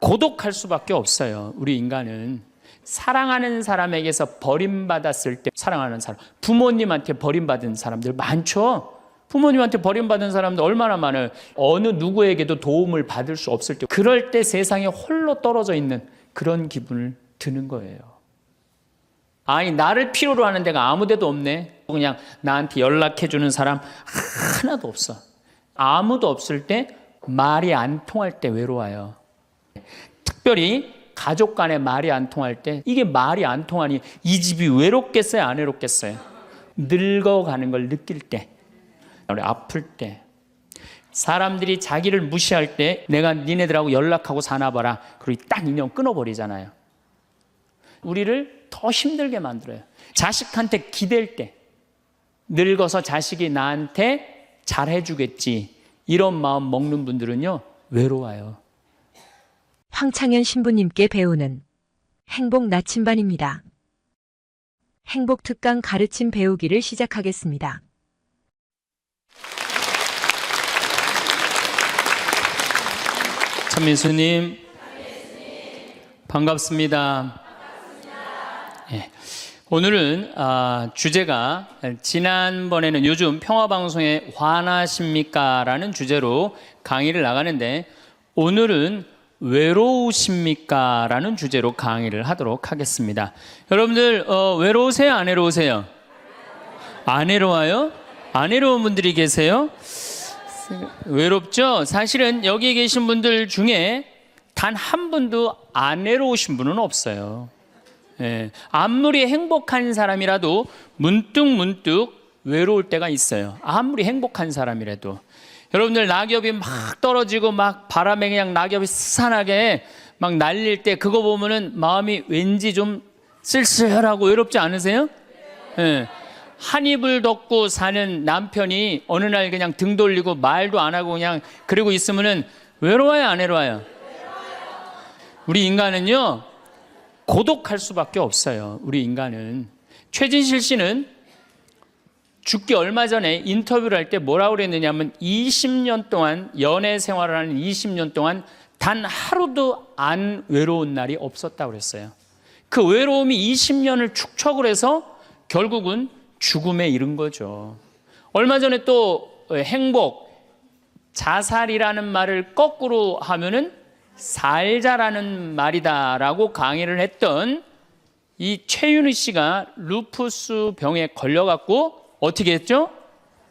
고독할 수밖에 없어요. 우리 인간은 사랑하는 사람에게서 버림받았을 때, 사랑하는 사람, 부모님한테 버림받은 사람들 많죠. 부모님한테 버림받은 사람들 얼마나 많아요. 어느 누구에게도 도움을 받을 수 없을 때, 그럴 때 세상에 홀로 떨어져 있는 그런 기분을 드는 거예요. 아니, 나를 필요로 하는 데가 아무 데도 없네. 그냥 나한테 연락해주는 사람 하나도 없어. 아무도 없을 때, 말이 안 통할 때 외로워요. 특별히 가족 간에 말이 안 통할 때, 이게 말이 안 통하니 이 집이 외롭겠어요, 안 외롭겠어요? 늙어가는 걸 느낄 때, 아플 때, 사람들이 자기를 무시할 때 내가 니네들하고 연락하고 사나 봐라. 그리고 딱 인연 끊어버리잖아요. 우리를 더 힘들게 만들어요. 자식한테 기댈 때, 늙어서 자식이 나한테 잘해주겠지, 이런 마음 먹는 분들은요, 외로워요. 황창현 신부님께 배우는 행복 나침반입니다. 행복 특강 가르침 배우기를 시작하겠습니다. 천민수님, 반갑습니다. 예. 오늘은 주제가, 지난번에는 요즘 평화방송에 화나십니까? 라는 주제로 강의를 나가는데, 오늘은 외로우십니까? 라는 주제로 강의를 하도록 하겠습니다. 여러분들 외로우세요? 안 외로우세요? 안 외로워요? 안 외로운 분들이 계세요? 외롭죠? 사실은 여기 계신 분들 중에 단 한 분도 안 외로우신 분은 없어요. 예, 아무리 행복한 사람이라도 문득 외로울 때가 있어요. 아무리 행복한 사람이라도. 여러분들, 낙엽이 막 떨어지고 막 바람에 그냥 낙엽이 스산하게 막 날릴 때 그거 보면은 마음이 왠지 좀 쓸쓸하고 외롭지 않으세요? 예. 한 이불 덮고 사는 남편이 어느 날 그냥 등 돌리고 말도 안 하고 그냥 그러고 있으면은 외로워요, 안 외로워요? 우리 인간은요, 고독할 수밖에 없어요. 우리 인간은. 최진실 씨는 죽기 얼마 전에 인터뷰를 할 때 뭐라고 그랬느냐면, 20년 동안 연애 생활을 하는 20년 동안 단 하루도 안 외로운 날이 없었다고 그랬어요. 그 외로움이 20년을 축적을 해서 결국은 죽음에 이른 거죠. 얼마 전에 또 행복, 자살이라는 말을 거꾸로 하면은 살자라는 말이다라고 강의를 했던 이 최윤희 씨가 루푸스 병에 걸려갖고 어떻게 했죠?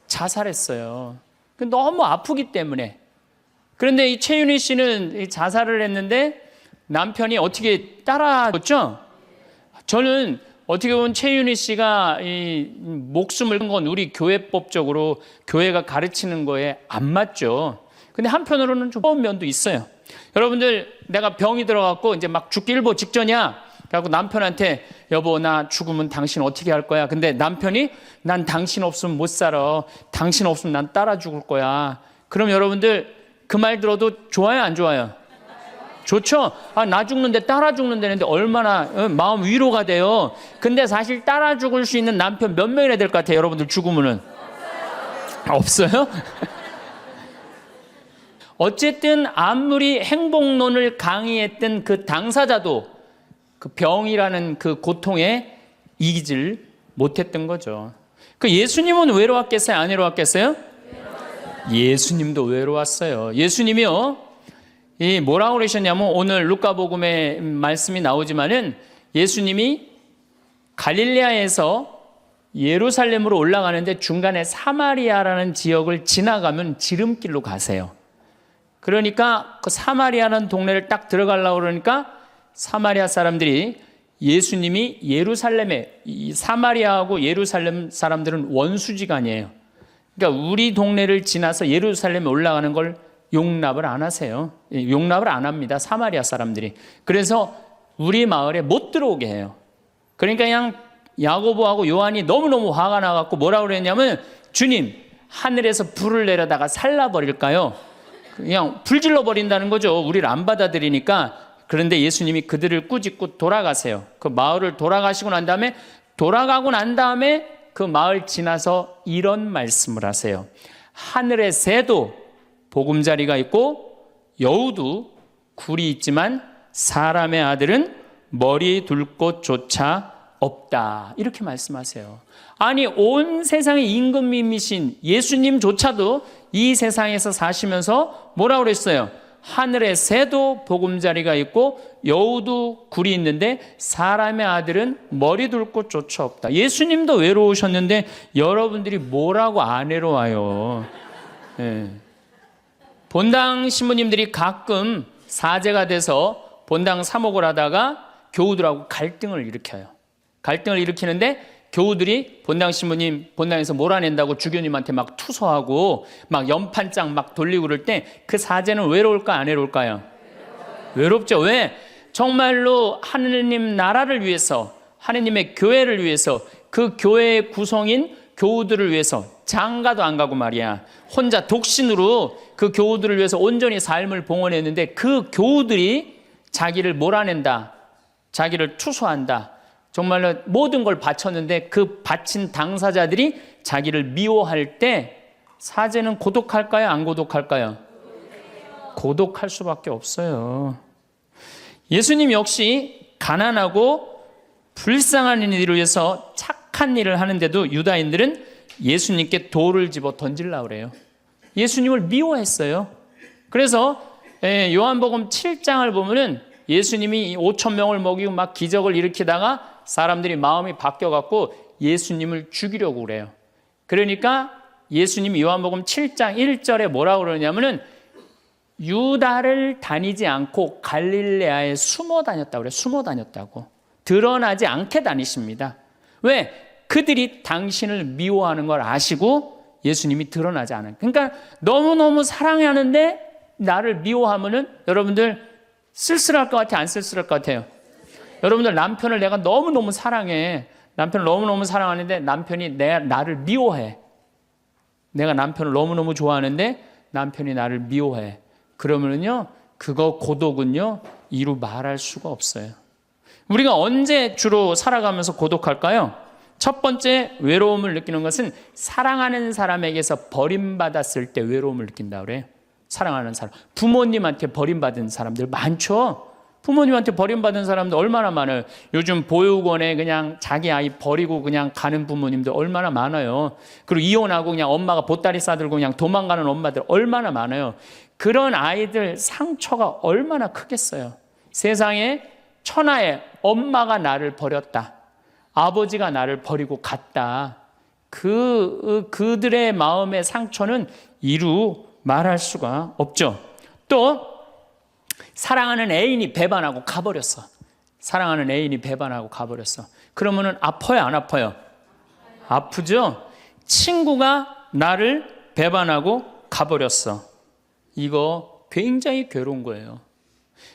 자살했어요. 너무 아프기 때문에. 그런데 이 최윤희 씨는 자살을 했는데 남편이 어떻게 따라줬죠? 저는 어떻게 보면 최윤희 씨가 이 목숨을 건 우리 교회법적으로 교회가 가르치는 거에 안 맞죠. 근데 한편으로는 좀 좋은 면도 있어요. 여러분들, 내가 병이 들어갖고 이제 막 죽기 일보 직전이야. 그래갖고 남편한테, 여보, 나 죽으면 당신 어떻게 할 거야? 근데 남편이, 난 당신 없으면 못 살아. 당신 없으면 난 따라 죽을 거야. 그럼 여러분들, 그 말 들어도 좋아요, 안 좋아요? 좋죠? 나 죽는데 따라 죽는다는데 얼마나 마음 위로가 돼요. 근데 사실 따라 죽을 수 있는 남편 몇 명이나 될 것 같아요, 여러분들 죽으면은? 없어요? 어쨌든 아무리 행복론을 강의했던 그 당사자도 그 병이라는 그 고통에 이기질 못했던 거죠. 그 예수님은 외로웠겠어요? 안 외로웠겠어요? 예수님도 외로웠어요. 예수님이요, 이 뭐라고 그러셨냐면, 오늘 루카복음에 말씀이 나오지만은 예수님이 갈릴레아에서 예루살렘으로 올라가는데 중간에 사마리아라는 지역을 지나가면 지름길로 가세요. 그러니까 그 사마리아라는 동네를 딱 들어가려고 그러니까 사마리아 사람들이, 예수님이 예루살렘에, 이 사마리아하고 예루살렘 사람들은 원수지간이에요. 그러니까 우리 동네를 지나서 예루살렘에 올라가는 걸 용납을 안 하세요. 용납을 안 합니다, 사마리아 사람들이. 그래서 우리 마을에 못 들어오게 해요. 그러니까 그냥 야고보하고 요한이 너무너무 화가 나갖고 뭐라고 그랬냐면, 주님, 하늘에서 불을 내려다가 살라버릴까요? 그냥 불질러 버린다는 거죠. 우리를 안 받아들이니까. 그런데 예수님이 그들을 꾸짖고 돌아가세요. 그 마을을 돌아가시고 난 다음에, 돌아가고 난 다음에 그 마을 지나서 이런 말씀을 하세요. 하늘의 새도 보금자리가 있고 여우도 굴이 있지만 사람의 아들은 머리 둘 곳조차 없다. 이렇게 말씀하세요. 아니, 온 세상의 임금님이신 예수님조차도 이 세상에서 사시면서 뭐라고 그랬어요? 하늘에 새도 보금자리가 있고 여우도 굴이 있는데 사람의 아들은 머리 둘 곳조차 없다. 예수님도 외로우셨는데 여러분들이 뭐라고 안 외로워요? 예. 본당 신부님들이 가끔 사제가 돼서 본당 사목을 하다가 교우들하고 갈등을 일으켜요. 갈등을 일으키는데 교우들이 본당 신부님 본당에서 몰아낸다고 주교님한테 막 투서하고 막 연판장 막 돌리고 그럴 때 그 사제는 외로울까 안 외로울까요? 외롭죠. 왜? 정말로 하느님 나라를 위해서, 하느님의 교회를 위해서, 그 교회의 구성인 교우들을 위해서 장가도 안 가고 말이야, 혼자 독신으로 그 교우들을 위해서 온전히 삶을 봉헌했는데 그 교우들이 자기를 몰아낸다, 자기를 투소한다, 정말로 모든 걸 바쳤는데 그 바친 당사자들이 자기를 미워할 때 사제는 고독할까요? 안 고독할까요? 고독할 수밖에 없어요. 예수님 역시 가난하고 불쌍한 이들을 위해서 착한 일을 하는데도 유다인들은 예수님께 돌을 집어 던지려고 그래요. 예수님을 미워했어요. 그래서 요한복음 7장을 보면은 예수님이 5천 명을 먹이고 막 기적을 일으키다가 사람들이 마음이 바뀌어갖고 예수님을 죽이려고 그래요. 그러니까 예수님이 요한복음 7장 1절에 뭐라고 그러냐면은 유다를 다니지 않고 갈릴레아에 숨어 다녔다고 그래요. 숨어 다녔다고. 드러나지 않게 다니십니다. 왜? 그들이 당신을 미워하는 걸 아시고 예수님이 드러나지 않아요. 그러니까 너무너무 사랑하는데 나를 미워하면은 여러분들 쓸쓸할 것 같아요? 안 쓸쓸할 것 같아요? 여러분들 남편을 내가 너무너무 사랑해. 남편을 너무너무 사랑하는데 남편이 나를 미워해. 내가 남편을 너무너무 좋아하는데 남편이 나를 미워해. 그러면은요, 그거 고독은요, 이루 말할 수가 없어요. 우리가 언제 주로 살아가면서 고독할까요? 첫 번째 외로움을 느끼는 것은 사랑하는 사람에게서 버림받았을 때 외로움을 느낀다 그래요. 사랑하는 사람. 부모님한테 버림받은 사람들 많죠? 부모님한테 버림받은 사람들 얼마나 많아요. 요즘 보육원에 그냥 자기 아이 버리고 그냥 가는 부모님들 얼마나 많아요. 그리고 이혼하고 그냥 엄마가 보따리 싸들고 그냥 도망가는 엄마들 얼마나 많아요. 그런 아이들 상처가 얼마나 크겠어요. 세상에 천하에 엄마가 나를 버렸다, 아버지가 나를 버리고 갔다, 그들의 마음의 상처는 이루 말할 수가 없죠. 또 사랑하는 애인이 배반하고 가버렸어. 사랑하는 애인이 배반하고 가버렸어. 그러면은 아파요, 안 아파요? 아프죠? 친구가 나를 배반하고 가버렸어. 이거 굉장히 괴로운 거예요.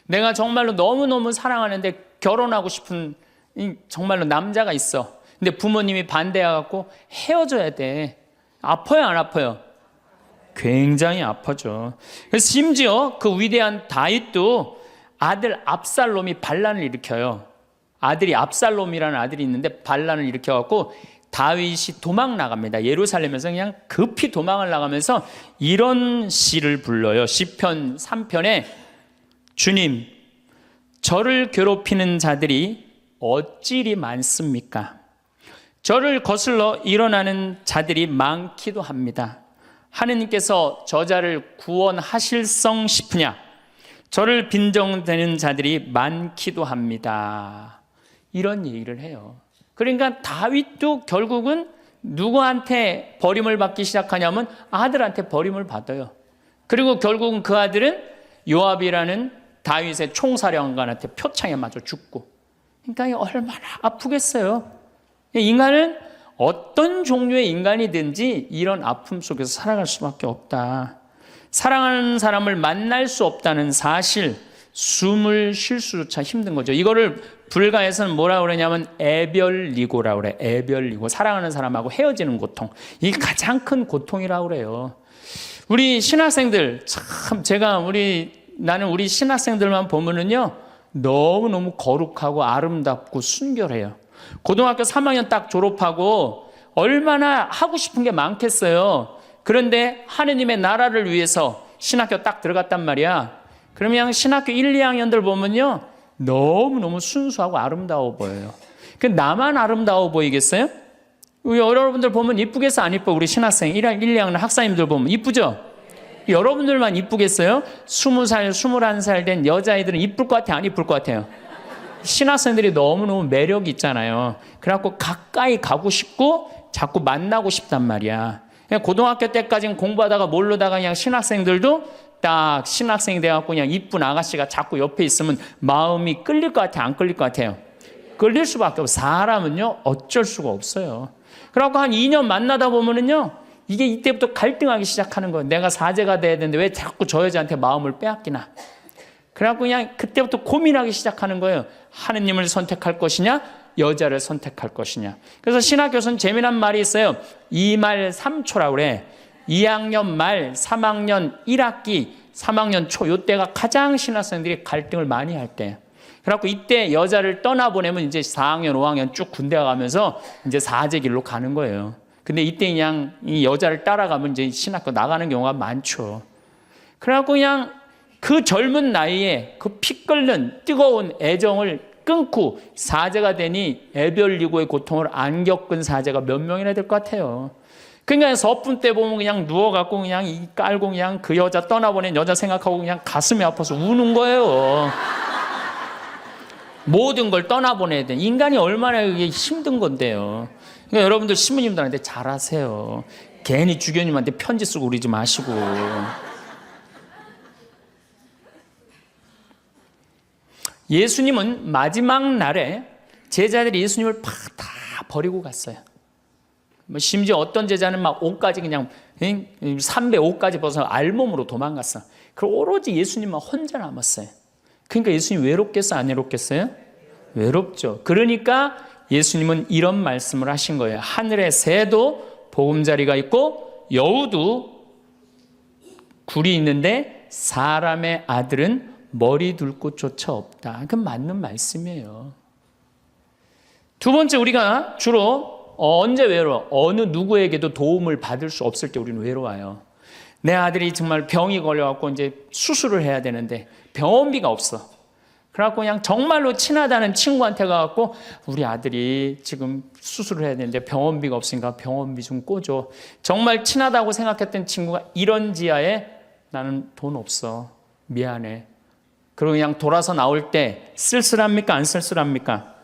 내가 정말로 너무너무 사랑하는데 결혼하고 싶은 정말로 남자가 있어. 근데 부모님이 반대해갖고 헤어져야 돼. 아파요, 안 아파요? 굉장히 아파죠. 그래서 심지어 그 위대한 다윗도 아들 압살롬이 반란을 일으켜요. 아들이 압살롬이라는 아들이 있는데 반란을 일으켜갖고 다윗이 도망 나갑니다. 예루살렘에서 그냥 급히 도망을 나가면서 이런 시를 불러요. 시편 3편에 주님, 저를 괴롭히는 자들이 어찌리 많습니까? 저를 거슬러 일어나는 자들이 많기도 합니다. 하느님께서 저자를 구원하실성 싶으냐? 저를 빈정대는 자들이 많기도 합니다. 이런 얘기를 해요. 그러니까 다윗도 결국은 누구한테 버림을 받기 시작하냐면 아들한테 버림을 받아요. 그리고 결국은 그 아들은 요압이라는 다윗의 총사령관한테 표창에 맞아 죽고. 그러니까 얼마나 아프겠어요. 인간은 어떤 종류의 인간이든지 이런 아픔 속에서 살아갈 수밖에 없다. 사랑하는 사람을 만날 수 없다는 사실, 숨을 쉴 수조차 힘든 거죠. 이거를 불가에서는 뭐라고 그러냐면 애별리고라고 그래. 애별리고. 사랑하는 사람하고 헤어지는 고통. 이게 가장 큰 고통이라고 그래요. 우리 신학생들, 참 나는 우리 신학생들만 보면은요, 너무너무 거룩하고 아름답고 순결해요. 고등학교 3학년 딱 졸업하고 얼마나 하고 싶은 게 많겠어요. 그런데 하느님의 나라를 위해서 신학교 딱 들어갔단 말이야. 그러면 그냥 신학교 1, 2학년들 보면요. 너무너무 순수하고 아름다워 보여요. 그 나만 아름다워 보이겠어요? 여러분들 보면 이쁘겠어, 안 이뻐? 우리 신학생 1, 2학년 학사님들 보면 이쁘죠? 여러분들만 이쁘겠어요? 20살, 21살 된 여자아이들은 이쁠 것 같아요? 안 이쁠 것 같아요? 신학생들이 너무너무 매력이 있잖아요. 그래갖고 가까이 가고 싶고 자꾸 만나고 싶단 말이야. 고등학교 때까지는 공부하다가 모르다가 그냥 신학생들도 딱 신학생이 돼갖고 그냥 이쁜 아가씨가 자꾸 옆에 있으면 마음이 끌릴 것 같아요? 안 끌릴 것 같아요? 끌릴 수밖에 없어요. 사람은요, 어쩔 수가 없어요. 그래갖고 한 2년 만나다 보면은요, 이게 이때부터 갈등하기 시작하는 거예요. 내가 사제가 돼야 되는데 왜 자꾸 저 여자한테 마음을 빼앗기나. 그래갖고 그냥 그때부터 고민하기 시작하는 거예요. 하느님을 선택할 것이냐, 여자를 선택할 것이냐. 그래서 신학교에서는 재미난 말이 있어요. 2말 3초라고 그래. 2학년 말, 3학년 1학기, 3학년 초, 이때가 가장 신학생들이 갈등을 많이 할 때. 그래갖고 이때 여자를 떠나보내면 이제 4학년, 5학년 쭉 군대 가면서 이제 사제길로 가는 거예요. 근데 이때 그냥 이 여자를 따라가면 이제 신학교 나가는 경우가 많죠. 그래갖고 그냥 그 젊은 나이에 그 피 끓는 뜨거운 애정을 끊고 사제가 되니 애별리고의 고통을 안 겪은 사제가 몇 명이나 될 것 같아요. 그러니까 서품 때 보면 그냥 누워갖고 그냥 이 깔고 그냥 그 여자 떠나보낸 여자 생각하고 그냥 가슴이 아파서 우는 거예요. 모든 걸 떠나보내야 돼. 인간이 얼마나 이게 힘든 건데요. 그러니까 여러분들 신부님들한테 잘하세요. 괜히 주교님한테 편지 쓰고 그러지 마시고. 예수님은 마지막 날에 제자들이 예수님을 다 버리고 갔어요. 심지어 어떤 제자는 막 옷까지 그냥 삼배 옷까지 벗어 알몸으로 도망갔어. 그리고 오로지 예수님만 혼자 남았어요. 그러니까 예수님 외롭겠어요? 안 외롭겠어요? 외롭죠. 그러니까 예수님은 이런 말씀을 하신 거예요. 하늘의 새도 보금자리가 있고 여우도 굴이 있는데 사람의 아들은 머리 둘 곳조차 없다. 그건 맞는 말씀이에요. 두 번째, 우리가 주로 언제 외로워? 어느 누구에게도 도움을 받을 수 없을 때 우리는 외로워요. 내 아들이 정말 병이 걸려갖고 이제 수술을 해야 되는데 병원비가 없어. 그래갖고 그냥 정말로 친하다는 친구한테 가갖고 우리 아들이 지금 수술을 해야 되는데 병원비가 없으니까 병원비 좀 꿔줘. 정말 친하다고 생각했던 친구가 이런 지하에 나는 돈 없어. 미안해. 그리고 그냥 돌아서 나올 때 쓸쓸합니까? 안 쓸쓸합니까?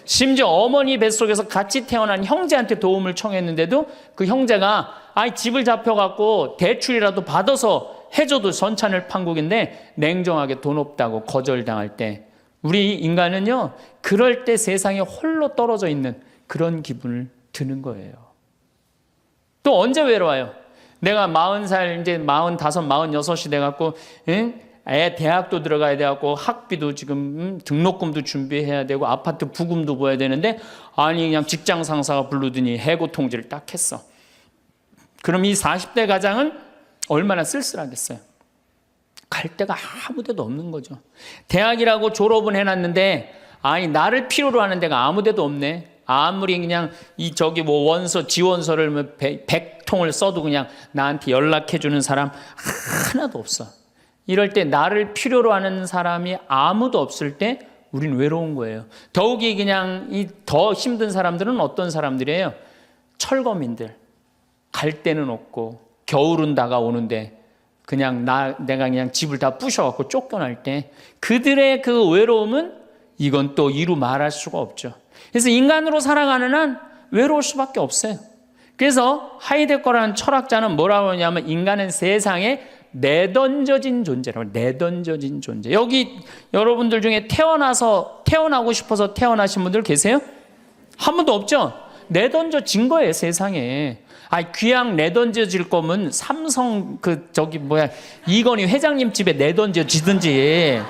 심지어 어머니 뱃속에서 같이 태어난 형제한테 도움을 청했는데도 그 형제가 집을 잡혀갖고 대출이라도 받아서 해줘도 전찬을 판국인데 냉정하게 돈 없다고 거절당할 때 우리 인간은요, 그럴 때 세상에 홀로 떨어져 있는 그런 기분을 드는 거예요. 또 언제 외로워요? 내가 40살, 이제 45, 46이 돼갖고 애 대학도 들어가야 돼갖고 학비도 지금 등록금도 준비해야 되고 아파트 부금도 보여야 되는데 그냥 직장 상사가 부르더니 해고 통지를 딱 했어. 그럼 이 40대 가장은 얼마나 쓸쓸하겠어요. 갈 데가 아무 데도 없는 거죠. 대학이라고 졸업은 해놨는데 나를 필요로 하는 데가 아무 데도 없네. 아무리 그냥 원서 지원서를 100통을 써도 그냥 나한테 연락해주는 사람 하나도 없어. 이럴 때 나를 필요로 하는 사람이 아무도 없을 때 우린 외로운 거예요. 더욱이 그냥 더 힘든 사람들은 어떤 사람들이에요? 철거민들. 갈 데는 없고 겨울은 다가오는데 그냥 내가 그냥 집을 다 부셔갖고 쫓겨날 때 그들의 그 외로움은 이건 또 이루 말할 수가 없죠. 그래서 인간으로 살아가는 한 외로울 수밖에 없어요. 그래서 하이데거라는 철학자는 뭐라고 하냐면 인간은 세상에 내던져진 존재라고. 내던져진 존재. 여기 여러분들 중에 태어나고 싶어서 태어나신 분들 계세요? 한 분도 없죠? 내던져진 거예요, 세상에. 귀양 내던져질 거면 삼성 이건희 회장님 집에 내던져지든지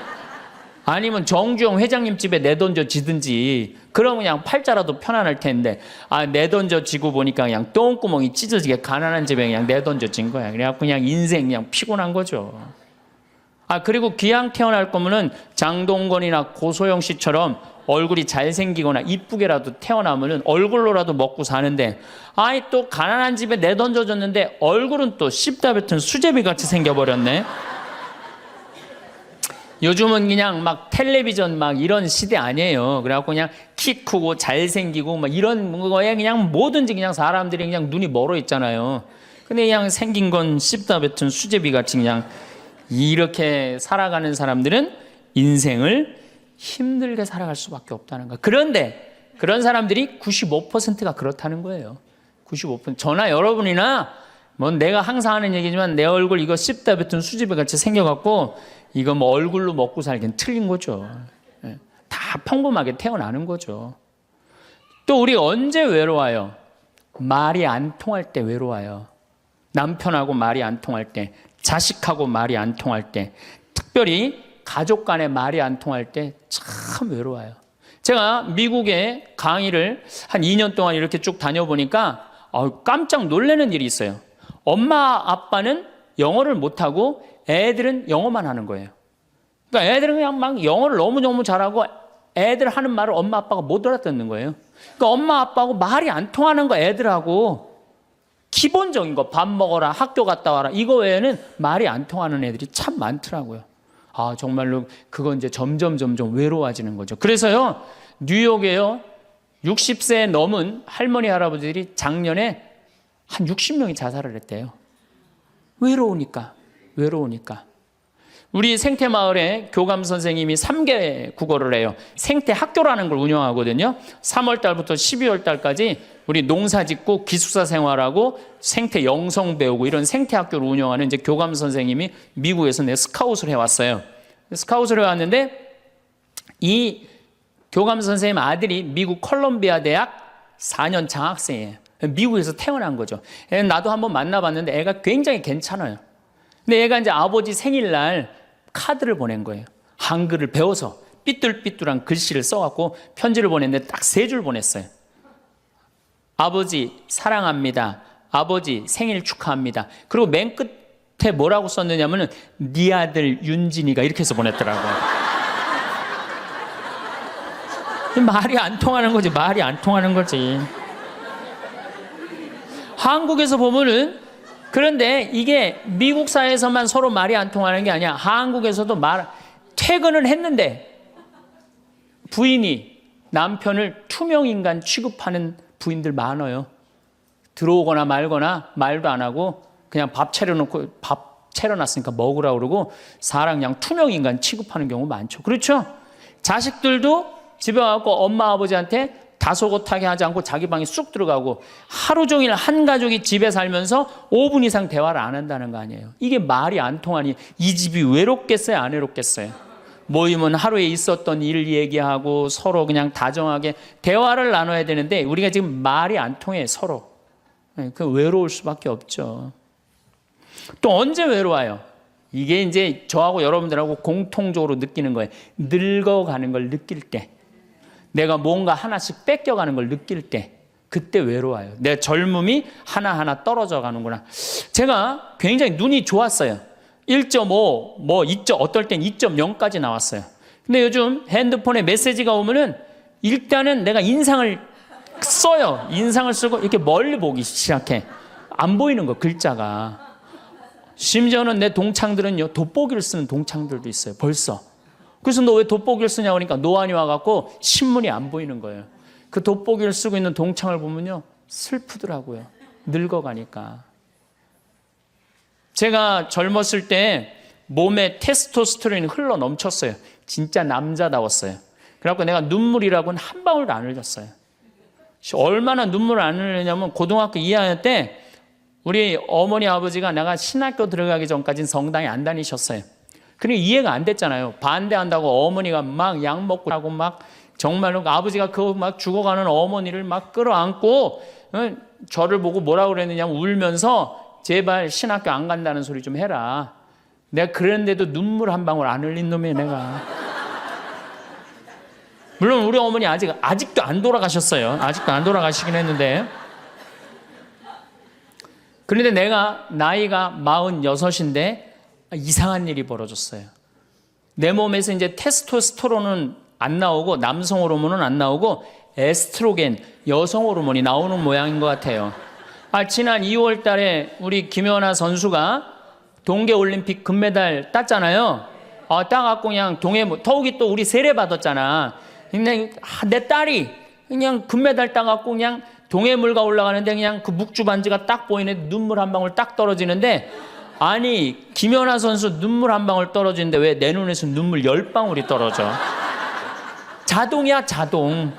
아니면 정주영 회장님 집에 내던져지든지 그러면 그냥 팔자라도 편안할 텐데 내던져지고 보니까 그냥 똥구멍이 찢어지게 가난한 집에 그냥 내던져진 거야. 그래갖고 그냥 인생 그냥 피곤한 거죠. 그리고 귀양 태어날 거면은 장동건이나 고소영 씨처럼 얼굴이 잘생기거나 이쁘게라도 태어나면은 얼굴로라도 먹고 사는데 또 가난한 집에 내던져졌는데 얼굴은 또 씹다 뱉은 수제비 같이 생겨버렸네. 요즘은 그냥 막 텔레비전 막 이런 시대 아니에요. 그래갖고 그냥 키 크고 잘생기고 막 이런 거에 그냥 뭐든지 그냥 사람들이 그냥 눈이 멀어 있잖아요. 근데 그냥 생긴 건 씹다 뱉은 수제비 같이 그냥 이렇게 살아가는 사람들은 인생을 힘들게 살아갈 수밖에 없다는 거예요. 그런데 그런 사람들이 95%가 그렇다는 거예요. 95%. 저나 여러분이나 뭐 내가 항상 하는 얘기지만 내 얼굴 이거 씹다 뱉은 수제비 같이 생겨갖고 이거 뭐 얼굴로 먹고 살기는 틀린 거죠. 다 평범하게 태어나는 거죠. 또 우리 언제 외로워요? 말이 안 통할 때 외로워요. 남편하고 말이 안 통할 때, 자식하고 말이 안 통할 때, 특별히 가족 간에 말이 안 통할 때 참 외로워요. 제가 미국에 강의를 한 2년 동안 이렇게 쭉 다녀보니까 깜짝 놀라는 일이 있어요. 엄마 아빠는 영어를 못하고 애들은 영어만 하는 거예요. 그러니까 애들은 그냥 막 영어를 너무너무 잘하고 애들 하는 말을 엄마 아빠가 못 알아듣는 거예요. 그러니까 엄마 아빠하고 말이 안 통하는 거 애들하고 기본적인 거 밥 먹어라, 학교 갔다 와라 이거 외에는 말이 안 통하는 애들이 참 많더라고요. 정말로 그건 이제 점점 외로워지는 거죠. 그래서요 뉴욕에요 60세 넘은 할머니 할아버지들이 작년에 한 60명이 자살을 했대요. 외로우니까. 우리 생태마을에 교감 선생님이 3개 국어를 해요. 생태학교라는 걸 운영하거든요. 3월 달부터 12월 달까지 우리 농사 짓고 기숙사 생활하고 생태 영성 배우고 이런 생태학교를 운영하는 이제 교감 선생님이 미국에서 스카웃을 해왔어요. 스카웃을 해왔는데 이 교감 선생님 아들이 미국 컬럼비아 대학 4년 장학생이에요. 미국에서 태어난 거죠. 나도 한번 만나봤는데 애가 굉장히 괜찮아요. 근데 얘가 이제 아버지 생일날 카드를 보낸 거예요. 한글을 배워서 삐뚤삐뚤한 글씨를 써갖고 편지를 보냈는데 딱 3줄 보냈어요. 아버지 사랑합니다. 아버지 생일 축하합니다. 그리고 맨 끝에 뭐라고 썼느냐면은 네 아들 윤진이가 이렇게 해서 보냈더라고요. 말이 안 통하는 거지. 말이 안 통하는 거지. 한국에서 보면은 그런데 이게 미국 사회에서만 서로 말이 안 통하는 게 아니야. 한국에서도 퇴근을 했는데 부인이 남편을 투명인간 취급하는 부인들 많아요. 들어오거나 말거나 말도 안 하고 그냥 밥 차려놨으니까 먹으라고 그러고 사람 그냥 투명인간 취급하는 경우 많죠. 그렇죠? 자식들도 집에 와서 엄마 아버지한테 다소곳하게 하지 않고 자기 방에 쑥 들어가고 하루 종일 한 가족이 집에 살면서 5분 이상 대화를 안 한다는 거 아니에요. 이게 말이 안 통하니 이 집이 외롭겠어요? 안 외롭겠어요? 모이면 하루에 있었던 일 얘기하고 서로 그냥 다정하게 대화를 나눠야 되는데 우리가 지금 말이 안 통해 서로. 그 외로울 수밖에 없죠. 또 언제 외로워요? 이게 이제 저하고 여러분들하고 공통적으로 느끼는 거예요. 늙어가는 걸 느낄 때. 내가 뭔가 하나씩 뺏겨가는 걸 느낄 때 그때 외로워요. 내 젊음이 하나하나 떨어져 가는구나. 제가 굉장히 눈이 좋았어요. 1.5, 어떨 땐 2.0까지 나왔어요. 근데 요즘 핸드폰에 메시지가 오면은 일단은 내가 인상을 써요. 인상을 쓰고 이렇게 멀리 보기 시작해. 안 보이는 거, 글자가. 심지어는 내 동창들은요, 돋보기를 쓰는 동창들도 있어요. 벌써. 그래서 너 왜 돋보기를 쓰냐고 하니까 노안이 와갖고 신문이 안 보이는 거예요. 그 돋보기를 쓰고 있는 동창을 보면요 슬프더라고요. 늙어가니까. 제가 젊었을 때 몸에 테스토스테론이 흘러 넘쳤어요. 진짜 남자다웠어요. 그래갖고 내가 눈물이라고는 한 방울도 안 흘렸어요. 얼마나 눈물을 안 흘리냐면 고등학교 2학년 때 우리 어머니 아버지가 내가 신학교 들어가기 전까지는 성당에 안 다니셨어요. 그러니까 이해가 안 됐잖아요. 반대한다고 어머니가 막 약 먹고 하고 막 정말로 아버지가 그 막 죽어가는 어머니를 막 끌어안고 저를 보고 뭐라고 그랬느냐면 울면서 제발 신학교 안 간다는 소리 좀 해라. 내가 그랬는데도 눈물 한 방울 안 흘린 놈이에요, 내가. 물론 우리 어머니 아직도 안 돌아가셨어요. 아직도 안 돌아가시긴 했는데. 그런데 내가 나이가 46인데 이상한 일이 벌어졌어요. 내 몸에서 이제 테스토스테론은 안 나오고 남성 호르몬은 안 나오고 에스트로겐, 여성 호르몬이 나오는 모양인 것 같아요. 지난 2월 달에 우리 김연아 선수가 동계올림픽 금메달 땄잖아요. 따갖고 그냥 더욱이 또 우리 세례 받았잖아. 그냥 내 딸이 그냥 금메달 따갖고 그냥 동해물가 올라가는데 그냥 그 묵주 반지가 딱 보이네. 눈물 한 방울 딱 떨어지는데, 아니 김연아 선수 눈물 한 방울 떨어지는데 왜 내 눈에서 눈물 10방울이 떨어져? 자동이야, 자동.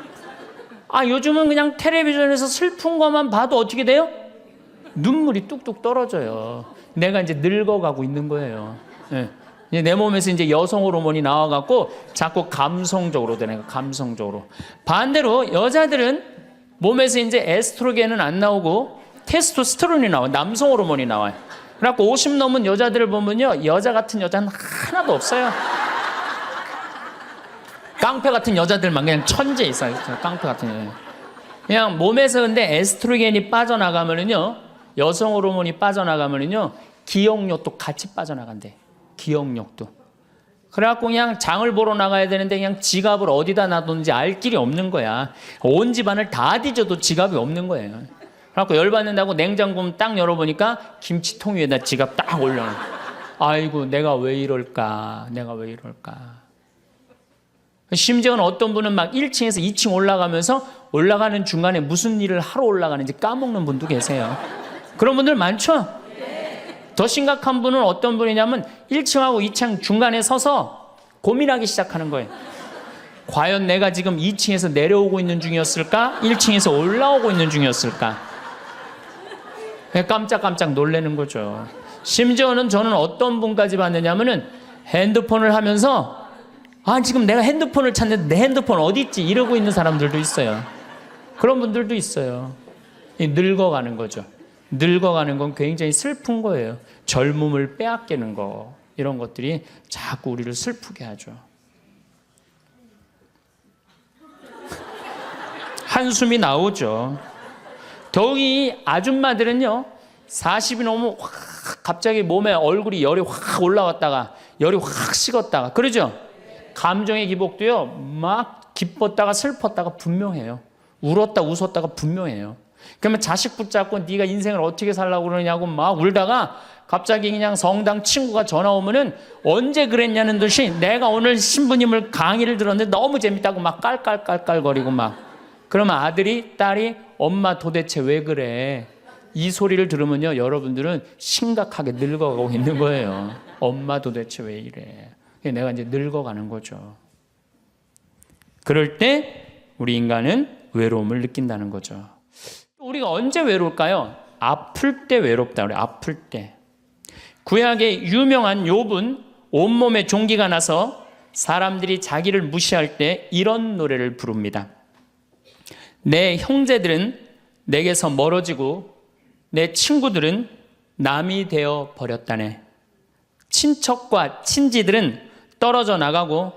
요즘은 그냥 텔레비전에서 슬픈 것만 봐도 어떻게 돼요? 눈물이 뚝뚝 떨어져요. 내가 이제 늙어가고 있는 거예요. 네. 내 몸에서 이제 여성 호르몬이 나와갖고 자꾸 감성적으로 되는 거예요. 감성적으로. 반대로 여자들은 몸에서 이제 에스트로겐은 안 나오고 테스토스테론이 나와요. 남성 호르몬이 나와요. 그래갖고 50 넘은 여자들을 보면요, 여자 같은 여자는 하나도 없어요. 깡패 같은 여자들만 그냥 천재 있어요. 깡패 같은 여자. 그냥 몸에서 근데 에스트로겐이 빠져나가면은요, 여성 호르몬이 빠져나가면은요, 기억력도 같이 빠져나간대. 기억력도. 그래갖고 그냥 장을 보러 나가야 되는데 그냥 지갑을 어디다 놔뒀는지 알 길이 없는 거야. 온 집안을 다 뒤져도 지갑이 없는 거예요. 그래갖고 열받는다고 냉장고 딱 열어보니까 김치통 위에다 지갑 딱 올려놔. 아이고, 내가 왜 이럴까? 내가 왜 이럴까? 심지어는 어떤 분은 막 1층에서 2층 올라가면서 올라가는 중간에 무슨 일을 하러 올라가는지 까먹는 분도 계세요. 그런 분들 많죠? 더 심각한 분은 어떤 분이냐면 1층하고 2층 중간에 서서 고민하기 시작하는 거예요. 과연 내가 지금 2층에서 내려오고 있는 중이었을까? 1층에서 올라오고 있는 중이었을까? 깜짝깜짝 놀라는 거죠. 심지어는 저는 어떤 분까지 봤느냐면은 핸드폰을 하면서 지금 내가 핸드폰을 찾는데 내 핸드폰 어디 있지? 이러고 있는 사람들도 있어요. 그런 분들도 있어요. 늙어가는 거죠. 늙어가는 건 굉장히 슬픈 거예요. 젊음을 빼앗기는 거, 이런 것들이 자꾸 우리를 슬프게 하죠. 한숨이 나오죠. 더욱이 아줌마들은요, 40이 넘으면 확 갑자기 몸에 얼굴이 열이 확 올라왔다가 열이 확 식었다가 그러죠. 감정의 기복도요, 막 기뻤다가 슬펐다가 분명해요. 울었다 웃었다가 분명해요. 그러면 자식 붙잡고 네가 인생을 어떻게 살라고 그러냐고 막 울다가 갑자기 그냥 성당 친구가 전화 오면은 언제 그랬냐는 듯이 내가 오늘 신부님을 강의를 들었는데 너무 재밌다고 막 깔깔깔깔거리고 막. 그러면 아들이, 딸이 엄마 도대체 왜 그래? 이 소리를 들으면요, 여러분들은 심각하게 늙어가고 있는 거예요. 엄마 도대체 왜 이래? 내가 이제 늙어가는 거죠. 그럴 때 우리 인간은 외로움을 느낀다는 거죠. 우리가 언제 외로울까요? 아플 때 외롭다 그래요. 아플 때. 구약의 유명한 욥은 온몸에 종기가 나서 사람들이 자기를 무시할 때 이런 노래를 부릅니다. 내 형제들은 내게서 멀어지고 내 친구들은 남이 되어 버렸다네. 친척과 친지들은 떨어져 나가고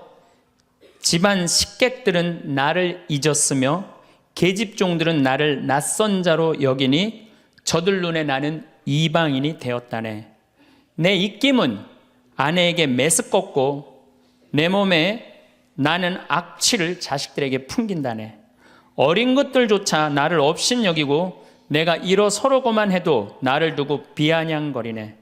집안 식객들은 나를 잊었으며 계집종들은 나를 낯선 자로 여기니 저들 눈에 나는 이방인이 되었다네. 내 입김은 아내에게 메스껍고 내 몸에 나는 악취를 자식들에게 풍긴다네. 어린 것들조차 나를 업신여기고 내가 일어서려고만 해도 나를 두고 비아냥거리네.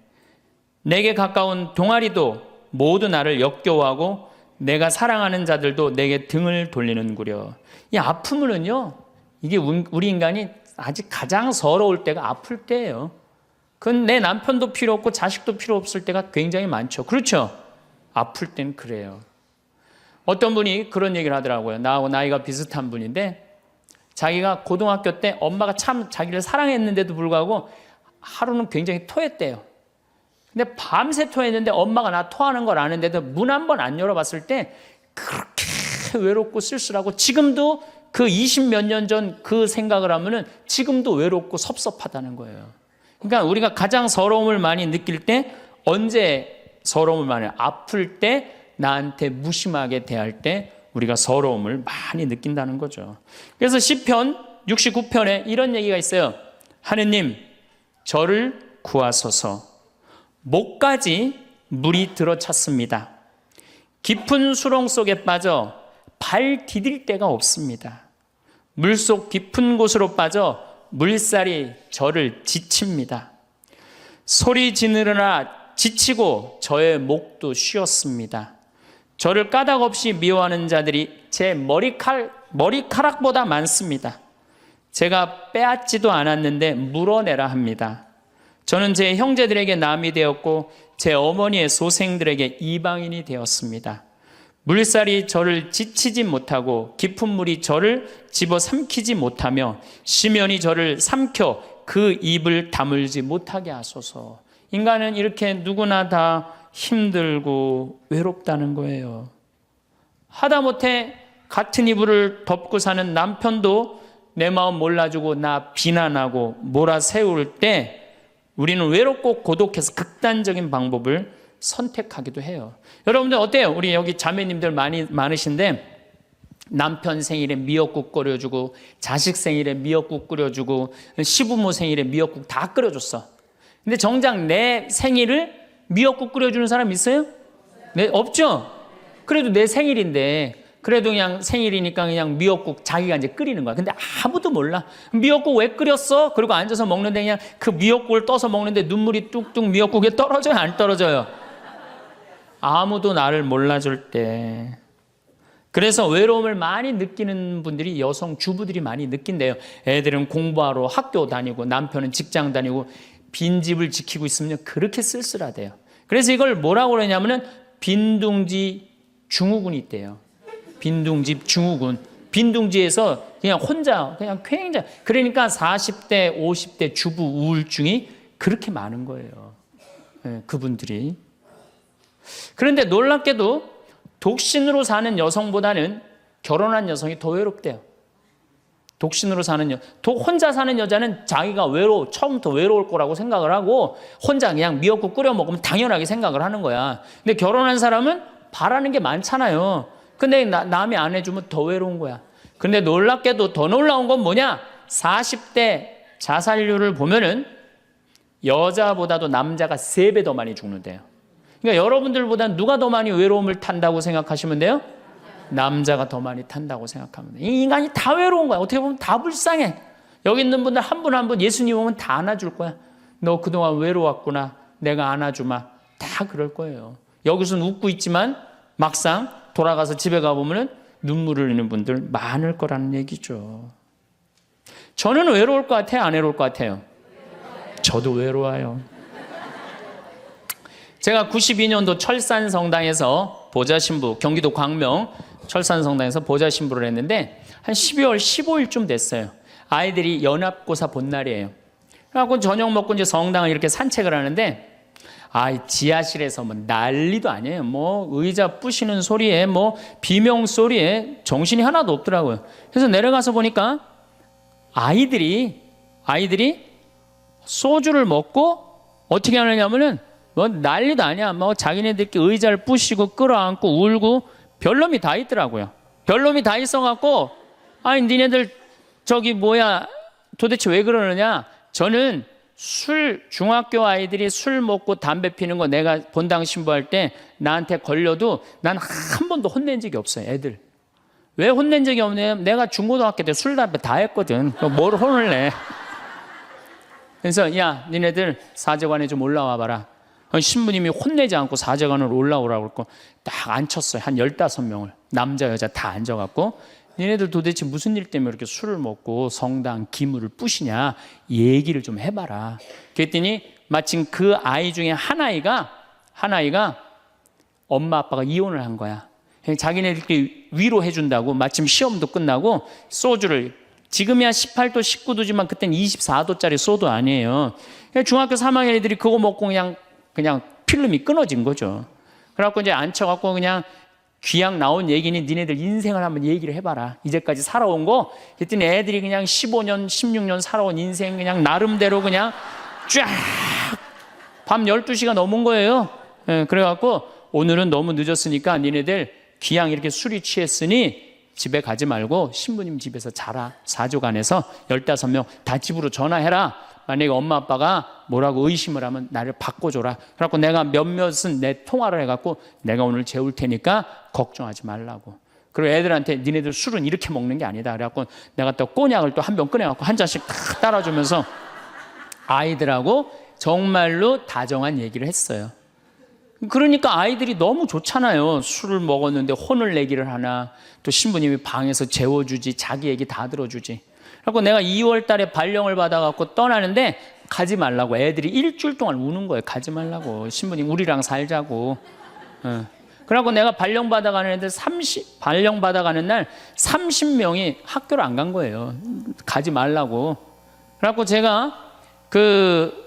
내게 가까운 동아리도 모두 나를 역겨워하고 내가 사랑하는 자들도 내게 등을 돌리는구려. 이 아픔은요, 이게 우리 인간이 아직 가장 서러울 때가 아플 때예요. 그건 내 남편도 필요 없고 자식도 필요 없을 때가 굉장히 많죠. 그렇죠? 아플 땐 그래요. 어떤 분이 그런 얘기를 하더라고요. 나하고 나이가 비슷한 분인데 자기가 고등학교 때 엄마가 참 자기를 사랑했는데도 불구하고 하루는 굉장히 토했대요. 근데 밤새 토했는데 엄마가 나 토하는 걸 아는데도 문 한 번 안 열어봤을 때 그렇게 외롭고 쓸쓸하고 지금도 그 20몇 년 전 그 생각을 하면은 지금도 외롭고 섭섭하다는 거예요. 그러니까 우리가 가장 서러움을 많이 느낄 때 언제 서러움을 많이 아플 때 나한테 무심하게 대할 때 우리가 서러움을 많이 느낀다는 거죠. 그래서 시편 69편에 이런 얘기가 있어요. 하느님 저를 구하소서. 목까지 물이 들어찼습니다. 깊은 수렁 속에 빠져 발 디딜 데가 없습니다. 물속 깊은 곳으로 빠져 물살이 저를 지칩니다. 소리 지르느라 지치고 저의 목도 쉬었습니다. 저를 까닭없이 미워하는 자들이 제 머리카락보다 많습니다. 제가 빼앗지도 않았는데 물어내라 합니다. 저는 제 형제들에게 남이 되었고 제 어머니의 소생들에게 이방인이 되었습니다. 물살이 저를 지치지 못하고 깊은 물이 저를 집어삼키지 못하며 심연이 저를 삼켜 그 입을 다물지 못하게 하소서. 인간은 이렇게 누구나 다 힘들고 외롭다는 거예요. 하다못해 같은 이불을 덮고 사는 남편도 내 마음 몰라주고 나 비난하고 몰아세울 때 우리는 외롭고 고독해서 극단적인 방법을 선택하기도 해요. 여러분들 어때요? 우리 여기 자매님들 많으신데 남편 생일에 미역국 끓여주고 자식 생일에 미역국 끓여주고 시부모 생일에 미역국 다 끓여줬어. 근데 정작 내 생일을 미역국 끓여주는 사람 있어요? 네, 없죠? 그래도 내 생일인데 그래도 그냥 생일이니까 그냥 미역국 자기가 이제 끓이는 거야. 근데 아무도 몰라. 미역국 왜 끓였어? 그리고 앉아서 먹는데 그냥 그 미역국을 떠서 먹는데 눈물이 뚝뚝 미역국에 떨어져요? 안 떨어져요? 아무도 나를 몰라줄 때. 그래서 외로움을 많이 느끼는 분들이 여성 주부들이 많이 느낀대요. 애들은 공부하러 학교 다니고 남편은 직장 다니고 빈집을 지키고 있으면 그렇게 쓸쓸하대요. 그래서 이걸 뭐라고 그러냐면은 빈둥지 증후군이 있대요. 빈둥지 증후군. 빈둥지에서 그냥 혼자 그냥 굉장히 그러니까 40대 50대 주부 우울증이 그렇게 많은 거예요. 네, 그분들이. 그런데 놀랍게도 독신으로 사는 여성보다는 결혼한 여성이 더 외롭대요. 독신으로 사는 혼자 사는 여자는 자기가 처음부터 외로울 거라고 생각을 하고 혼자 그냥 미역국 끓여 먹으면 당연하게 생각을 하는 거야. 근데 결혼한 사람은 바라는 게 많잖아요. 근데 남이 안 해주면 더 외로운 거야. 근데 놀랍게도 더 놀라운 건 뭐냐? 40대 자살률을 보면은 여자보다도 남자가 3배 더 많이 죽는데요. 그러니까 여러분들보다 누가 더 많이 외로움을 탄다고 생각하시면 돼요? 남자가 더 많이 탄다고 생각하면 돼요. 이 인간이 다 외로운 거야. 어떻게 보면 다 불쌍해. 여기 있는 분들 한 분 한 분 예수님 오면 다 안아줄 거야. 너 그동안 외로웠구나. 내가 안아주마. 다 그럴 거예요. 여기서는 웃고 있지만 막상 돌아가서 집에 가보면 눈물을 흘리는 분들 많을 거라는 얘기죠. 저는 외로울 것 같아요? 안 외로울 것 같아요? 저도 외로워요. 제가 92년도 철산성당에서 보좌신부, 경기도 광명 철산성당에서 보좌신부를 했는데 한 12월 15일쯤 됐어요. 아이들이 연합고사 본 날이에요. 그래갖고 저녁 먹고 이제 성당을 이렇게 산책을 하는데 지하실에서 뭐 난리도 아니에요. 뭐 의자 부시는 소리에 뭐 비명 소리에 정신이 하나도 없더라고요. 그래서 내려가서 보니까 아이들이 소주를 먹고 어떻게 하느냐면은 뭐 난리도 아니야. 뭐 자기네들끼리 의자를 부시고 끌어안고 울고 별놈이 다 있더라고요. 별놈이 다 있어갖고 니네들 도대체 왜 그러느냐? 저는 중학교 아이들이 술 먹고 담배 피는 거 내가 본당 신부할 때 나한테 걸려도 난 한 번도 혼낸 적이 없어요. 애들. 왜 혼낸 적이 없냐면 내가 중고등학교 때 술, 담배 다 했거든. 뭘 혼을 내. 그래서 니네들 사제관에 좀 올라와 봐라. 신부님이 혼내지 않고 사제관으로 올라오라고 그랬고 딱 앉혔어요. 한 15명을. 남자 여자 다 앉아갖고 니네들 도대체 무슨 일 때문에 이렇게 술을 먹고 성당 기물을 부시냐 얘기를 좀 해봐라. 그랬더니 마침 그 아이 중에 한 아이가 엄마 아빠가 이혼을 한 거야. 자기네들끼리 위로해 준다고 마침 시험도 끝나고 소주를 지금이야 18도 19도지만 그때는 24도짜리 소주 아니에요. 중학교 3학년 애들이 그거 먹고 그냥 필름이 끊어진 거죠. 그래갖고 이제 앉혀갖고 그냥 귀양 나온 얘기니 니네들 인생을 한번 얘기를 해봐라. 이제까지 살아온 거. 그랬더니 애들이 그냥 15년, 16년 살아온 인생 그냥 나름대로 그냥 쫙 밤 12시가 넘은 거예요. 그래갖고 오늘은 너무 늦었으니까 니네들 귀양 이렇게 술이 취했으니 집에 가지 말고 신부님 집에서 자라. 사조관에서 15명 다 집으로 전화해라. 만약에 엄마 아빠가 뭐라고 의심을 하면 나를 바꿔줘라. 그래갖고 내가 몇몇은 내 통화를 해갖고 내가 오늘 재울 테니까 걱정하지 말라고. 그리고 애들한테 니네들 술은 이렇게 먹는 게 아니다. 그래갖고 내가 또 꼬냑을 또 한 병 꺼내갖고 한 잔씩 다 따라주면서 아이들하고 정말로 다정한 얘기를 했어요. 그러니까 아이들이 너무 좋잖아요. 술을 먹었는데 혼을 내기를 하나, 또 신부님이 방에서 재워주지, 자기 얘기 다 들어주지. 그래서 내가 2월 달에 발령을 받아갖고 떠나는데 가지 말라고, 애들이 일주일 동안 우는 거예요. 가지 말라고. 신부님 우리랑 살자고. 그래갖고 내가 발령 받아가는 애들 발령 받아가는 날 30명이 학교를 안 간 거예요. 가지 말라고. 그래갖고 제가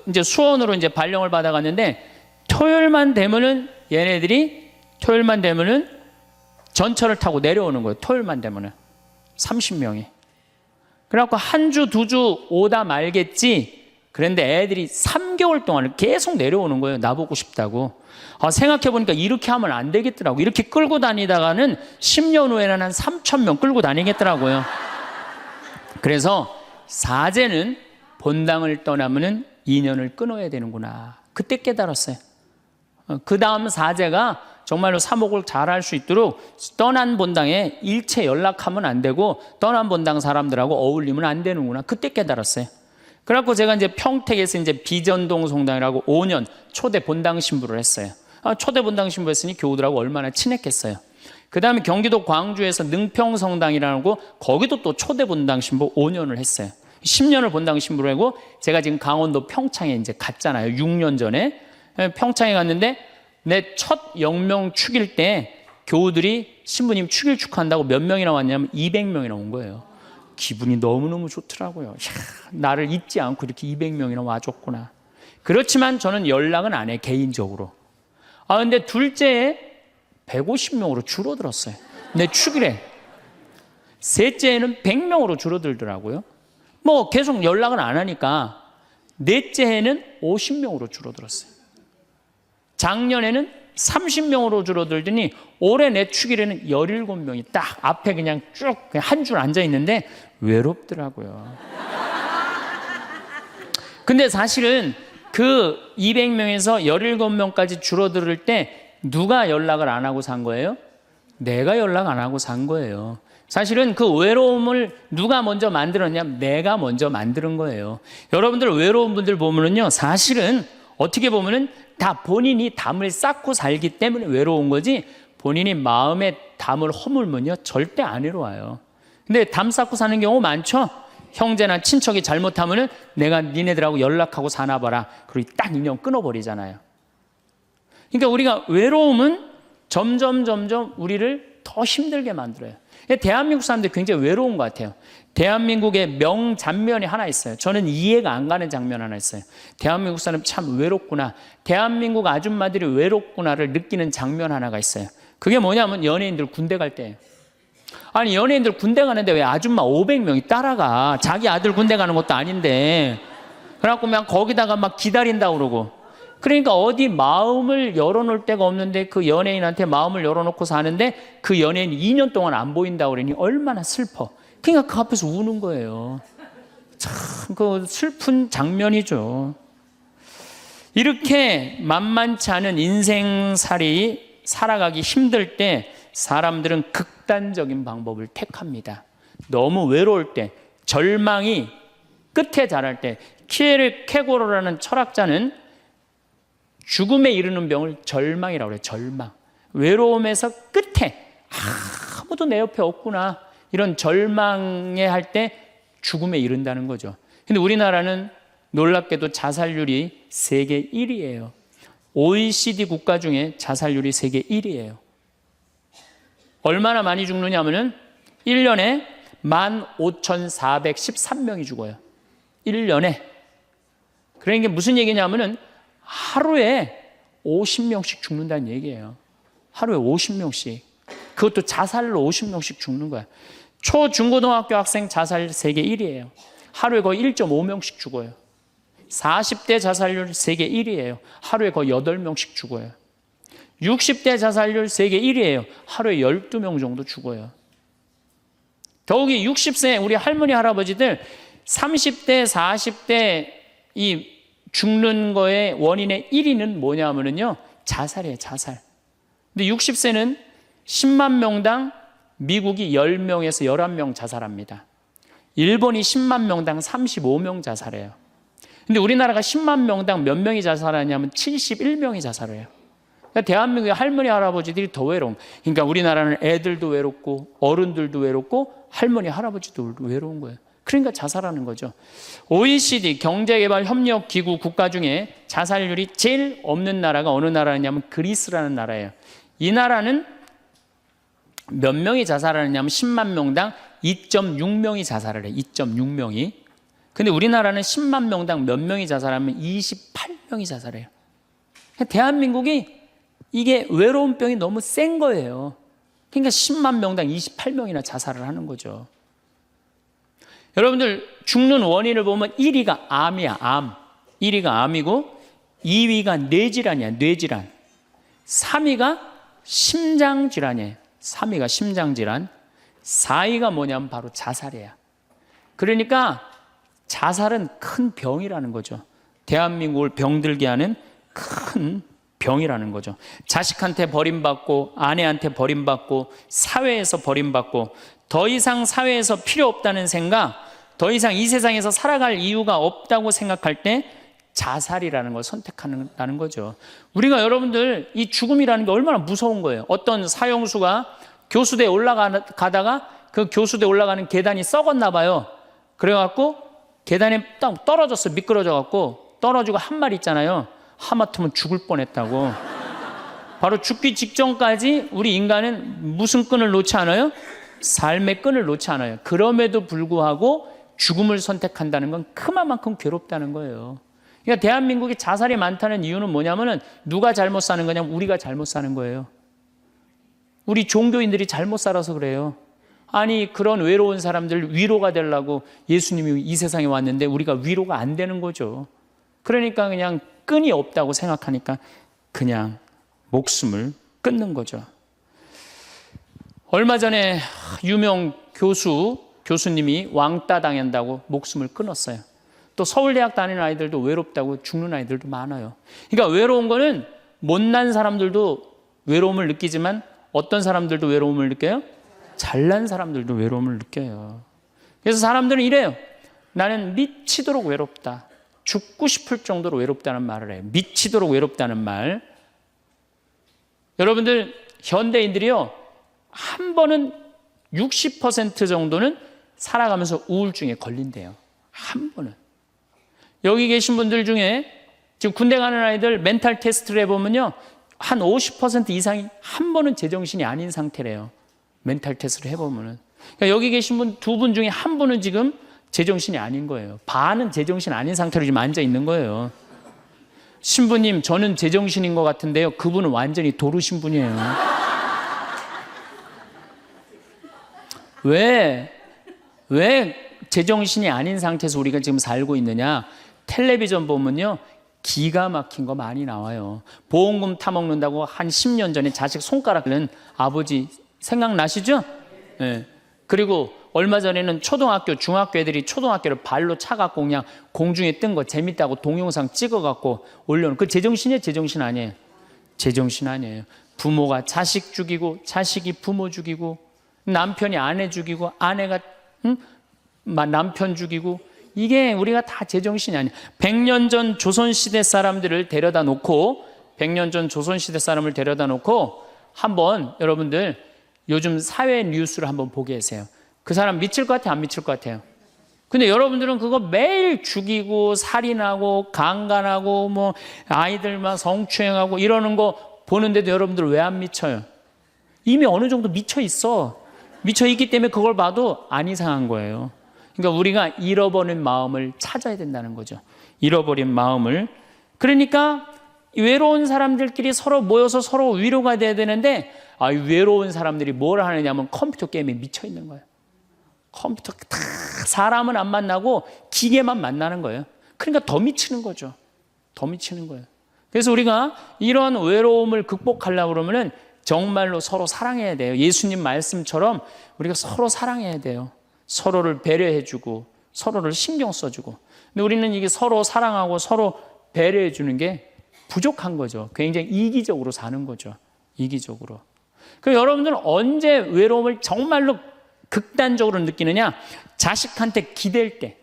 이제 수원으로 이제 발령을 받아갔는데 토요일만 되면은 전철을 타고 내려오는 거예요. 토요일만 되면은 30명이. 그래갖고 한 주, 두 주 오다 말겠지. 그런데 애들이 3개월 동안 계속 내려오는 거예요. 나보고 싶다고. 생각해보니까 이렇게 하면 안 되겠더라고. 이렇게 끌고 다니다가는 10년 후에는 한 3,000명 끌고 다니겠더라고요. 그래서 사제는 본당을 떠나면은 인연을 끊어야 되는구나. 그때 깨달았어요. 그 다음 사제가 정말로 사목을 잘할 수 있도록 떠난 본당에 일체 연락하면 안 되고 떠난 본당 사람들하고 어울리면 안 되는구나. 그때 깨달았어요. 그래갖고 제가 이제 평택에서 이제 비전동 성당이라고 5년 초대 본당 신부를 했어요. 초대 본당 신부 했으니 교우들하고 얼마나 친했겠어요. 그 다음에 경기도 광주에서 능평 성당이라고 거기도 또 초대 본당 신부 5년을 했어요. 10년을 본당 신부로 하고 제가 지금 강원도 평창에 이제 갔잖아요. 6년 전에. 평창에 갔는데 내 첫 영명 축일 때 교우들이 신부님 축일 축하한다고 몇 명이나 왔냐면 200명이나 온 거예요. 기분이 너무너무 좋더라고요. 이야, 나를 잊지 않고 이렇게 200명이나 와줬구나. 그렇지만 저는 연락은 안 해, 개인적으로. 근데 둘째에 150명으로 줄어들었어요. 내 축일에. 셋째에는 100명으로 줄어들더라고요. 뭐 계속 연락은 안 하니까 넷째 해는 50명으로 줄어들었어요. 작년에는 30명으로 줄어들더니 올해 내 축일에는 17명이 딱 앞에 그냥 쭉 한 줄 앉아 있는데 외롭더라고요. 근데 사실은 그 200명에서 17명까지 줄어들 때 누가 연락을 안 하고 산 거예요? 내가 연락 안 하고 산 거예요. 사실은 그 외로움을 누가 먼저 만들었냐면 내가 먼저 만드는 거예요. 여러분들 외로운 분들 보면은요, 사실은 어떻게 보면은 다 본인이 담을 쌓고 살기 때문에 외로운 거지, 본인이 마음에 담을 허물면요 절대 안 외로워요. 근데 담 쌓고 사는 경우 많죠. 형제나 친척이 잘못하면은 내가 니네들하고 연락하고 사나 봐라. 그리고 딱 인연 끊어버리잖아요. 그러니까 우리가 외로움은 점점 우리를 더 힘들게 만들어요. 대한민국 사람들이 굉장히 외로운 것 같아요. 대한민국의 명장면이 하나 있어요. 저는 이해가 안 가는 장면 하나 있어요. 대한민국 사람 참 외롭구나, 대한민국 아줌마들이 외롭구나를 느끼는 장면 하나가 있어요. 그게 뭐냐면 연예인들 군대 갈 때예요. 아니, 연예인들 군대 가는데 왜 아줌마 500명이 따라가? 자기 아들 군대 가는 것도 아닌데. 그래갖고 그냥 거기다가 막 기다린다고 그러고. 그러니까 어디 마음을 열어놓을 데가 없는데 그 연예인한테 마음을 열어놓고 사는데 그 연예인 2년 동안 안 보인다고 그러니 얼마나 슬퍼. 그러니까 그 앞에서 우는 거예요. 참 그 슬픈 장면이죠. 이렇게 만만치 않은 인생살이 살아가기 힘들 때 사람들은 극단적인 방법을 택합니다. 너무 외로울 때, 절망이 끝에 달할 때, 키에르케고르라는 철학자는 죽음에 이르는 병을 절망이라고 그래요. 절망. 외로움에서 끝에 아무도 내 옆에 없구나, 이런 절망에 할 때 죽음에 이른다는 거죠. 근데 우리나라는 놀랍게도 자살률이 세계 1위예요. OECD 국가 중에 자살률이 세계 1위예요. 얼마나 많이 죽느냐면은 1년에 15,413명이 죽어요. 1년에. 그러니까 무슨 얘기냐면은 하루에 50명씩 죽는다는 얘기예요. 하루에 50명씩. 그것도 자살로 50명씩 죽는 거야. 초, 중고등학교 학생 자살 세계 1위예요. 하루에 거의 1.5명씩 죽어요. 40대 자살률 세계 1위예요. 하루에 거의 8명씩 죽어요. 60대 자살률 세계 1위예요. 하루에 12명 정도 죽어요. 더욱이 60세 우리 할머니 할아버지들 30대 40대 이 죽는 거의 원인의 1위는 뭐냐면요, 자살이에요. 자살. 근데 60세는 10만 명당 미국이 10명에서 11명 자살합니다. 일본이 10만 명당 35명 자살해요. 근데 우리나라가 10만 명당 몇 명이 자살하냐면 71명이 자살해요. 그러니까 대한민국의 할머니 할아버지들이 더 외로운. 그러니까 우리나라는 애들도 외롭고 어른들도 외롭고 할머니 할아버지도 외로운 거예요. 그러니까 자살하는 거죠. OECD 경제개발협력기구 국가 중에 자살률이 제일 없는 나라가 어느 나라냐면 그리스라는 나라예요. 이 나라는 몇 명이 자살하느냐면 10만 명당 2.6명이 자살을 해요. 2.6명이. 근데 우리나라는 10만 명당 몇 명이 자살하면 28명이 자살해요. 대한민국이 이게 외로운 병이 너무 센 거예요. 그러니까 10만 명당 28명이나 자살을 하는 거죠. 여러분들 죽는 원인을 보면 1위가 암이야, 암. 1위가 암이고 2위가 뇌질환이야, 뇌질환. 3위가 심장질환이에요. 3위가 심장질환. 4위가 뭐냐면 바로 자살이에요. 그러니까 자살은 큰 병이라는 거죠. 대한민국을 병들게 하는 큰 병이라는 거죠. 자식한테 버림받고 아내한테 버림받고 사회에서 버림받고 더 이상 사회에서 필요 없다는 생각, 더 이상 이 세상에서 살아갈 이유가 없다고 생각할 때 자살이라는 걸 선택한다는 거죠. 우리가 여러분들 이 죽음이라는 게 얼마나 무서운 거예요. 어떤 사형수가 교수대에 올라가다가 그 교수대에 올라가는 계단이 썩었나 봐요. 그래갖고 계단에 딱 떨어졌어. 미끄러져갖고 떨어지고 한 말 있잖아요. 하마터면 죽을 뻔했다고. 바로 죽기 직전까지 우리 인간은 무슨 끈을 놓지 않아요? 삶의 끈을 놓지 않아요. 그럼에도 불구하고 죽음을 선택한다는 건 그만큼 괴롭다는 거예요. 그러니까 대한민국이 자살이 많다는 이유는 뭐냐면은 누가 잘못 사는 거냐면 우리가 잘못 사는 거예요. 우리 종교인들이 잘못 살아서 그래요. 아니 그런 외로운 사람들 위로가 되려고 예수님이 이 세상에 왔는데 우리가 위로가 안 되는 거죠. 그러니까 그냥 끈이 없다고 생각하니까 그냥 목숨을 끊는 거죠. 얼마 전에 유명 교수님이 왕따 당한다고 목숨을 끊었어요. 또 서울대학 다니는 아이들도 외롭다고 죽는 아이들도 많아요. 그러니까 외로운 거는 못난 사람들도 외로움을 느끼지만 어떤 사람들도 외로움을 느껴요? 잘난 사람들도 외로움을 느껴요. 그래서 사람들은 이래요. 나는 미치도록 외롭다. 죽고 싶을 정도로 외롭다는 말을 해요. 미치도록 외롭다는 말. 여러분들 현대인들이요. 한 번은 60% 정도는 살아가면서 우울증에 걸린대요. 한 번은. 여기 계신 분들 중에 지금 군대 가는 아이들 멘탈 테스트를 해보면요. 한 50% 이상이 한 번은 제정신이 아닌 상태래요. 멘탈 테스트를 해보면은. 그러니까 여기 계신 분 두 분 중에 한 분은 지금 제정신이 아닌 거예요. 반은 제정신 아닌 상태로 지금 앉아 있는 거예요. 신부님, 저는 제정신인 것 같은데요. 그분은 완전히 도루 신분이에요. 왜 제정신이 아닌 상태에서 우리가 지금 살고 있느냐? 텔레비전 보면요. 기가 막힌 거 많이 나와요. 보험금 타먹는다고 한 10년 전에 자식 손가락 는 아버지 생각나시죠? 네. 그리고 얼마 전에는 초등학교, 중학교 애들이 초등학교를 발로 차갖고 그냥 공중에 뜬 거 재밌다고 동영상 찍어갖고 올려놓은 그 제정신이에요? 제정신 아니에요? 제정신 아니에요. 부모가 자식 죽이고 자식이 부모 죽이고 남편이 아내 죽이고 아내가 남편 죽이고 이게 우리가 다 제정신이 아니에요. 100년 전 조선시대 사람들을 데려다 놓고 100년 전 조선시대 사람을 데려다 놓고 한번 여러분들 요즘 사회 뉴스를 한번 보게 하세요. 그 사람 미칠 것 같아요? 안 미칠 것 같아요? 근데 여러분들은 그거 매일 죽이고 살인하고 강간하고 뭐 아이들만 성추행하고 이러는 거 보는데도 여러분들 왜 안 미쳐요? 이미 어느 정도 미쳐 있어. 미쳐 있기 때문에 그걸 봐도 안 이상한 거예요. 그러니까 우리가 잃어버린 마음을 찾아야 된다는 거죠. 잃어버린 마음을. 그러니까 외로운 사람들끼리 서로 모여서 서로 위로가 돼야 되는데 외로운 사람들이 뭘 하느냐면 컴퓨터 게임에 미쳐 있는 거예요. 컴퓨터 다 사람은 안 만나고 기계만 만나는 거예요. 그러니까 더 미치는 거죠. 더 미치는 거예요. 그래서 우리가 이런 외로움을 극복하려고 그러면은 정말로 서로 사랑해야 돼요. 예수님 말씀처럼 우리가 서로 사랑해야 돼요. 서로를 배려해주고 서로를 신경 써주고. 근데 우리는 이게 서로 사랑하고 서로 배려해주는 게 부족한 거죠. 굉장히 이기적으로 사는 거죠. 이기적으로. 그럼 여러분들은 언제 외로움을 정말로 극단적으로 느끼느냐? 자식한테 기댈 때.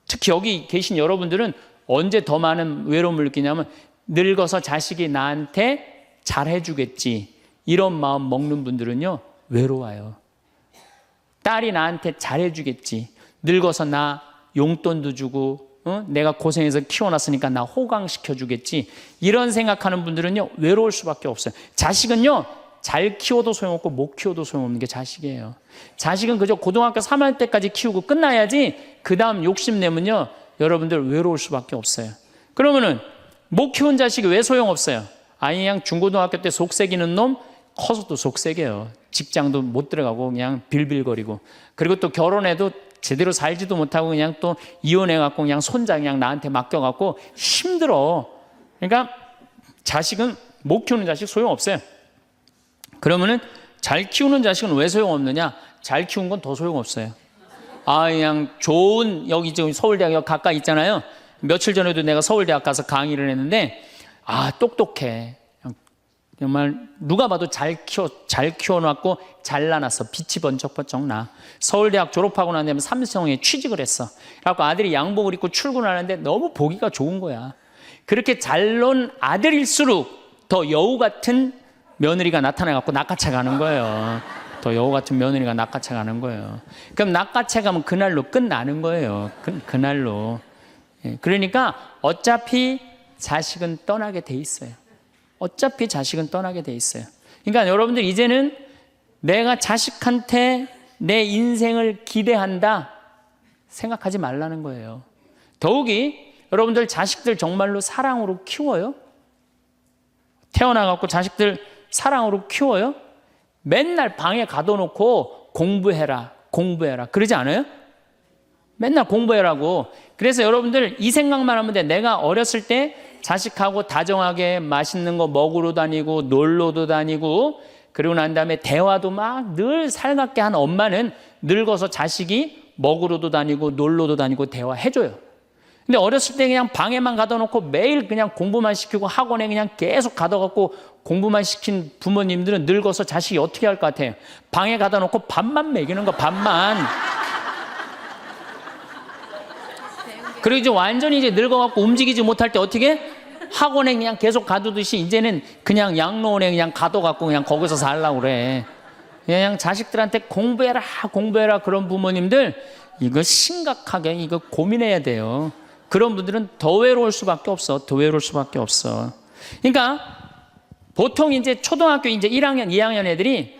특히 여기 계신 여러분들은 언제 더 많은 외로움을 느끼냐면 늙어서 자식이 나한테 잘해주겠지 이런 마음 먹는 분들은요 외로워요. 딸이 나한테 잘해주겠지, 늙어서 나 용돈도 주고 내가 고생해서 키워놨으니까 나 호강시켜주겠지, 이런 생각하는 분들은요 외로울 수밖에 없어요. 자식은요 잘 키워도 소용없고 못 키워도 소용없는 게 자식이에요. 자식은 그저 고등학교 3학년 때까지 키우고 끝나야지, 그 다음 욕심내면요 여러분들 외로울 수밖에 없어요. 그러면은 못 키운 자식이 왜 소용없어요? 아니 그냥 중고등학교 때 속새기는 놈 커서도 속새겨요. 직장도 못 들어가고 그냥 빌빌거리고, 그리고 또 결혼해도 제대로 살지도 못하고 그냥 또 이혼해갖고 그냥 손자 그냥 나한테 맡겨갖고 힘들어. 그러니까 자식은 못 키우는 자식 소용없어요. 그러면은 잘 키우는 자식은 왜 소용없느냐? 잘 키운 건 더 소용없어요. 그냥 좋은, 여기 지금 서울대학 여기 가까이 있잖아요. 며칠 전에도 내가 서울대학 가서 강의를 했는데 똑똑해. 정말 누가 봐도 잘 키워놨고 잘라놨어. 빛이 번쩍번쩍 나. 서울대학 졸업하고 난 다음에 삼성에 취직을 했어. 그래갖고 아들이 양복을 입고 출근하는데 너무 보기가 좋은 거야. 그렇게 잘 논 아들일수록 더 여우 같은 며느리가 나타나갖고 낚아채 가는 거예요. 더 여우 같은 며느리가 낚아채 가는 거예요. 그럼 낚아채 가면 그날로 끝나는 거예요. 그날로. 그러니까 어차피 자식은 떠나게 돼 있어요. 어차피 자식은 떠나게 돼 있어요. 그러니까 여러분들 이제는 내가 자식한테 내 인생을 기대한다 생각하지 말라는 거예요. 더욱이 여러분들 자식들 정말로 사랑으로 키워요? 태어나갖고 자식들 사랑으로 키워요? 맨날 방에 가둬놓고 공부해라 그러지 않아요? 맨날 공부해라고. 그래서 여러분들 이 생각만 하면 돼. 내가 어렸을 때 자식하고 다정하게 맛있는 거 먹으러 다니고 놀러도 다니고, 그리고 난 다음에 대화도 막 늘 살갑게 한 엄마는 늙어서 자식이 먹으러도 다니고 놀러도 다니고 대화해줘요. 근데 어렸을 때 그냥 방에만 가둬놓고 매일 그냥 공부만 시키고 학원에 그냥 계속 가둬갖고 공부만 시킨 부모님들은 늙어서 자식이 어떻게 할 것 같아요? 방에 가둬놓고 밥만 먹이는 거, 밥만. 그리고 이제 완전히 이제 늙어갖고 움직이지 못할 때 어떻게? 학원에 그냥 계속 가두듯이 이제는 그냥 양로원에 그냥 가둬갖고 그냥 거기서 살라고 그래. 그냥 자식들한테 공부해라 그런 부모님들 이거 심각하게 이거 고민해야 돼요. 그런 분들은 더 외로울 수밖에 없어. 더 외로울 수밖에 없어. 그러니까 보통 이제 초등학교 이제 1학년, 2학년 애들이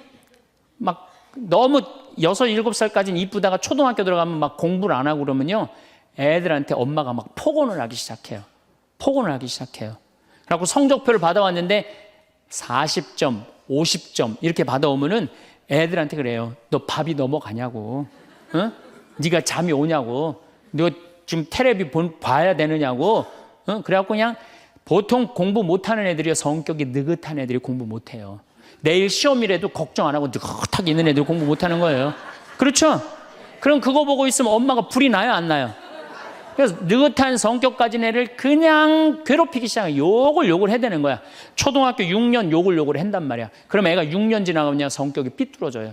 막 너무 6, 7살까지는 이쁘다가 초등학교 들어가면 막 공부를 안 하고 그러면요 애들한테 엄마가 막 폭언을 하기 시작해요. 그래갖고 성적표를 받아왔는데 40점, 50점 이렇게 받아오면은 애들한테 그래요. 너 밥이 넘어가냐고. 어? 네가 잠이 오냐고. 너 지금 텔레비 봐야 되느냐고. 그래갖고 그냥 보통 공부 못하는 애들이요. 성격이 느긋한 애들이 공부 못해요. 내일 시험이라도 걱정 안 하고 느긋하게 있는 애들이 공부 못하는 거예요. 그렇죠? 그럼 그거 보고 있으면 엄마가 불이 나요, 안 나요? 그래서 느긋한 성격 가진 애를 그냥 괴롭히기 시작해. 욕을 해대는 거야. 초등학교 6년 욕을 한단 말이야. 그럼 애가 6년 지나가면 성격이 삐뚤어져요.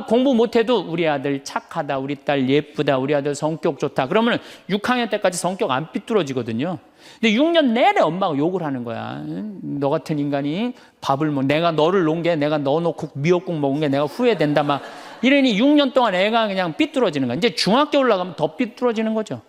공부 못해도 우리 아들 착하다, 우리 딸 예쁘다, 우리 아들 성격 좋다. 그러면 6학년 때까지 성격 안 삐뚤어지거든요. 근데 6년 내내 엄마가 욕을 하는 거야. 너 같은 인간이 밥을 내가 너를 놓은 게, 내가 너 놓고 미역국 먹은 게 내가 후회된다 막 이러니 6년 동안 애가 그냥 삐뚤어지는 거야. 이제 중학교 올라가면 더 삐뚤어지는 거죠.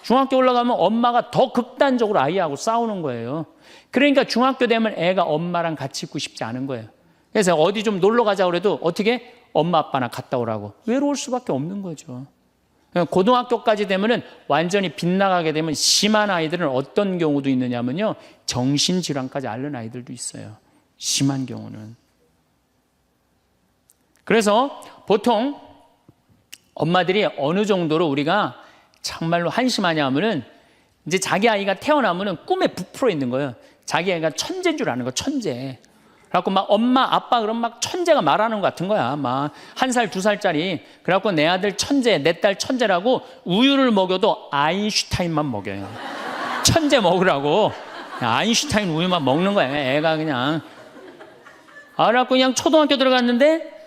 중학교 올라가면 엄마가 더 극단적으로 아이하고 싸우는 거예요. 그러니까 중학교 되면 애가 엄마랑 같이 있고 싶지 않은 거예요. 그래서 어디 좀 놀러 가자 그래도 어떻게? 엄마 아빠나 갔다 오라고. 외로울 수밖에 없는 거죠. 고등학교까지 되면은 완전히 빗나가게 되면 심한 아이들은 어떤 경우도 있느냐면요. 정신질환까지 앓는 아이들도 있어요. 심한 경우는. 그래서 보통 엄마들이 어느 정도로 우리가 정말로 한심하냐 하면은 이제 자기 아이가 태어나면은 꿈에 부풀어 있는 거예요. 자기 아이가 천재인 줄 아는 거, 천재. 그래갖고 막 엄마, 아빠 그럼 막 천재가 말하는 것 같은 거야. 막 1살, 2살짜리. 그래갖고 내 아들 천재, 내 딸 천재라고 우유를 먹여도 아인슈타인만 먹여요. 천재 먹으라고. 아인슈타인 우유만 먹는 거야. 애가 그냥. 그래갖고 그냥 초등학교 들어갔는데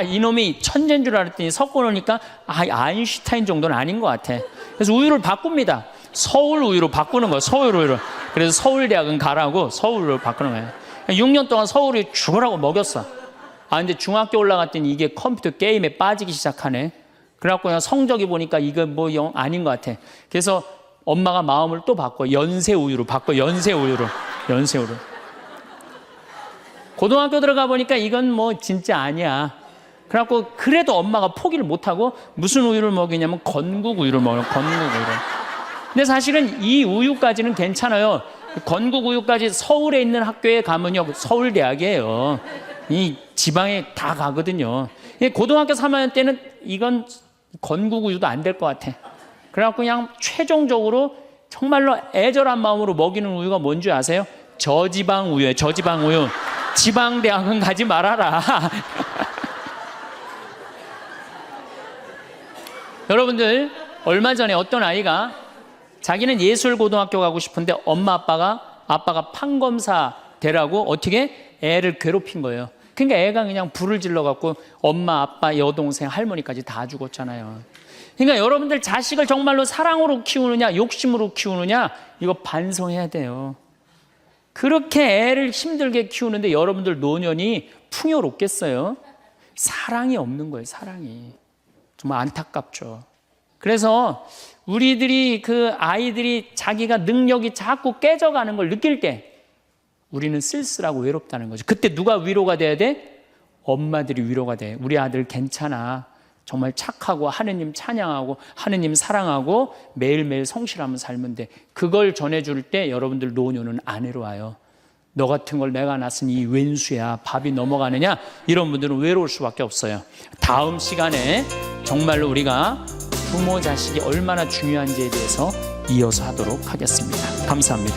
이놈이 천재인 줄 알았더니 섞어 놓으니까 아인슈타인 정도는 아닌 것 같아. 그래서 우유를 바꿉니다. 서울 우유로 바꾸는 거야. 서울 우유로. 그래서 서울대학은 가라고 서울로 바꾸는 거예요. 6년 동안 서울이 죽으라고 먹였어. 근데 중학교 올라갔더니 이게 컴퓨터 게임에 빠지기 시작하네. 그래갖고 그냥 성적이 보니까 이거 뭐 영 아닌 것 같아. 그래서 엄마가 마음을 또 바꿔. 연세 우유로 바꿔. 연세 우유로. 고등학교 들어가 보니까 이건 뭐 진짜 아니야. 그래갖고 그래도 엄마가 포기를 못하고 무슨 우유를 먹이냐면 건국 우유를 먹어요. 건국 우유를. 근데 사실은 이 우유까지는 괜찮아요. 건국 우유까지 서울에 있는 학교에 가면요, 서울대학이에요. 이 지방에 다 가거든요. 고등학교 3학년 때는 이건 건국 우유도 안 될 것 같아. 그래갖고 그냥 최종적으로 정말로 애절한 마음으로 먹이는 우유가 뭔지 아세요? 저지방 우유예요. 저지방 우유. 지방대학은 가지 말아라. 여러분들, 얼마 전에 어떤 아이가 자기는 예술고등학교 가고 싶은데 엄마 아빠가 판검사 되라고 어떻게 애를 괴롭힌 거예요. 그러니까 애가 그냥 불을 질러갖고 엄마 아빠 여동생 할머니까지 다 죽었잖아요. 그러니까 여러분들 자식을 정말로 사랑으로 키우느냐 욕심으로 키우느냐 이거 반성해야 돼요. 그렇게 애를 힘들게 키우는데 여러분들 노년이 풍요롭겠어요? 사랑이 없는 거예요. 사랑이. 정말 안타깝죠. 그래서 우리들이 그 아이들이 자기가 능력이 자꾸 깨져가는 걸 느낄 때 우리는 쓸쓸하고 외롭다는 거죠. 그때 누가 위로가 돼야 돼? 엄마들이 위로가 돼. 우리 아들 괜찮아. 정말 착하고 하느님 찬양하고 하느님 사랑하고 매일매일 성실하면 살면 돼. 그걸 전해줄 때 여러분들 노년은 안 외로워요. 너 같은 걸 내가 낳았으니 이 웬수야. 밥이 넘어가느냐? 이런 분들은 외로울 수밖에 없어요. 다음 시간에 정말로 우리가 부모 자식이 얼마나 중요한지에 대해서 이어서 하도록 하겠습니다. 감사합니다.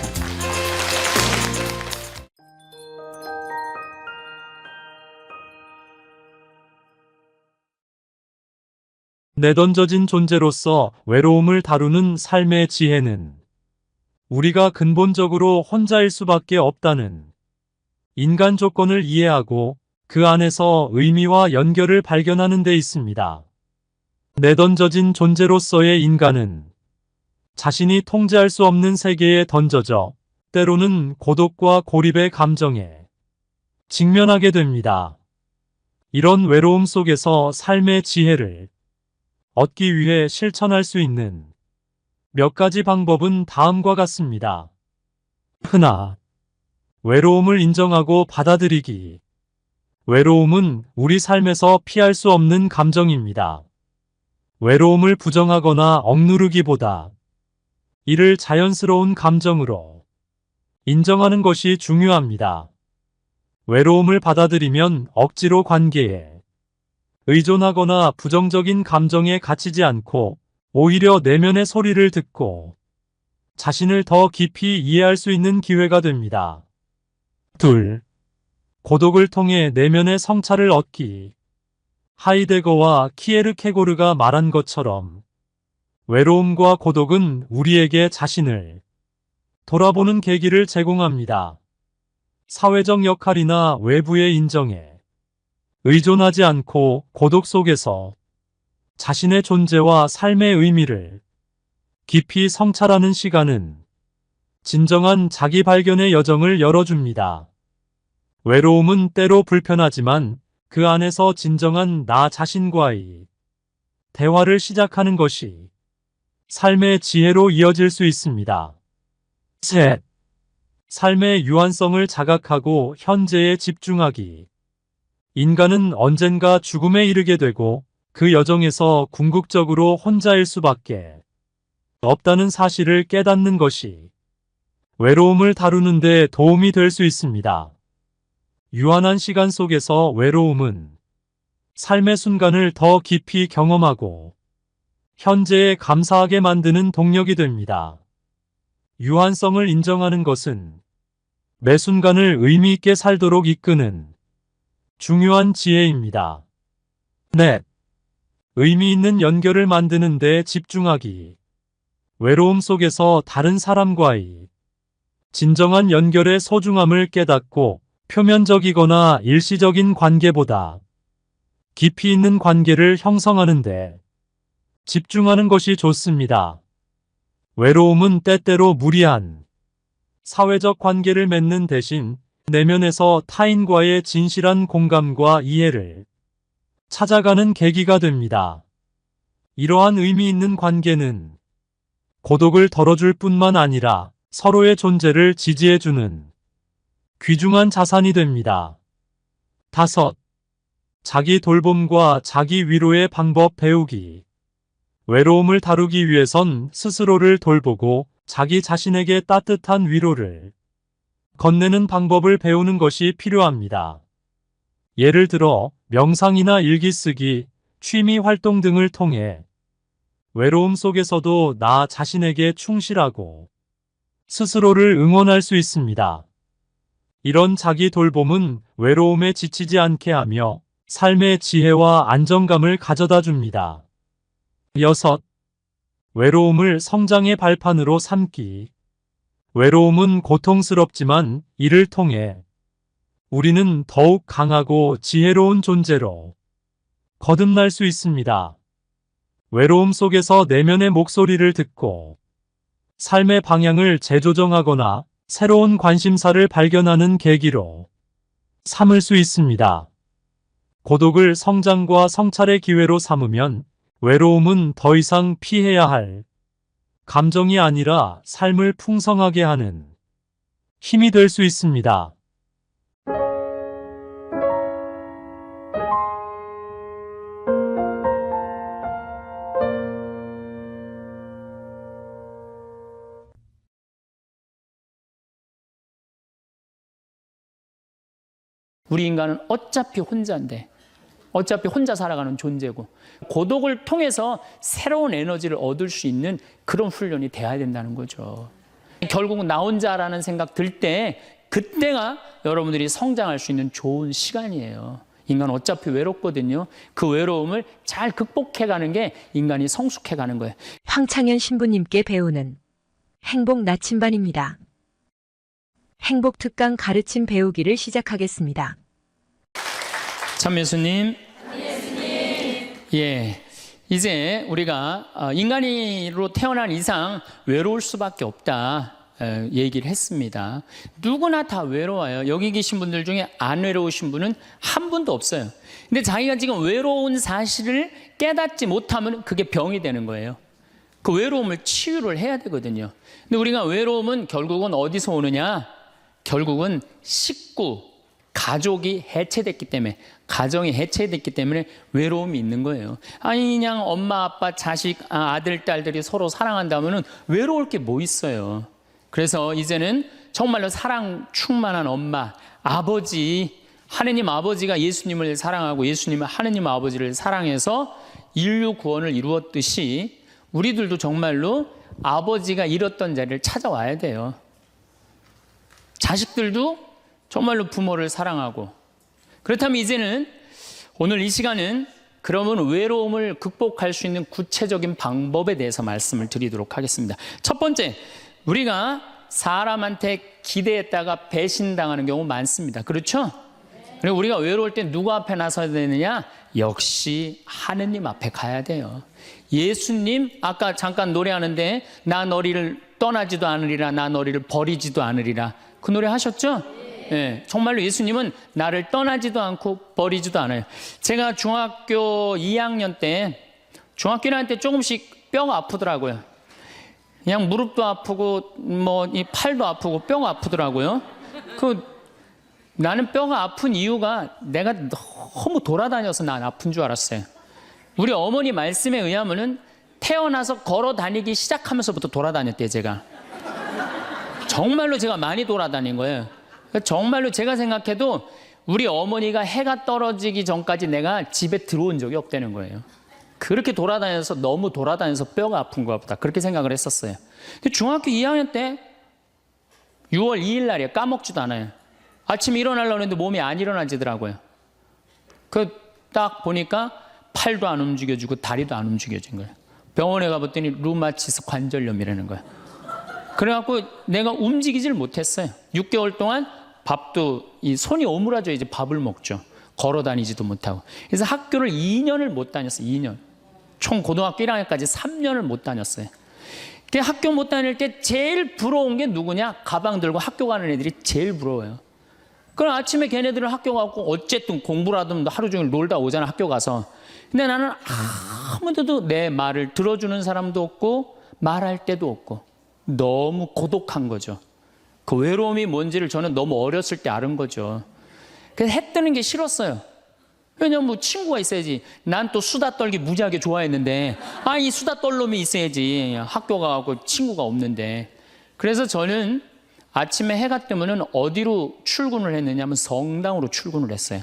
내던져진 존재로서 외로움을 다루는 삶의 지혜는 우리가 근본적으로 혼자일 수밖에 없다는 인간 조건을 이해하고 그 안에서 의미와 연결을 발견하는 데 있습니다. 내던져진 존재로서의 인간은 자신이 통제할 수 없는 세계에 던져져 때로는 고독과 고립의 감정에 직면하게 됩니다. 이런 외로움 속에서 삶의 지혜를 얻기 위해 실천할 수 있는 몇 가지 방법은 다음과 같습니다. 하나, 외로움을 인정하고 받아들이기. 외로움은 우리 삶에서 피할 수 없는 감정입니다. 외로움을 부정하거나 억누르기보다 이를 자연스러운 감정으로 인정하는 것이 중요합니다. 외로움을 받아들이면 억지로 관계에 의존하거나 부정적인 감정에 갇히지 않고 오히려 내면의 소리를 듣고 자신을 더 깊이 이해할 수 있는 기회가 됩니다. 둘, 고독을 통해 내면의 성찰을 얻기. 하이데거와 키에르케고르가 말한 것처럼 외로움과 고독은 우리에게 자신을 돌아보는 계기를 제공합니다. 사회적 역할이나 외부의 인정에 의존하지 않고 고독 속에서 자신의 존재와 삶의 의미를 깊이 성찰하는 시간은 진정한 자기 발견의 여정을 열어줍니다. 외로움은 때로 불편하지만 그 안에서 진정한 나 자신과의 대화를 시작하는 것이 삶의 지혜로 이어질 수 있습니다. 셋, 삶의 유한성을 자각하고 현재에 집중하기. 인간은 언젠가 죽음에 이르게 되고 그 여정에서 궁극적으로 혼자일 수밖에 없다는 사실을 깨닫는 것이 외로움을 다루는 데 도움이 될 수 있습니다. 유한한 시간 속에서 외로움은 삶의 순간을 더 깊이 경험하고 현재에 감사하게 만드는 동력이 됩니다. 유한성을 인정하는 것은 매 순간을 의미 있게 살도록 이끄는 중요한 지혜입니다. 넷, 의미 있는 연결을 만드는 데 집중하기. 외로움 속에서 다른 사람과의 진정한 연결의 소중함을 깨닫고 표면적이거나 일시적인 관계보다 깊이 있는 관계를 형성하는데 집중하는 것이 좋습니다. 외로움은 때때로 무리한 사회적 관계를 맺는 대신 내면에서 타인과의 진실한 공감과 이해를 찾아가는 계기가 됩니다. 이러한 의미 있는 관계는 고독을 덜어줄 뿐만 아니라 서로의 존재를 지지해주는 귀중한 자산이 됩니다. 5. 자기 돌봄과 자기 위로의 방법 배우기. 외로움을 다루기 위해선 스스로를 돌보고 자기 자신에게 따뜻한 위로를 건네는 방법을 배우는 것이 필요합니다. 예를 들어 명상이나 일기 쓰기, 취미 활동 등을 통해 외로움 속에서도 나 자신에게 충실하고 스스로를 응원할 수 있습니다. 이런 자기 돌봄은 외로움에 지치지 않게 하며 삶의 지혜와 안정감을 가져다 줍니다. 6. 외로움을 성장의 발판으로 삼기. 외로움은 고통스럽지만 이를 통해 우리는 더욱 강하고 지혜로운 존재로 거듭날 수 있습니다. 외로움 속에서 내면의 목소리를 듣고 삶의 방향을 재조정하거나 새로운 관심사를 발견하는 계기로 삼을 수 있습니다. 고독을 성장과 성찰의 기회로 삼으면 외로움은 더 이상 피해야 할 감정이 아니라 삶을 풍성하게 하는 힘이 될 수 있습니다. 우리 인간은 어차피 혼자인데, 어차피 혼자 살아가는 존재고, 고독을 통해서 새로운 에너지를 얻을 수 있는 그런 훈련이 돼야 된다는 거죠. 결국은 나 혼자라는 생각 들 때, 그때가 여러분들이 성장할 수 있는 좋은 시간이에요. 인간은 어차피 외롭거든요. 그 외로움을 잘 극복해가는 게 인간이 성숙해가는 거예요. 황창현 신부님께 배우는 행복 나침반입니다. 행복 특강 가르침 배우기를 시작하겠습니다. 참예수님. 예. 이제 우리가 인간으로 태어난 이상 외로울 수밖에 없다 얘기를 했습니다. 누구나 다 외로워요. 여기 계신 분들 중에 안 외로우신 분은 한 분도 없어요. 근데 자기가 지금 외로운 사실을 깨닫지 못하면 그게 병이 되는 거예요. 그 외로움을 치유를 해야 되거든요. 근데 우리가 외로움은 결국은 어디서 오느냐? 결국은 식구, 가족이 해체됐기 때문에, 가정이 해체됐기 때문에 외로움이 있는 거예요. 아니 그냥 엄마, 아빠, 자식, 아들, 딸들이 서로 사랑한다면 외로울 게 뭐 있어요. 그래서 이제는 정말로 사랑 충만한 엄마, 아버지, 하느님 아버지가 예수님을 사랑하고 예수님은 하느님 아버지를 사랑해서 인류 구원을 이루었듯이 우리들도 정말로 아버지가 잃었던 자리를 찾아와야 돼요. 자식들도 정말로 부모를 사랑하고, 그렇다면 이제는 오늘 이 시간은 그러면 외로움을 극복할 수 있는 구체적인 방법에 대해서 말씀을 드리도록 하겠습니다. 첫 번째, 우리가 사람한테 기대했다가 배신당하는 경우 많습니다. 그렇죠? 그리고 우리가 외로울 때 누구 앞에 나서야 되느냐? 역시 하느님 앞에 가야 돼요. 예수님, 아까 잠깐 노래하는데 나 너희를 떠나지도 않으리라, 나 너희를 버리지도 않으리라, 그 노래 하셨죠? 네, 정말로 예수님은 나를 떠나지도 않고 버리지도 않아요. 제가 중학교 2학년 때, 중학교 1학년 때 조금씩 뼈가 아프더라고요. 그냥 무릎도 아프고 뭐 이 팔도 아프고 뼈가 아프더라고요. 나는 뼈가 아픈 이유가 내가 너무 돌아다녀서 난 아픈 줄 알았어요. 우리 어머니 말씀에 의하면은 태어나서 걸어 다니기 시작하면서부터 돌아다녔대요, 제가. 정말로 제가 많이 돌아다닌 거예요. 정말로 제가 생각해도 우리 어머니가 해가 떨어지기 전까지 내가 집에 들어온 적이 없다는 거예요. 그렇게 돌아다녀서, 너무 돌아다녀서 뼈가 아픈 것 보다, 그렇게 생각을 했었어요. 근데 중학교 2학년 때 6월 2일 날이에요. 까먹지도 않아요. 아침에 일어나려고 했는데 몸이 안 일어나지더라고요. 딱 보니까 팔도 안 움직여지고 다리도 안 움직여진 거예요. 병원에 가봤더니 루마티스 관절염이라는 거예요. 그래갖고 내가 움직이질 못했어요. 6개월 동안 밥도, 이 손이 오므라져 이제 밥을 먹죠. 걸어 다니지도 못하고. 그래서 학교를 2년을 못 다녔어요. 2년. 총 고등학교 1학년까지 3년을 못 다녔어요. 학교 못 다닐 때 제일 부러운 게 누구냐? 가방 들고 학교 가는 애들이 제일 부러워요. 그럼 아침에 걔네들은 학교 가고 어쨌든 공부를 하든 하루 종일 놀다 오잖아, 학교 가서. 근데 나는 아무도 내 말을 들어주는 사람도 없고 말할 때도 없고 너무 고독한 거죠. 그 외로움이 뭔지를 저는 너무 어렸을 때 알은 거죠. 그래서 해 뜨는 게 싫었어요. 왜냐면 뭐 친구가 있어야지. 난 또 수다 떨기 무지하게 좋아했는데 이 수다 떨 놈이 있어야지. 학교 가고 친구가 없는데. 그래서 저는 아침에 해가 뜨면은 어디로 출근을 했느냐면 성당으로 출근을 했어요.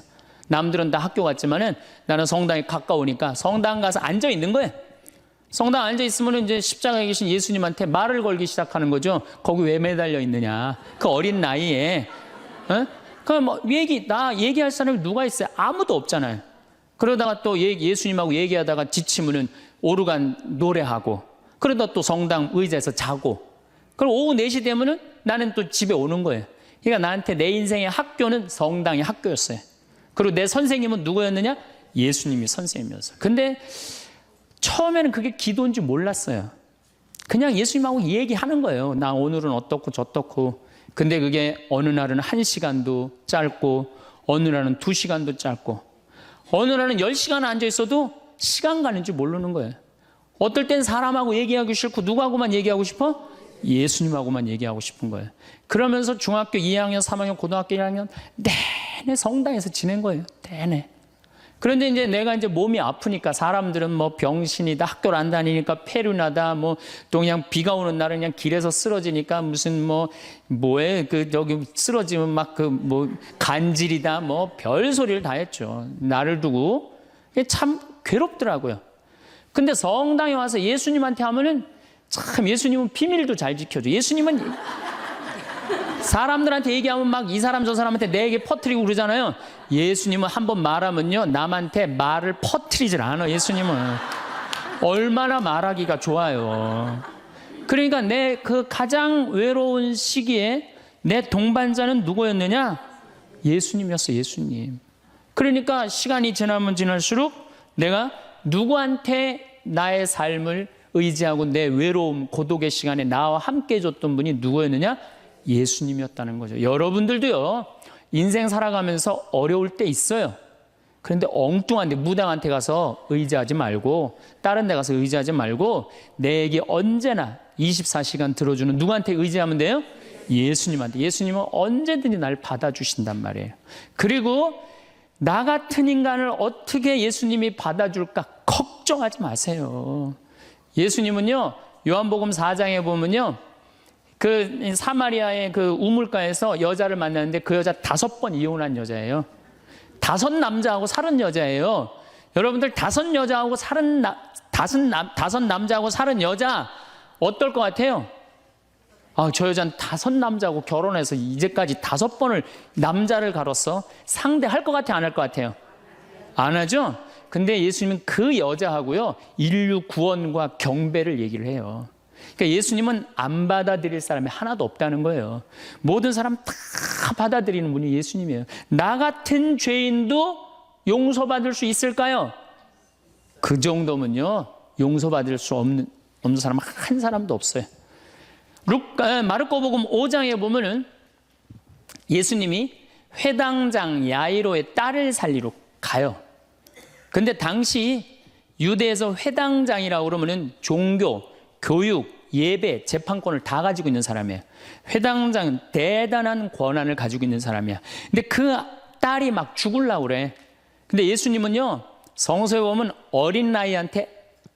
남들은 다 학교 갔지만은 나는 성당이 가까우니까 성당 가서 앉아 있는 거예요. 성당 앉아 있으면 이제 십자가에 계신 예수님한테 말을 걸기 시작하는 거죠. 거기 왜 매달려 있느냐. 그 어린 나이에. 그럼 뭐 나 얘기할 사람이 누가 있어요? 아무도 없잖아요. 그러다가 또 예수님하고 얘기하다가 지치면은 오르간 노래하고, 그러다 또 성당 의자에서 자고, 그럼 오후 4시 되면은 나는 또 집에 오는 거예요. 그러니까 나한테 내 인생의 학교는 성당이 학교였어요. 그리고 내 선생님은 누구였느냐? 예수님이 선생님이었어요. 근데 처음에는 그게 기도인지 몰랐어요. 그냥 예수님하고 얘기하는 거예요. 나 오늘은 어떻고 저떻고. 근데 그게 어느 날은 1시간도 짧고 어느 날은 2시간도 짧고 어느 날은 10시간 앉아 있어도 시간 가는 줄 모르는 거예요. 어떨 땐 사람하고 얘기하기 싫고 누구하고만 얘기하고 싶어? 예수님하고만 얘기하고 싶은 거예요. 그러면서 중학교 2학년, 3학년, 고등학교 1학년 내내 성당에서 지낸 거예요. 내내. 그런데 이제 내가 이제 몸이 아프니까 사람들은 뭐 병신이다, 학교를 안 다니니까 폐륜하다, 뭐 또 그냥 비가 오는 날은 그냥 길에서 쓰러지니까 무슨 저기 쓰러지면 막 간질이다, 뭐 별 소리를 다 했죠. 나를 두고. 참 괴롭더라고요. 근데 성당에 와서 예수님한테 하면은 참 예수님은 비밀도 잘 지켜줘. 예수님은 사람들한테 얘기하면 막 이 사람 저 사람한테 내 얘기 퍼뜨리고 그러잖아요. 예수님은 한번 말하면요 남한테 말을 퍼뜨리질 않아. 예수님은 얼마나 말하기가 좋아요. 그러니까 내 그 가장 외로운 시기에 내 동반자는 누구였느냐? 예수님이었어. 예수님. 그러니까 시간이 지나면 지날수록 내가 누구한테 나의 삶을 의지하고 내 외로움 고독의 시간에 나와 함께 해줬던 분이 누구였느냐? 예수님이었다는 거죠. 여러분들도요 인생 살아가면서 어려울 때 있어요. 그런데 엉뚱한데 무당한테 가서 의지하지 말고 다른 데 가서 의지하지 말고 내 얘기 언제나 24시간 들어주는 누구한테 의지하면 돼요? 예수님한테. 예수님은 언제든지 날 받아주신단 말이에요. 그리고 나 같은 인간을 어떻게 예수님이 받아줄까 걱정하지 마세요. 예수님은요 요한복음 4장에 보면요 그 사마리아의 그 우물가에서 여자를 만났는데 그 여자 5번 이혼한 여자예요. 5 남자하고 살은 여자예요. 여러분들 5 여자하고 살은 5 남자하고 살은 여자 어떨 것 같아요? 저 여자는 5 남자하고 결혼해서 이제까지 5번을 남자를 가로써 상대할 것 같아요? 안 할 것 같아요? 안 하죠? 근데 예수님은 그 여자하고요 인류 구원과 경배를 얘기를 해요. 그러니까 예수님은 안 받아들일 사람이 하나도 없다는 거예요. 모든 사람 다 받아들이는 분이 예수님이에요. 나 같은 죄인도 용서받을 수 있을까요? 그 정도면요 용서받을 수 없는 사람 한 사람도 없어요. 마르코복음 5장에 보면은 예수님이 회당장 야이로의 딸을 살리러 가요. 근데 당시 유대에서 회당장이라고 그러면은 종교, 교육, 예배, 재판권을 다 가지고 있는 사람이에요. 회당장은 대단한 권한을 가지고 있는 사람이야. 근데 그 딸이 막 죽으려고 그래. 근데 예수님은요 성서에 보면 어린 나이한테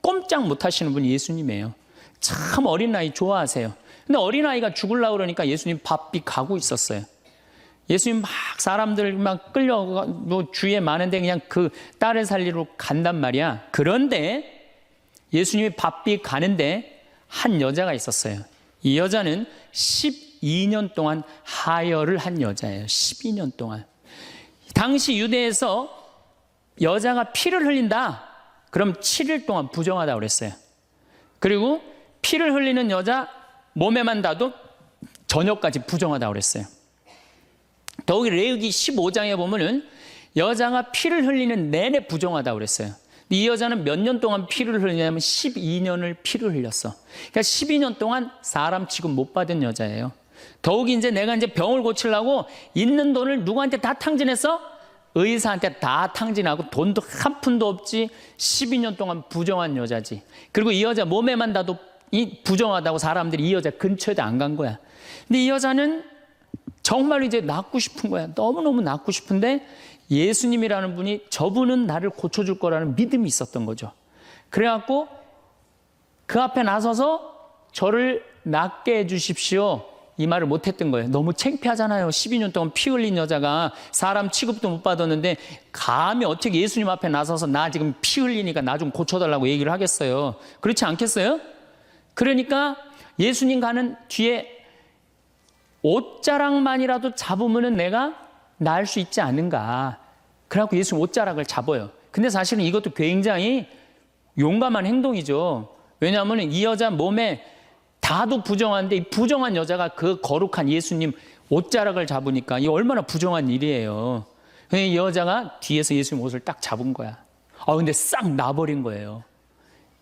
꼼짝 못 하시는 분이 예수님이에요. 참 어린 나이 좋아하세요. 근데 어린 아이가 죽으려고 그러니까 예수님 바삐 가고 있었어요. 예수님 막 사람들 막 끌려 주위에 많은데 그냥 그 딸을 살리러 간단 말이야. 그런데 예수님이 바삐 가는데 한 여자가 있었어요. 이 여자는 12년 동안 하혈을 한 여자예요. 12년 동안. 당시 유대에서 여자가 피를 흘린다. 그럼 7일 동안 부정하다고 그랬어요. 그리고 피를 흘리는 여자 몸에만 닿아도 저녁까지 부정하다고 그랬어요. 더욱이 레위기 15장에 보면은 여자가 피를 흘리는 내내 부정하다고 그랬어요. 이 여자는 몇 년 동안 피를 흘리냐면 12년을 피를 흘렸어. 그러니까 12년 동안 사람 취급 못 받은 여자예요. 더욱이 이제 내가 이제 병을 고치려고 있는 돈을 누구한테 다 탕진했어? 의사한테 다 탕진하고 돈도 한 푼도 없지. 12년 동안 부정한 여자지. 그리고 이 여자 몸에만 닿아도 이 부정하다고 사람들이 이 여자 근처에도 안 간 거야. 근데 이 여자는 정말 이제 낫고 싶은 거야. 너무너무 낫고 싶은데 예수님이라는 분이 저분은 나를 고쳐줄 거라는 믿음이 있었던 거죠. 그래갖고 그 앞에 나서서 저를 낫게 해주십시오. 이 말을 못했던 거예요. 너무 창피하잖아요. 12년 동안 피 흘린 여자가 사람 취급도 못 받았는데 감히 어떻게 예수님 앞에 나서서 나 지금 피 흘리니까 나 좀 고쳐달라고 얘기를 하겠어요. 그렇지 않겠어요? 그러니까 예수님 가는 뒤에 옷자락만이라도 잡으면 내가 나을 수 있지 않은가. 그래갖고 예수님 옷자락을 잡아요. 근데 사실은 이것도 굉장히 용감한 행동이죠. 왜냐하면 이 여자 몸에 다도 부정한데 이 부정한 여자가 그 거룩한 예수님 옷자락을 잡으니까 이 얼마나 부정한 일이에요. 이 여자가 뒤에서 예수님 옷을 딱 잡은 거야. 근데 싹 나버린 거예요.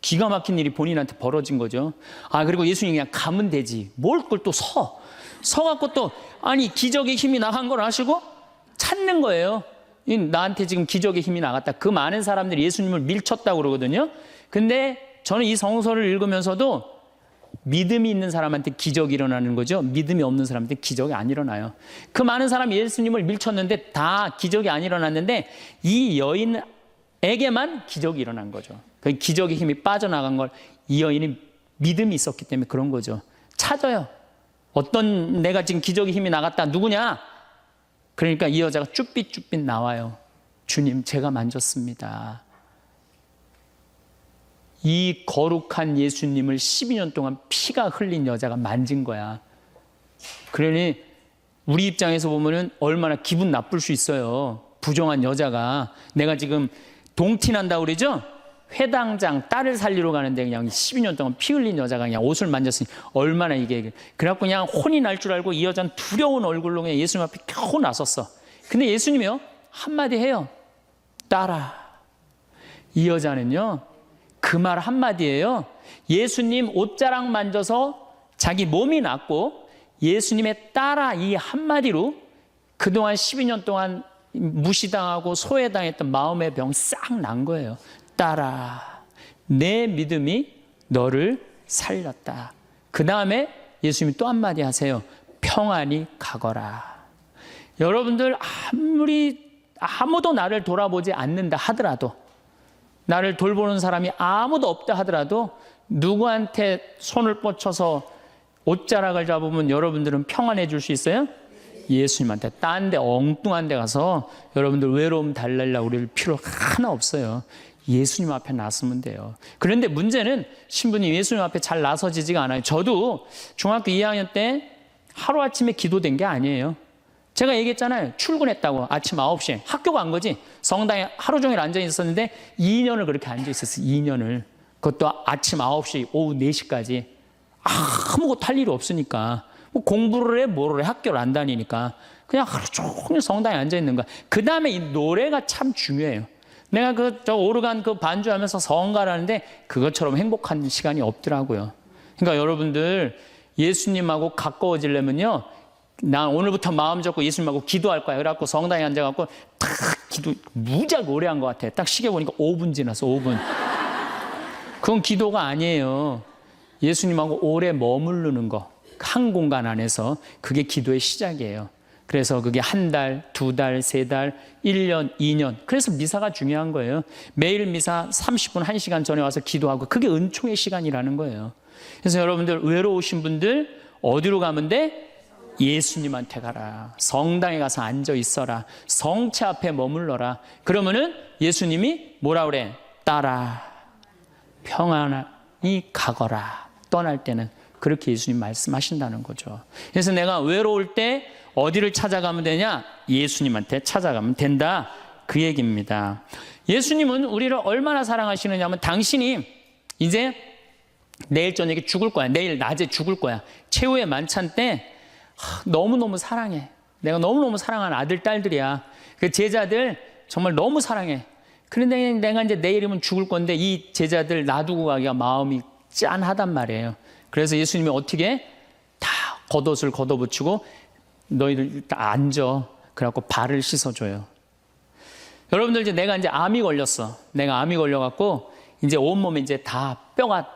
기가 막힌 일이 본인한테 벌어진 거죠. 그리고 예수님이 그냥 가면 되지. 뭘 그걸 또 서갖고 또 아니 기적의 힘이 나간 걸 아시고 찾는 거예요. 나한테 지금 기적의 힘이 나갔다. 그 많은 사람들이 예수님을 밀쳤다고 그러거든요. 근데 저는 이 성서를 읽으면서도 믿음이 있는 사람한테 기적이 일어나는 거죠. 믿음이 없는 사람한테 기적이 안 일어나요. 그 많은 사람이 예수님을 밀쳤는데 다 기적이 안 일어났는데 이 여인에게만 기적이 일어난 거죠. 그 기적의 힘이 빠져나간 걸 이 여인이 믿음이 있었기 때문에 그런 거죠. 찾아요. 어떤 내가 지금 기적의 힘이 나갔다. 누구냐? 그러니까 이 여자가 쭈삣쭈삣 나와요. 주님, 제가 만졌습니다. 이 거룩한 예수님을 12년 동안 피가 흘린 여자가 만진 거야. 그러니 우리 입장에서 보면은 얼마나 기분 나쁠 수 있어요. 부정한 여자가. 내가 지금 동티난다고 그러죠? 회당장 딸을 살리러 가는데 그냥 12년 동안 피 흘린 여자가 그냥 옷을 만졌으니 얼마나 이게. 그래갖고 그냥 혼이 날 줄 알고 이 여자는 두려운 얼굴로 그냥 예수님 앞에 겨우 나섰어. 근데 예수님이요, 한마디 해요. 따라. 이 여자는요, 그 말 한마디예요. 예수님 옷자락 만져서 자기 몸이 낫고 예수님의 따라 이 한마디로 그동안 12년 동안 무시당하고 소외당했던 마음의 병 싹 난 거예요. 따라, 내 믿음이 너를 살렸다. 그 다음에 예수님이 또 한마디 하세요. 평안히 가거라. 여러분들 아무도 나를 돌아보지 않는다 하더라도, 나를 돌보는 사람이 아무도 없다 하더라도 누구한테 손을 뻗쳐서 옷자락을 잡으면 여러분들은 평안해질 수 있어요? 예수님한테. 딴 데 엉뚱한 데 가서 여러분들 외로움 달래려고 그럴 필요 하나 없어요. 예수님 앞에 나서면 돼요. 그런데 문제는 신부님 예수님 앞에 잘 나서지지가 않아요. 저도 중학교 2학년 때 하루아침에 기도된 게 아니에요. 제가 얘기했잖아요. 출근했다고 아침 9시에 학교 간 거지. 성당에 하루 종일 앉아 있었는데 2년을 그렇게 앉아 있었어요. 2년을. 그것도 아침 9시 오후 4시까지 아무것도 할 일이 없으니까 뭐 공부를 해 뭐를 해 학교를 안 다니니까 그냥 하루 종일 성당에 앉아 있는 거야. 그 다음에 이 노래가 참 중요해요. 내가 저 오르간 그 반주하면서 성가라는데 그것처럼 행복한 시간이 없더라고요. 그러니까 여러분들 예수님하고 가까워지려면요, 난 오늘부터 마음 잡고 예수님하고 기도할 거야. 그래갖고 성당에 앉아갖고 탁 기도 무지하게 오래 한 것 같아. 딱 시계 보니까 5분 지났어. 5분. 그건 기도가 아니에요. 예수님하고 오래 머무르는 거, 한 공간 안에서, 그게 기도의 시작이에요. 그래서 그게 한 달, 2달, 3달, 1년, 2년. 그래서 미사가 중요한 거예요. 매일 미사 30분, 1시간 전에 와서 기도하고, 그게 은총의 시간이라는 거예요. 그래서 여러분들 외로우신 분들 어디로 가면 돼? 예수님한테 가라. 성당에 가서 앉아 있어라. 성체 앞에 머물러라. 그러면은 예수님이 뭐라 그래? 따라. 평안히 가거라. 떠날 때는. 그렇게 예수님 말씀하신다는 거죠. 그래서 내가 외로울 때 어디를 찾아가면 되냐? 예수님한테 찾아가면 된다. 그 얘기입니다. 예수님은 우리를 얼마나 사랑하시느냐 하면, 당신이 이제 내일 저녁에 죽을 거야. 내일 낮에 죽을 거야. 최후의 만찬 때 너무너무 사랑해. 내가 너무너무 사랑하는 아들, 딸들이야. 그 제자들 정말 너무 사랑해. 그런데 내가 이제 내일이면 죽을 건데 이 제자들 놔두고 가기가 마음이 짠하단 말이에요. 그래서 예수님이 어떻게 다 겉옷을 걷어붙이고 너희들 앉아. 그래갖고 발을 씻어줘요. 여러분들 이제 내가 이제 암이 걸렸어. 내가 암이 걸려갖고 이제 온몸에 이제 다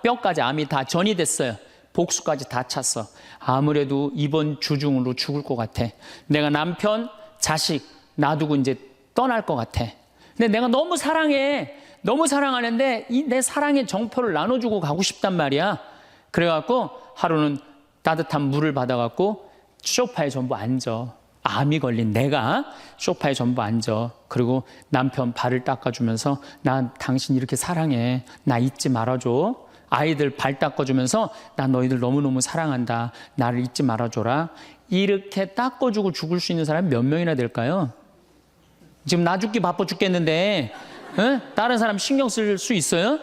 뼈까지 암이 다 전이 됐어요. 복수까지 다 찼어. 아무래도 이번 주중으로 죽을 것 같아. 내가 남편, 자식 놔두고 이제 떠날 것 같아. 근데 내가 너무 사랑해. 너무 사랑하는데 이 내 사랑의 정포를 나눠주고 가고 싶단 말이야. 그래갖고 하루는 따뜻한 물을 받아갖고 소파에 전부 앉아. 암이 걸린 내가 소파에 전부 앉아. 그리고 남편 발을 닦아주면서 나 당신 이렇게 사랑해. 나 잊지 말아줘. 아이들 발 닦아주면서 나 너희들 너무너무 사랑한다. 나를 잊지 말아줘라. 이렇게 닦아주고 죽을 수 있는 사람이 몇 명이나 될까요? 지금 나 죽기 바빠 죽겠는데 다른 사람 신경 쓸 수 있어요?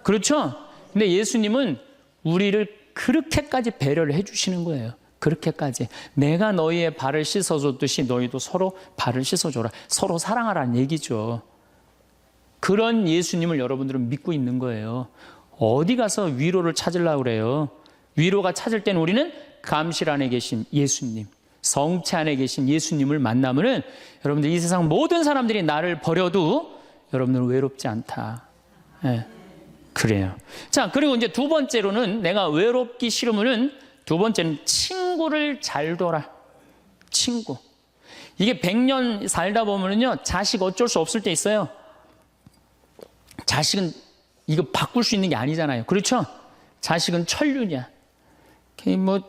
그렇죠? 근데 예수님은 우리를 그렇게까지 배려를 해주시는 거예요. 그렇게까지. 내가 너희의 발을 씻어줬듯이 너희도 서로 발을 씻어줘라. 서로 사랑하라는 얘기죠. 그런 예수님을 여러분들은 믿고 있는 거예요. 어디 가서 위로를 찾으려고 그래요? 위로가 찾을 때는 우리는 감실 안에 계신 예수님, 성체 안에 계신 예수님을 만나면은 여러분들 이 세상 모든 사람들이 나를 버려도 여러분들은 외롭지 않다. 네, 그래요. 자, 그리고 이제 두 번째로는 내가 외롭기 싫으면은 두 번째는 친구를 잘 둬라. 친구. 이게 100년 살다 보면은요, 자식 어쩔 수 없을 때 있어요. 자식은 이거 바꿀 수 있는 게 아니잖아요. 그렇죠? 자식은 천륜이야. 뭐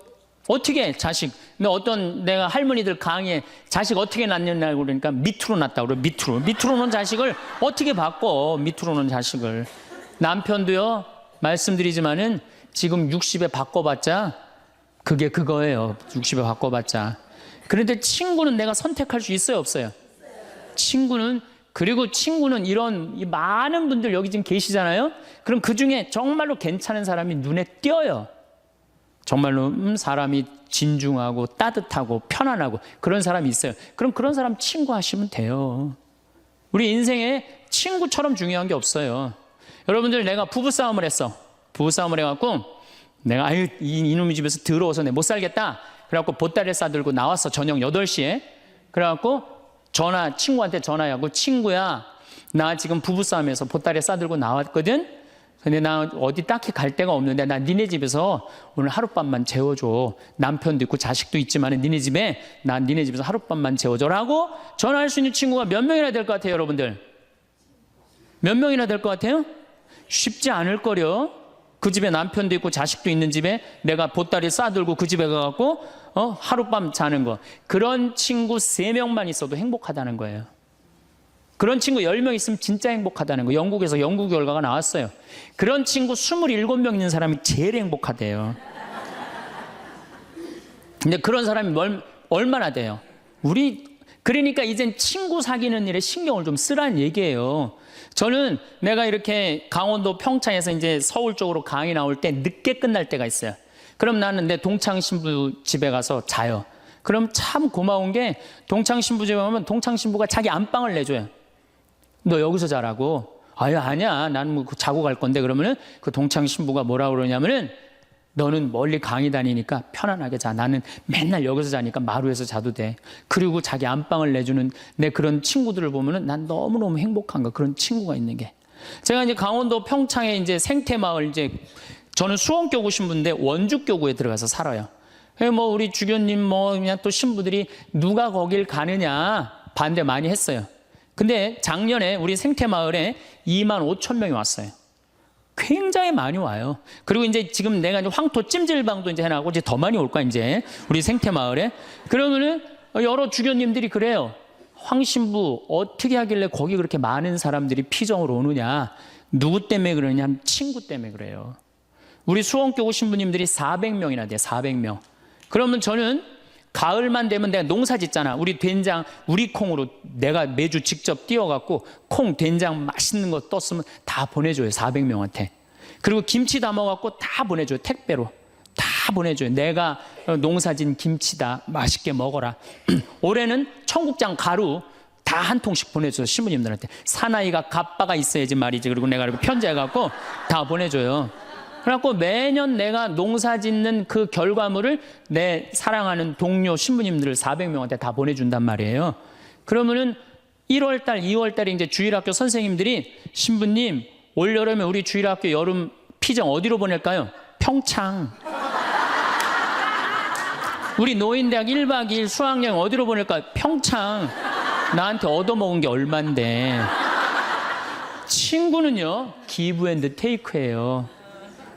어떻게 자식? 근데 어떤 내가 할머니들 강의에 자식 어떻게 낳느냐고 그러니까 밑으로 낳다고 그래. 밑으로 놓은 자식을 어떻게 바꿔? 밑으로 놓은 자식을. 남편도요. 말씀드리지만은 지금 60에 바꿔봤자 그게 그거예요. 60에 바꿔봤자. 그런데 친구는 내가 선택할 수 있어요, 없어요? 친구는, 그리고 친구는 이런 이 많은 분들 여기 지금 계시잖아요. 그럼 그 중에 정말로 괜찮은 사람이 눈에 띄어요. 정말로 사람이 진중하고 따뜻하고 편안하고 그런 사람이 있어요. 그럼 그런 사람 친구 하시면 돼요. 우리 인생에 친구처럼 중요한 게 없어요. 여러분들, 내가 부부싸움을 했어. 부부싸움을 해갖고 내가 아유 이놈의 집에서 더러워서 내 못 살겠다. 그래갖고 보따리를 싸들고 나왔어. 저녁 8시에. 그래갖고 친구한테 전화하고, 친구야, 나 지금 부부싸움에서 보따리 싸들고 나왔거든. 근데 나 어디 딱히 갈 데가 없는데 나 니네 집에서 오늘 하룻밤만 재워줘. 남편도 있고 자식도 있지만 니네 집에서 하룻밤만 재워줘라고 전화할 수 있는 친구가 몇 명이나 될 것 같아요, 여러분들? 몇 명이나 될 것 같아요? 쉽지 않을 거려. 그 집에 남편도 있고 자식도 있는 집에 내가 보따리 싸들고 그 집에 가갖고 하룻밤 자는 거. 그런 친구 3명만 있어도 행복하다는 거예요. 그런 친구 10명 있으면 진짜 행복하다는 거예요. 영국에서 연구 결과가 나왔어요. 그런 친구 27명 있는 사람이 제일 행복하대요. 근데 그런 사람이 얼마나 돼요? 그러니까 이젠 친구 사귀는 일에 신경을 좀 쓰라는 얘기예요. 저는 내가 이렇게 강원도 평창에서 이제 서울 쪽으로 강의 나올 때 늦게 끝날 때가 있어요. 그럼 나는 내 동창 신부 집에 가서 자요. 그럼 참 고마운 게 동창 신부 집에 가면 동창 신부가 자기 안방을 내줘요. 너 여기서 자라고. 아니야. 나는 뭐 자고 갈 건데. 그러면은 그 동창 신부가 뭐라고 그러냐면은 너는 멀리 강의 다니니까 편안하게 자. 나는 맨날 여기서 자니까 마루에서 자도 돼. 그리고 자기 안방을 내주는 내 그런 친구들을 보면은 난 너무너무 행복한 거. 그런 친구가 있는 게. 제가 이제 강원도 평창에 이제 생태마을 저는 수원교구 신부인데 원주교구에 들어가서 살아요. 뭐 우리 주교님 그냥 또 신부들이 누가 거길 가느냐 반대 많이 했어요. 근데 작년에 우리 생태마을에 25,000명이 왔어요. 굉장히 많이 와요. 그리고 이제 지금 내가 이제 황토 찜질방도 이제 해놔고 이제 더 많이 올 거야, 이제. 우리 생태마을에. 그러면은 여러 주교님들이 그래요. 황 신부 어떻게 하길래 거기 그렇게 많은 사람들이 피정을 오느냐. 누구 때문에 그러냐 하면 친구 때문에 그래요. 우리 수원교구 신부님들이 400명이나 돼요, 400명. 그러면 저는 가을만 되면 내가 농사 짓잖아. 우리 된장, 우리 콩으로 내가 매주 직접 띄워갖고 콩, 된장 맛있는 거 떴으면 다 보내줘요. 400명한테. 그리고 김치 담아갖고 다 보내줘요. 택배로. 다 보내줘요. 내가 농사진 김치다. 맛있게 먹어라. 올해는 청국장 가루 다 한 통씩 보내줘요. 신부님들한테. 사나이가 갑바가 있어야지 말이지. 그리고 내가 이렇게 편지해갖고 다 보내줘요. 그래갖고 매년 내가 농사 짓는 그 결과물을 내 사랑하는 동료 신부님들 400명한테 다 보내준단 말이에요. 그러면은 1월달, 2월달에 이제 주일학교 선생님들이 신부님, 올여름에 우리 주일학교 여름 피정 어디로 보낼까요? 평창. 우리 노인대학 1박 2일 수학여행 어디로 보낼까요? 평창. 나한테 얻어먹은 게 얼만데. 친구는요, 기브 앤드 테이크예요.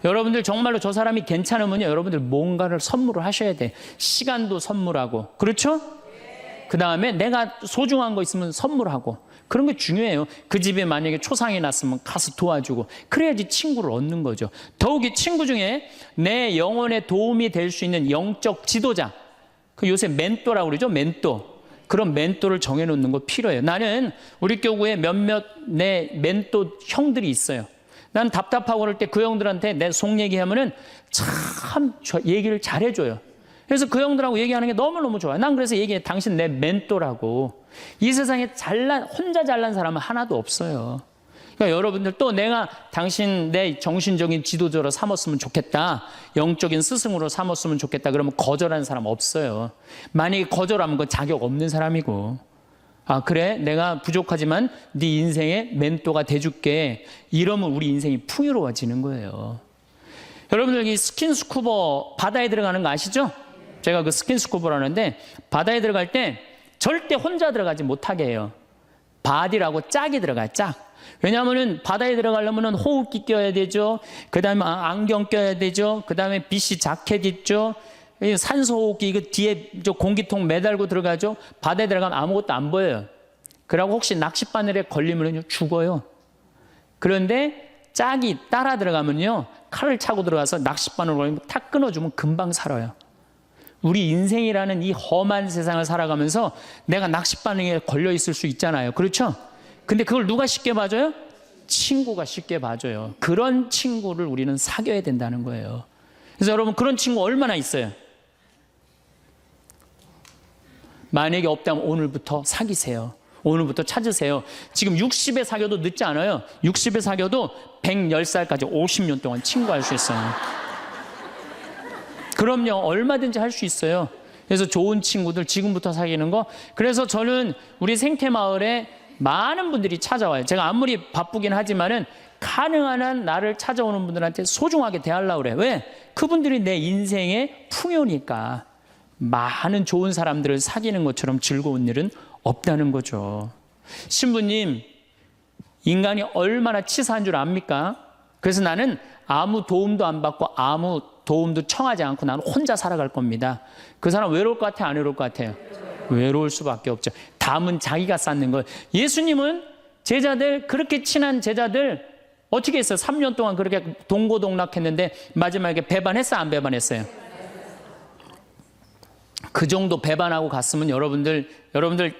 여러분들 정말로 저 사람이 괜찮으면요, 여러분들 뭔가를 선물을 하셔야 돼. 시간도 선물하고. 그렇죠? 그 다음에 내가 소중한 거 있으면 선물하고. 그런 게 중요해요. 그 집에 만약에 초상이 났으면 가서 도와주고. 그래야지 친구를 얻는 거죠. 더욱이 친구 중에 내 영혼에 도움이 될 수 있는 영적 지도자. 그 요새 멘토라고 그러죠? 멘토. 그런 멘토를 정해놓는 거 필요해요. 나는 우리 교구에 몇몇 내 멘토 형들이 있어요. 난 답답하고 그럴 때 그 형들한테 내 속 얘기하면은 참 얘기를 잘해줘요. 그래서 그 형들하고 얘기하는 게 너무너무 좋아요. 난 그래서 얘기해. 당신 내 멘토라고. 이 세상에 혼자 잘난 사람은 하나도 없어요. 그러니까 여러분들 또 내가 당신 내 정신적인 지도자로 삼았으면 좋겠다. 영적인 스승으로 삼았으면 좋겠다. 그러면 거절하는 사람 없어요. 만약에 거절하면 그건 자격 없는 사람이고. 아, 그래? 내가 부족하지만 네 인생의 멘토가 돼줄게. 이러면 우리 인생이 풍요로워지는 거예요. 여러분들 이 스킨스쿠버 바다에 들어가는 거 아시죠? 제가 그 스킨스쿠버라는데 바다에 들어갈 때 절대 혼자 들어가지 못하게 해요. 바디라고 짝이 들어가요. 짝. 왜냐하면은 바다에 들어가려면은 호흡기 껴야 되죠. 그 다음에 안경 껴야 되죠. 그 다음에 BC 자켓 있죠. 산소 호흡기 이거 뒤에 저 공기통 매달고 들어가죠. 바다에 들어가면 아무것도 안 보여요. 그러고 혹시 낚싯바늘에 걸리면요 죽어요. 그런데 짝이 따라 들어가면요 칼을 차고 들어가서 낚싯바늘 걸리면 탁 끊어주면 금방 살아요. 우리 인생이라는 이 험한 세상을 살아가면서 내가 낚싯바늘에 걸려 있을 수 있잖아요. 그렇죠? 근데 그걸 누가 쉽게 봐줘요? 친구가 쉽게 봐줘요. 그런 친구를 우리는 사귀어야 된다는 거예요. 그래서 여러분 그런 친구 얼마나 있어요? 만약에 없다면 오늘부터 사귀세요. 오늘부터 찾으세요. 지금 60에 사귀어도 늦지 않아요. 60에 사귀어도 110살까지 50년 동안 친구할 수 있어요. 그럼요. 얼마든지 할 수 있어요. 그래서 좋은 친구들 지금부터 사귀는 거. 그래서 저는 우리 생태마을에 많은 분들이 찾아와요. 제가 아무리 바쁘긴 하지만은 가능한 한 나를 찾아오는 분들한테 소중하게 대하려고 그래요. 왜? 그분들이 내 인생의 풍요니까. 많은 좋은 사람들을 사귀는 것처럼 즐거운 일은 없다는 거죠. 신부님, 인간이 얼마나 치사한 줄 압니까? 그래서 나는 아무 도움도 안 받고 아무 도움도 청하지 않고 나는 혼자 살아갈 겁니다. 그 사람 외로울 것 같아요? 안 외로울 것 같아요? 외로울 수밖에 없죠. 담은 자기가 쌓는 거예요. 예수님은 제자들, 그렇게 친한 제자들 어떻게 했어요? 3년 동안 그렇게 동고동락했는데 마지막에 배반했어요? 안 배반했어요? 그 정도 배반하고 갔으면 여러분들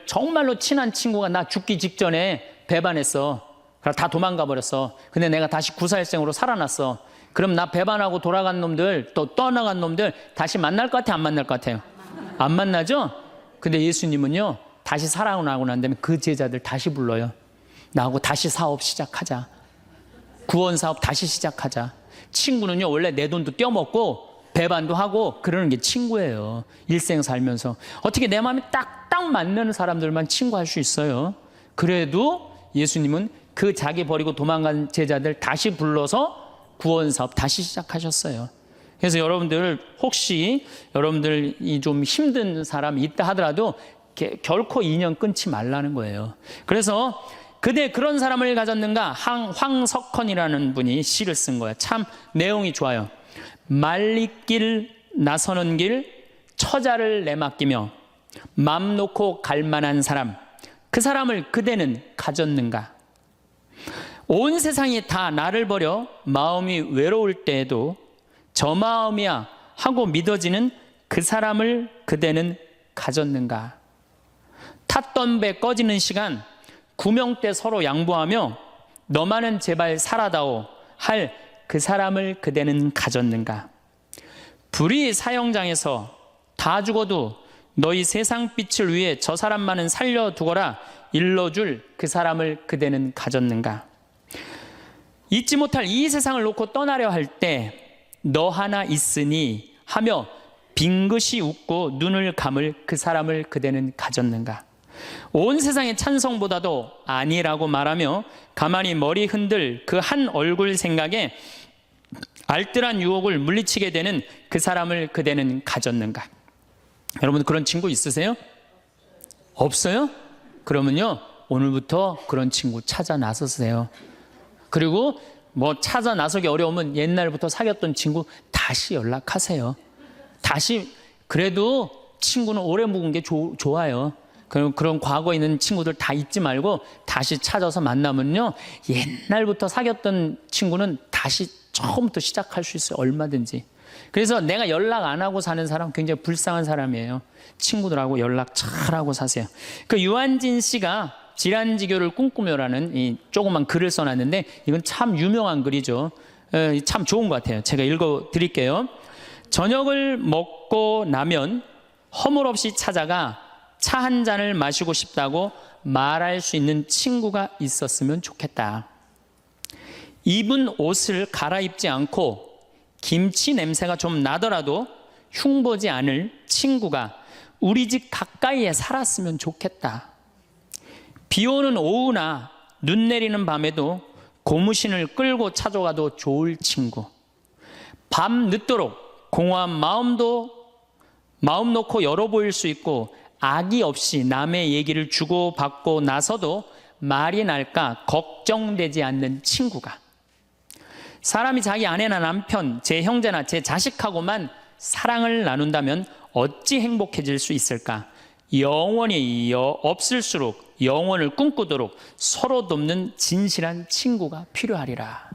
정말로 친한 친구가 나 죽기 직전에 배반했어. 그럼 다 도망가 버렸어. 근데 내가 다시 구사일생으로 살아났어. 그럼 나 배반하고 돌아간 놈들, 또 떠나간 놈들 다시 만날 것 같아요? 안 만날 것 같아요? 안 만나죠? 근데 예수님은요, 다시 살아나고 난 다음에 그 제자들 다시 불러요. 나하고 다시 사업 시작하자. 구원 사업 다시 시작하자. 친구는요, 원래 내 돈도 떼어먹고 배반도 하고 그러는 게 친구예요. 일생 살면서. 어떻게 내 마음에 딱 맞는 사람들만 친구할 수 있어요. 그래도 예수님은 그 자기 버리고 도망간 제자들 다시 불러서 구원 사업 다시 시작하셨어요. 그래서 여러분들 혹시 여러분들이 좀 힘든 사람이 있다 하더라도 결코 인연 끊지 말라는 거예요. 그래서 그대 그런 사람을 가졌는가? 황석헌이라는 분이 시를 쓴 거예요. 참 내용이 좋아요. 말리길 나서는 길 처자를 내맡기며 맘 놓고 갈 만한 사람, 그 사람을 그대는 가졌는가? 온 세상이 다 나를 버려 마음이 외로울 때에도 저 마음이야 하고 믿어지는 그 사람을 그대는 가졌는가? 탔던 배 꺼지는 시간 구명대 서로 양보하며 너만은 제발 살아다오 할 그 사람을 그대는 가졌는가? 불의 사형장에서 다 죽어도 너희 세상 빛을 위해 저 사람만은 살려두거라 일러줄 그 사람을 그대는 가졌는가? 잊지 못할 이 세상을 놓고 떠나려 할 때 너 하나 있으니 하며 빙긋이 웃고 눈을 감을 그 사람을 그대는 가졌는가? 온 세상의 찬성보다도 아니라고 말하며 가만히 머리 흔들 그 한 얼굴 생각에 알뜰한 유혹을 물리치게 되는 그 사람을 그대는 가졌는가? 여러분 그런 친구 있으세요? 없어요? 그러면요 오늘부터 그런 친구 찾아 나서세요. 그리고 뭐 찾아 나서기 어려우면 옛날부터 사귀었던 친구 다시 연락하세요. 다시 그래도 친구는 오래 묵은 게 좋아요. 그런 과거에 있는 친구들 다 잊지 말고 다시 찾아서 만나면요 옛날부터 사귀었던 친구는 다시 처음부터 시작할 수 있어요. 얼마든지. 그래서 내가 연락 안 하고 사는 사람 굉장히 불쌍한 사람이에요. 친구들하고 연락 잘하고 사세요. 그 유한진 씨가 질환지교를 꿈꾸며라는 이 조그만 글을 써놨는데 이건 참 유명한 글이죠. 참 좋은 것 같아요. 제가 읽어드릴게요. 저녁을 먹고 나면 허물없이 찾아가 차 한 잔을 마시고 싶다고 말할 수 있는 친구가 있었으면 좋겠다. 입은 옷을 갈아입지 않고 김치 냄새가 좀 나더라도 흉보지 않을 친구가 우리 집 가까이에 살았으면 좋겠다. 비 오는 오후나 눈 내리는 밤에도 고무신을 끌고 찾아가도 좋을 친구. 밤 늦도록 공허한 마음 놓고 열어 보일 수 있고 악의 없이 남의 얘기를 주고받고 나서도 말이 날까 걱정되지 않는 친구가. 사람이 자기 아내나 남편, 제 형제나 제 자식하고만 사랑을 나눈다면 어찌 행복해질 수 있을까? 영원히 없을수록 영원을 꿈꾸도록 서로 돕는 진실한 친구가 필요하리라.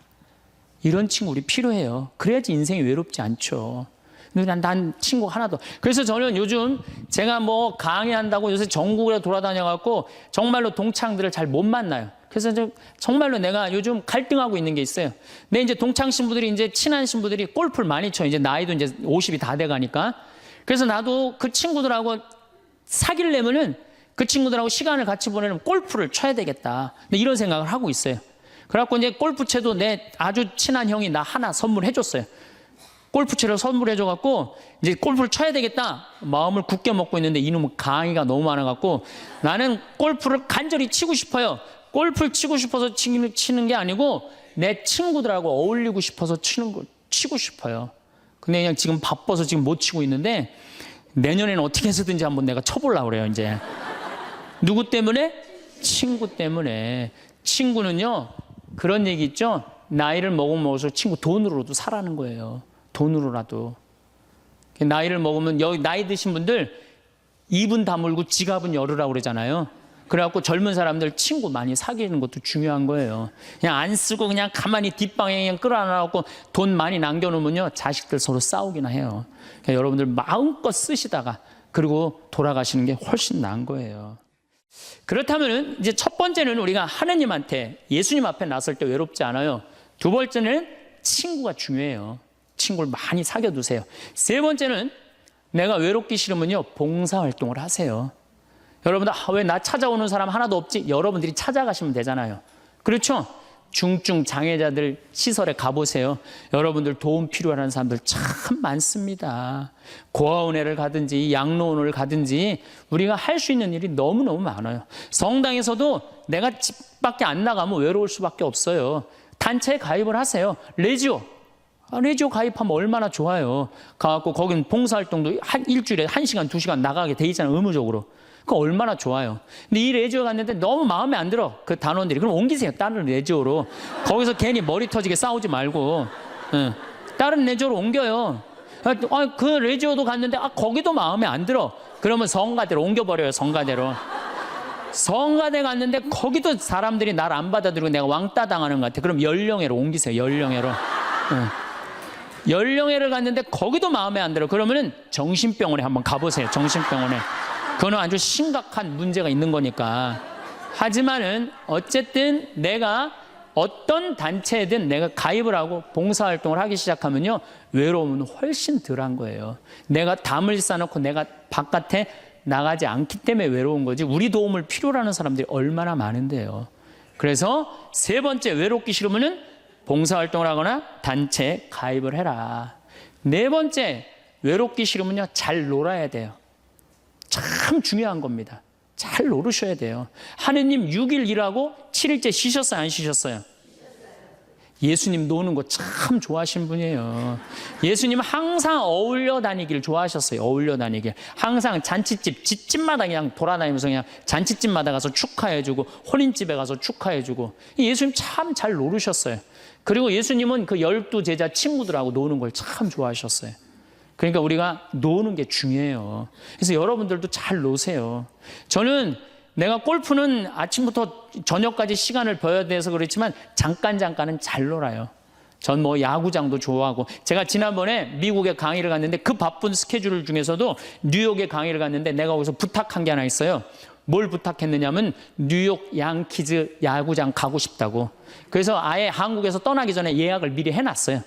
이런 친구 우리 필요해요. 그래야지 인생이 외롭지 않죠. 난 친구 하나도. 그래서 저는 요즘 제가 뭐 강의한다고 요새 전국에 돌아다녀갖고 정말로 동창들을 잘 못 만나요. 그래서 정말로 내가 요즘 갈등하고 있는 게 있어요. 내 이제 동창 신부들이 이제 친한 신부들이 골프를 많이 쳐. 이제 나이도 이제 50이 다 돼가니까. 그래서 나도 그 친구들하고 사귀려면은 그 친구들하고 시간을 같이 보내면 골프를 쳐야 되겠다. 근데 이런 생각을 하고 있어요. 그래갖고 이제 골프채도 내 아주 친한 형이 나 하나 선물해줬어요. 골프채를 선물해줘갖고 이제 골프를 쳐야 되겠다 마음을 굳게 먹고 있는데 이놈은 강의가 너무 많아갖고 나는 골프를 간절히 치고 싶어요. 골프를 치고 싶어서 치는 게 아니고 내 친구들하고 어울리고 싶어서 치고 싶어요. 근데 그냥 지금 바빠서 지금 못 치고 있는데 내년에는 어떻게 해서든지 한번 내가 쳐보려고 그래요. 이제 누구 때문에? 친구 때문에. 친구는요 그런 얘기 있죠. 나이를 먹으면서 친구 돈으로도 사라는 거예요. 돈으로라도. 나이를 먹으면 여기 나이 드신 분들 입은 다물고 지갑은 열으라고 그러잖아요. 그래갖고 젊은 사람들 친구 많이 사귀는 것도 중요한 거예요. 그냥 안 쓰고 그냥 가만히 뒷방에 그냥 끌어안아갖고 돈 많이 남겨놓으면요 자식들 서로 싸우기나 해요. 그러니까 여러분들 마음껏 쓰시다가 그리고 돌아가시는 게 훨씬 나은 거예요. 그렇다면 이제 첫 번째는 우리가 하느님한테 예수님 앞에 나설 때 외롭지 않아요. 두 번째는 친구가 중요해요. 친구를 많이 사귀어두세요. 세 번째는 내가 외롭기 싫으면요 봉사활동을 하세요. 여러분들 왜 나 찾아오는 사람 하나도 없지? 여러분들이 찾아가시면 되잖아요. 그렇죠? 중증 장애자들 시설에 가보세요. 여러분들 도움 필요한 사람들 참 많습니다. 고아원회를 가든지 양로원을 가든지 우리가 할 수 있는 일이 너무너무 많아요. 성당에서도 내가 집 밖에 안 나가면 외로울 수밖에 없어요. 단체에 가입을 하세요. 레지오 가입하면 얼마나 좋아요. 가갖고 거긴 봉사활동도 일주일에 1시간, 2시간 나가게 돼 있잖아요. 의무적으로. 그거 얼마나 좋아요. 근데 이 레지오 갔는데 너무 마음에 안 들어. 그 단원들이. 그럼 옮기세요. 다른 레지오로. 거기서 괜히 머리 터지게 싸우지 말고. 다른 레지오로 옮겨요. 그 레지오도 갔는데 거기도 마음에 안 들어. 그러면 성가대로 옮겨버려요. 성가대로. 성가대 갔는데 거기도 사람들이 나를 안 받아들이고 내가 왕따 당하는 것 같아. 그럼 연령회로 옮기세요. 연령회로. 연령회를 갔는데 거기도 마음에 안 들어. 그러면은 정신병원에 한번 가보세요. 정신병원에. 그거는 아주 심각한 문제가 있는 거니까. 하지만은 어쨌든 내가 어떤 단체에든 내가 가입을 하고 봉사활동을 하기 시작하면요 외로움은 훨씬 덜한 거예요. 내가 담을 쌓아놓고 내가 바깥에 나가지 않기 때문에 외로운 거지 우리 도움을 필요로 하는 사람들이 얼마나 많은데요. 그래서 세 번째 외롭기 싫으면은 봉사활동을 하거나 단체에 가입을 해라. 네 번째, 외롭기 싫으면요, 잘 놀아야 돼요. 참 중요한 겁니다. 잘 놀으셔야 돼요. 하느님 6일 일하고 7일째 쉬셨어요, 안 쉬셨어요? 예수님 노는 거 참 좋아하시는 분이에요. 예수님 항상 어울려 다니길 좋아하셨어요. 어울려 다니길. 항상 잔치집, 집집마다 그냥 돌아다니면서 그냥 잔치집마다 가서 축하해주고 혼인집에 가서 축하해주고. 예수님 참 잘 노르셨어요. 그리고 예수님은 그 12 제자 친구들하고 노는 걸 참 좋아하셨어요. 그러니까 우리가 노는 게 중요해요. 그래서 여러분들도 잘 노세요. 저는 내가 골프는 아침부터 저녁까지 시간을 버야 돼서 그렇지만 잠깐은 잘 놀아요. 전 뭐 야구장도 좋아하고, 제가 지난번에 미국에 강의를 갔는데 그 바쁜 스케줄 중에서도 뉴욕에 강의를 갔는데 내가 거기서 부탁한 게 하나 있어요. 뭘 부탁했느냐면 뉴욕 양키즈 야구장 가고 싶다고. 그래서 아예 한국에서 떠나기 전에 예약을 미리 해놨어요.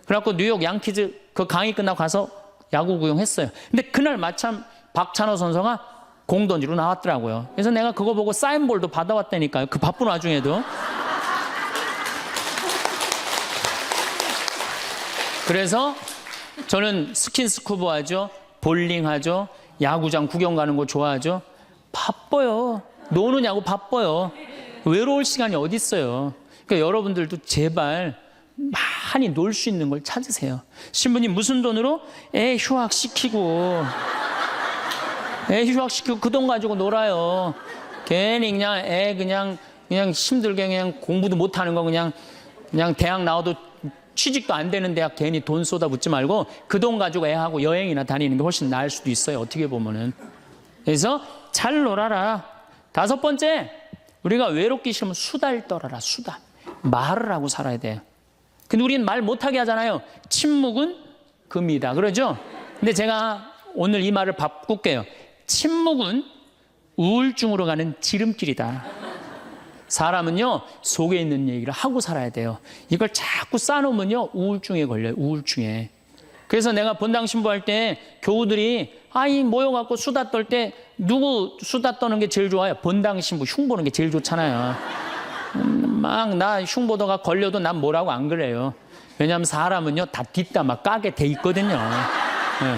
그래갖고 뉴욕 양키즈 그 강의 끝나고 가서 야구 구경했어요. 근데 그날 마침 박찬호 선수가 공 던지러 나왔더라고요. 그래서 내가 그거 보고 사인볼도 받아왔다니까요. 그 바쁜 와중에도. 그래서 저는 스킨스쿠버 하죠. 볼링 하죠. 야구장 구경 가는 거 좋아하죠. 바빠요. 노느냐고 바빠요. 외로울 시간이 어디 있어요. 그러니까 여러분들도 제발 많이 놀 수 있는 걸 찾으세요. 신부님 무슨 돈으로? 애 휴학시키고 그 돈 가지고 놀아요. 괜히 그냥 애 그냥 힘들게 그냥 공부도 못하는 거 그냥 대학 나와도 취직도 안 되는 대학 괜히 돈 쏟아붓지 말고 그 돈 가지고 애하고 여행이나 다니는 게 훨씬 나을 수도 있어요. 어떻게 보면은. 그래서 잘 놀아라. 다섯 번째, 우리가 외롭기 싫으면 수다를 떨어라. 수다. 말을 하고 살아야 돼요. 근데 우리는 말 못하게 하잖아요. 침묵은 금이다. 그러죠? 근데 제가 오늘 이 말을 바꿀게요. 침묵은 우울증으로 가는 지름길이다. 사람은요, 속에 있는 얘기를 하고 살아야 돼요. 이걸 자꾸 쌓아놓으면요, 우울증에 걸려요. 우울증에. 그래서 내가 본당 신부할 때 교우들이 모여갖고 수다 떨 때 누구 수다 떠는 게 제일 좋아요? 본당 신부 흉 보는 게 제일 좋잖아요. 막 나 흉 보다가 걸려도 난 뭐라고 안 그래요. 왜냐하면 사람은요, 다 뒷담화 까게 돼 있거든요. 네.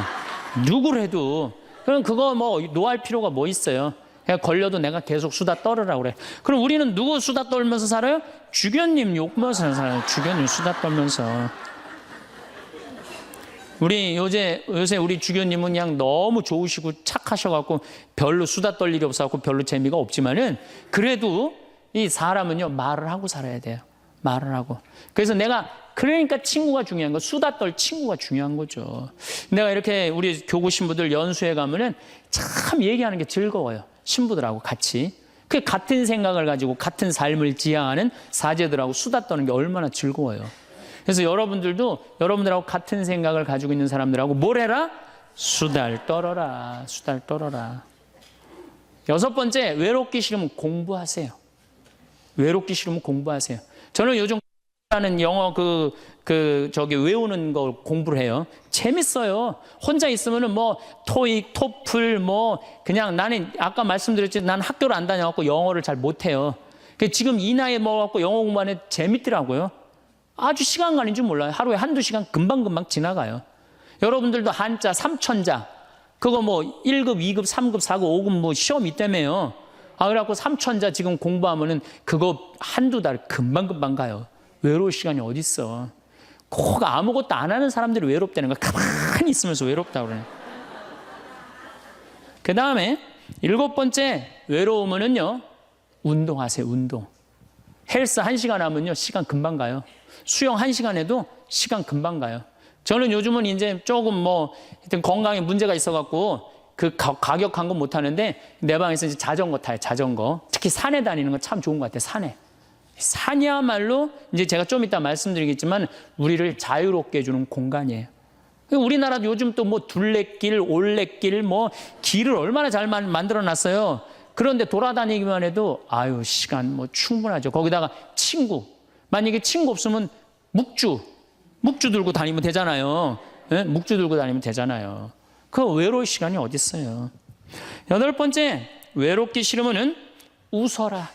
누구를 해도. 그럼 그거 뭐 노할 필요가 뭐 있어요? 그냥 걸려도 내가 계속 수다 떨으라고 그래. 그럼 우리는 누구 수다 떨면서 살아요? 주교님 욕면서 살아요. 주교님 수다 떨면서. 우리 요새 우리 주교님은 그냥 너무 좋으시고 착하셔갖고 별로 수다 떨 일이 없어갖고 별로 재미가 없지만은 그래도 이 사람은요, 말을 하고 살아야 돼요. 말을 하고. 그래서 그러니까 친구가 중요한 거, 수다 떨 친구가 중요한 거죠. 내가 이렇게 우리 교구 신부들 연수회 가면은 참 얘기하는 게 즐거워요. 신부들하고 같이. 그 같은 생각을 가지고 같은 삶을 지향하는 사제들하고 수다 떠는 게 얼마나 즐거워요. 그래서 여러분들도 여러분들하고 같은 생각을 가지고 있는 사람들하고 뭘 해라? 수다를 떨어라. 수다를 떨어라. 여섯 번째, 외롭기 싫으면 공부하세요. 외롭기 싫으면 공부하세요. 저는 요즘 라는 영어 외우는 걸 공부를 해요. 재밌어요. 혼자 있으면은 뭐 토익, 토플 그냥 나는 아까 말씀드렸지, 난 학교를 안 다녀갖고 영어를 잘 못해요. 지금 이 나이에 먹어갖고 영어 공부하는 재밌더라고요. 아주 시간 가는 줄 몰라요. 하루에 한두 시간 금방 지나가요. 여러분들도 한자, 삼천자 그거 1급, 2급, 3급, 4급, 5급 시험 있다며요. 그래갖고 삼천자 지금 공부하면은 그거 한두 달 금방 가요. 외로울 시간이 어딨어. 꼭 아무것도 안 하는 사람들이 외롭다는 거, 가만히 있으면서 외롭다고 그러네. 그 다음에 일곱 번째, 외로우면은요, 운동하세요. 운동. 헬스 1시간 하면요, 시간 금방 가요. 수영 1시간 해도 시간 금방 가요. 저는 요즘은 이제 조금 하여튼 건강에 문제가 있어갖고 그 가격한 건 못하는데 내 방에서 이제 자전거 타요. 자전거. 특히 산에 다니는 건 참 좋은 것 같아요. 산이야말로 이제 제가 좀 이따 말씀드리겠지만 우리를 자유롭게 해주는 공간이에요. 우리나라도 요즘 또 둘레길, 올레길, 길을 얼마나 잘 만들어 놨어요. 그런데 돌아다니기만 해도 시간 충분하죠. 거기다가 친구. 만약에 친구 없으면 묵주 들고 다니면 되잖아요. 네? 묵주 들고 다니면 되잖아요. 그 외로울 시간이 어디 있어요. 여덟 번째, 외롭기 싫으면은 웃어라.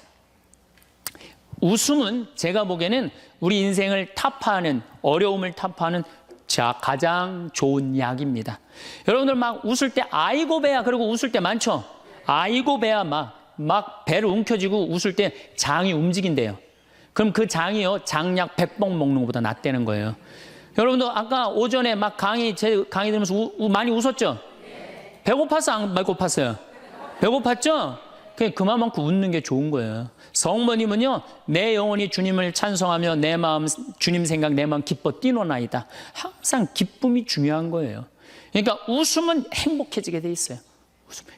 웃음은 제가 보기에는 우리 인생을 타파하는, 어려움을 타파하는 가장 좋은 약입니다. 여러분들 막 웃을 때 아이고 배야 그러고 웃을 때 많죠? 아이고 배야 막 배를 움켜쥐고 웃을 때 장이 움직인대요. 그럼 그 장이요, 장약 100번 먹는 것보다 낫다는 거예요. 여러분도 아까 오전에 막 제 강의 들으면서 많이 웃었죠? 배고팠어, 안 배고팠어요? 배고팠죠? 그만큼 웃는 게 좋은 거예요. 성모님은요, 내 영혼이 주님을 찬송하며 내 마음, 주님 생각, 내 마음 기뻐 뛰노나이다. 항상 기쁨이 중요한 거예요. 그러니까 웃으면 행복해지게 돼 있어요.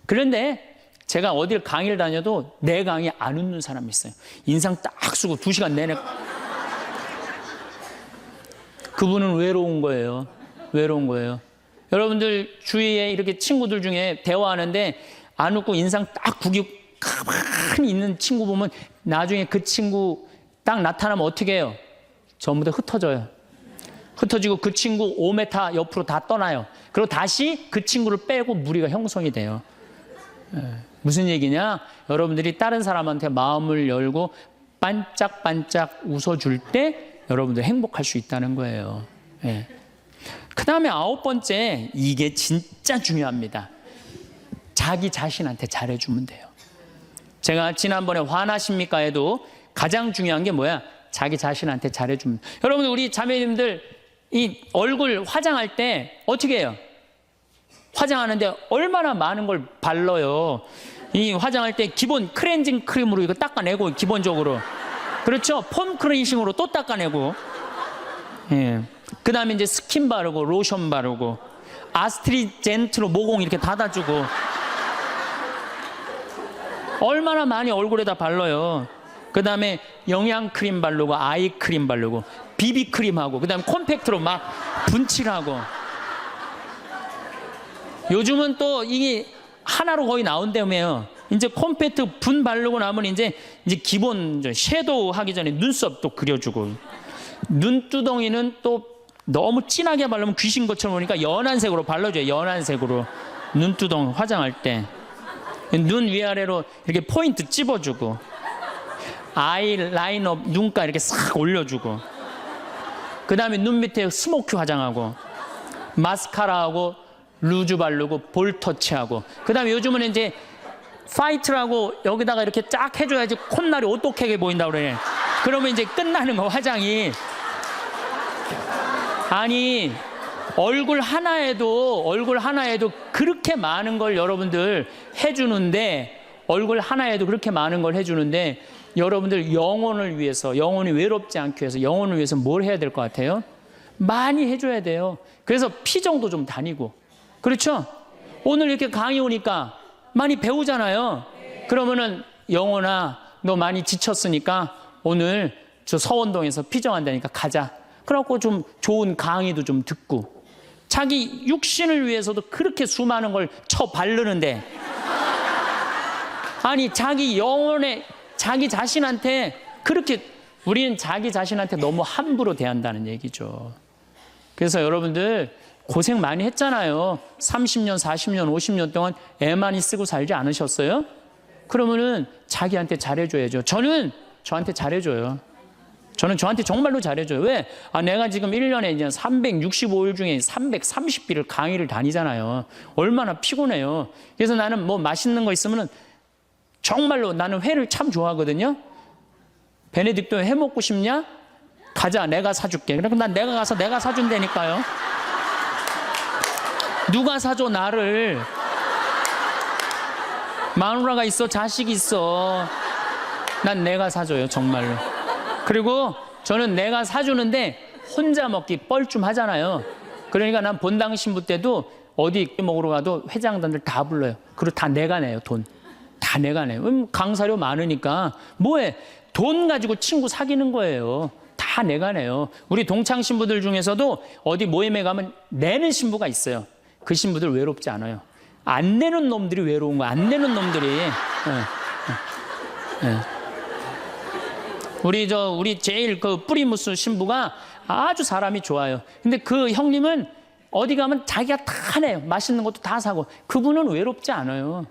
그런데 제가 어딜 강의를 다녀도 내 강의 안 웃는 사람이 있어요. 인상 딱 쓰고 2시간 내내. 그분은 외로운 거예요. 외로운 거예요. 여러분들 주위에 이렇게 친구들 중에 대화하는데 안 웃고 인상 딱 구기고 가만히 있는 친구 보면 나중에 그 친구 딱 나타나면 어떻게 해요? 전부 다 흩어져요. 흩어지고 그 친구 5m 옆으로 다 떠나요. 그리고 다시 그 친구를 빼고 무리가 형성이 돼요. 무슨 얘기냐? 여러분들이 다른 사람한테 마음을 열고 반짝반짝 웃어줄 때 여러분들 행복할 수 있다는 거예요. 그 다음에 9번째, 이게 진짜 중요합니다. 자기 자신한테 잘해주면 돼요. 제가 지난번에 화나십니까 에도 가장 중요한 게 뭐야? 자기 자신한테 잘해주면. 여러분들 우리 자매님들 이 얼굴 화장할 때 어떻게 해요? 화장하는데 얼마나 많은 걸 발라요. 이 화장할 때 기본 클렌징 크림으로 이거 닦아내고 기본적으로. 그렇죠? 폼 클렌징으로 또 닦아내고. 그 다음에 이제 스킨 바르고 로션 바르고 아스트리젠트로 모공 이렇게 닫아주고. 얼마나 많이 얼굴에다 발라요. 그 다음에 영양크림 바르고 아이크림 바르고 비비크림하고 그 다음에 콤팩트로 막 분칠하고. 요즘은 또 이게 하나로 거의 나온다며요. 이제 콤팩트 분 바르고 나면 이제 기본 섀도우 하기 전에 눈썹도 그려주고, 눈두덩이는 또 너무 진하게 바르면 귀신 것처럼 보니까 연한 색으로 발라줘요. 연한 색으로 눈두덩이 화장할 때 눈 위아래로 이렇게 포인트 찝어주고, 아이라이너 눈가 이렇게 싹 올려주고, 그 다음에 눈 밑에 스모키 화장하고 마스카라하고 루즈 바르고 볼 터치하고, 그 다음에 요즘은 이제 파이트라고 여기다가 이렇게 쫙 해줘야지 콧날이 오똑하게 보인다고 그래. 그러면 이제 끝나는 거 화장이. 아니 얼굴 하나에도 그렇게 많은 걸 여러분들 해주는데, 얼굴 하나에도 그렇게 많은 걸 해주는데 여러분들 영혼을 위해서, 영혼이 외롭지 않기 위해서, 영혼을 위해서 뭘 해야 될 것 같아요? 많이 해줘야 돼요. 그래서 피정도 좀 다니고. 그렇죠? 오늘 이렇게 강의 오니까 많이 배우잖아요. 그러면은 영혼아, 너 많이 지쳤으니까 오늘 저 서원동에서 피정한다니까 가자. 그래갖고 좀 좋은 강의도 좀 듣고. 자기 육신을 위해서도 그렇게 수많은 걸 바르는데, 아니 자기 영혼에, 자기 자신한테 그렇게, 우리는 자기 자신한테 너무 함부로 대한다는 얘기죠. 그래서 여러분들 고생 많이 했잖아요. 30년, 40년, 50년 동안 애 많이 쓰고 살지 않으셨어요? 그러면은 자기한테 잘해줘야죠. 저는 저한테 잘해줘요. 저는 저한테 정말로 잘해줘요. 왜? 내가 지금 1년에 이제 365일 중에 330일을 강의를 다니잖아요. 얼마나 피곤해요. 그래서 나는 뭐 맛있는 거 있으면은 정말로, 나는 회를 참 좋아하거든요. 베네딕토 회 먹고 싶냐? 가자, 내가 사줄게. 그럼 난 내가 가서 내가 사준다니까요. 누가 사줘, 나를. 마누라가 있어, 자식이 있어. 난 내가 사줘요, 정말로. 그리고 저는 내가 사주는데 혼자 먹기 뻘쭘하잖아요. 그러니까 난 본당 신부 때도 어디 먹으러 가도 회장단들 다 불러요. 그리고 다 내가 내요, 돈. 다 내가 내요. 강사료 많으니까 뭐해? 돈 가지고 친구 사귀는 거예요. 다 내가 내요. 우리 동창 신부들 중에서도 어디 모임에 가면 내는 신부가 있어요. 그 신부들 외롭지 않아요. 안 내는 놈들이 외로운 거야. 안 내는 놈들이. 우리 제일 그 뿌리무스 신부가 아주 사람이 좋아요. 근데 그 형님은 어디 가면 자기가 다 내요. 맛있는 것도 다 사고. 그분은 외롭지 않아요.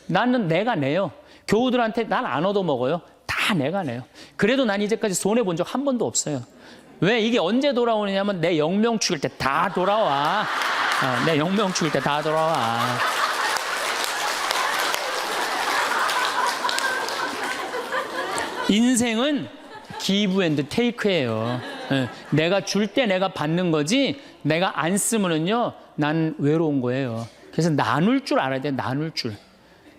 나는 내가 내요. 교우들한테 난 안 얻어먹어요. 다 다 내가 내요. 그래도 난 이제까지 손해본 적 한 번도 없어요. 왜? 이게 언제 돌아오느냐면 내 영명 죽일 때 다 돌아와. 내 영명 죽일 때 다 돌아와. 인생은 기브 앤드 테이크예요. 내가 줄 때 내가 받는 거지 내가 안 쓰면은요 난 외로운 거예요. 그래서 나눌 줄 알아야 돼. 나눌 줄.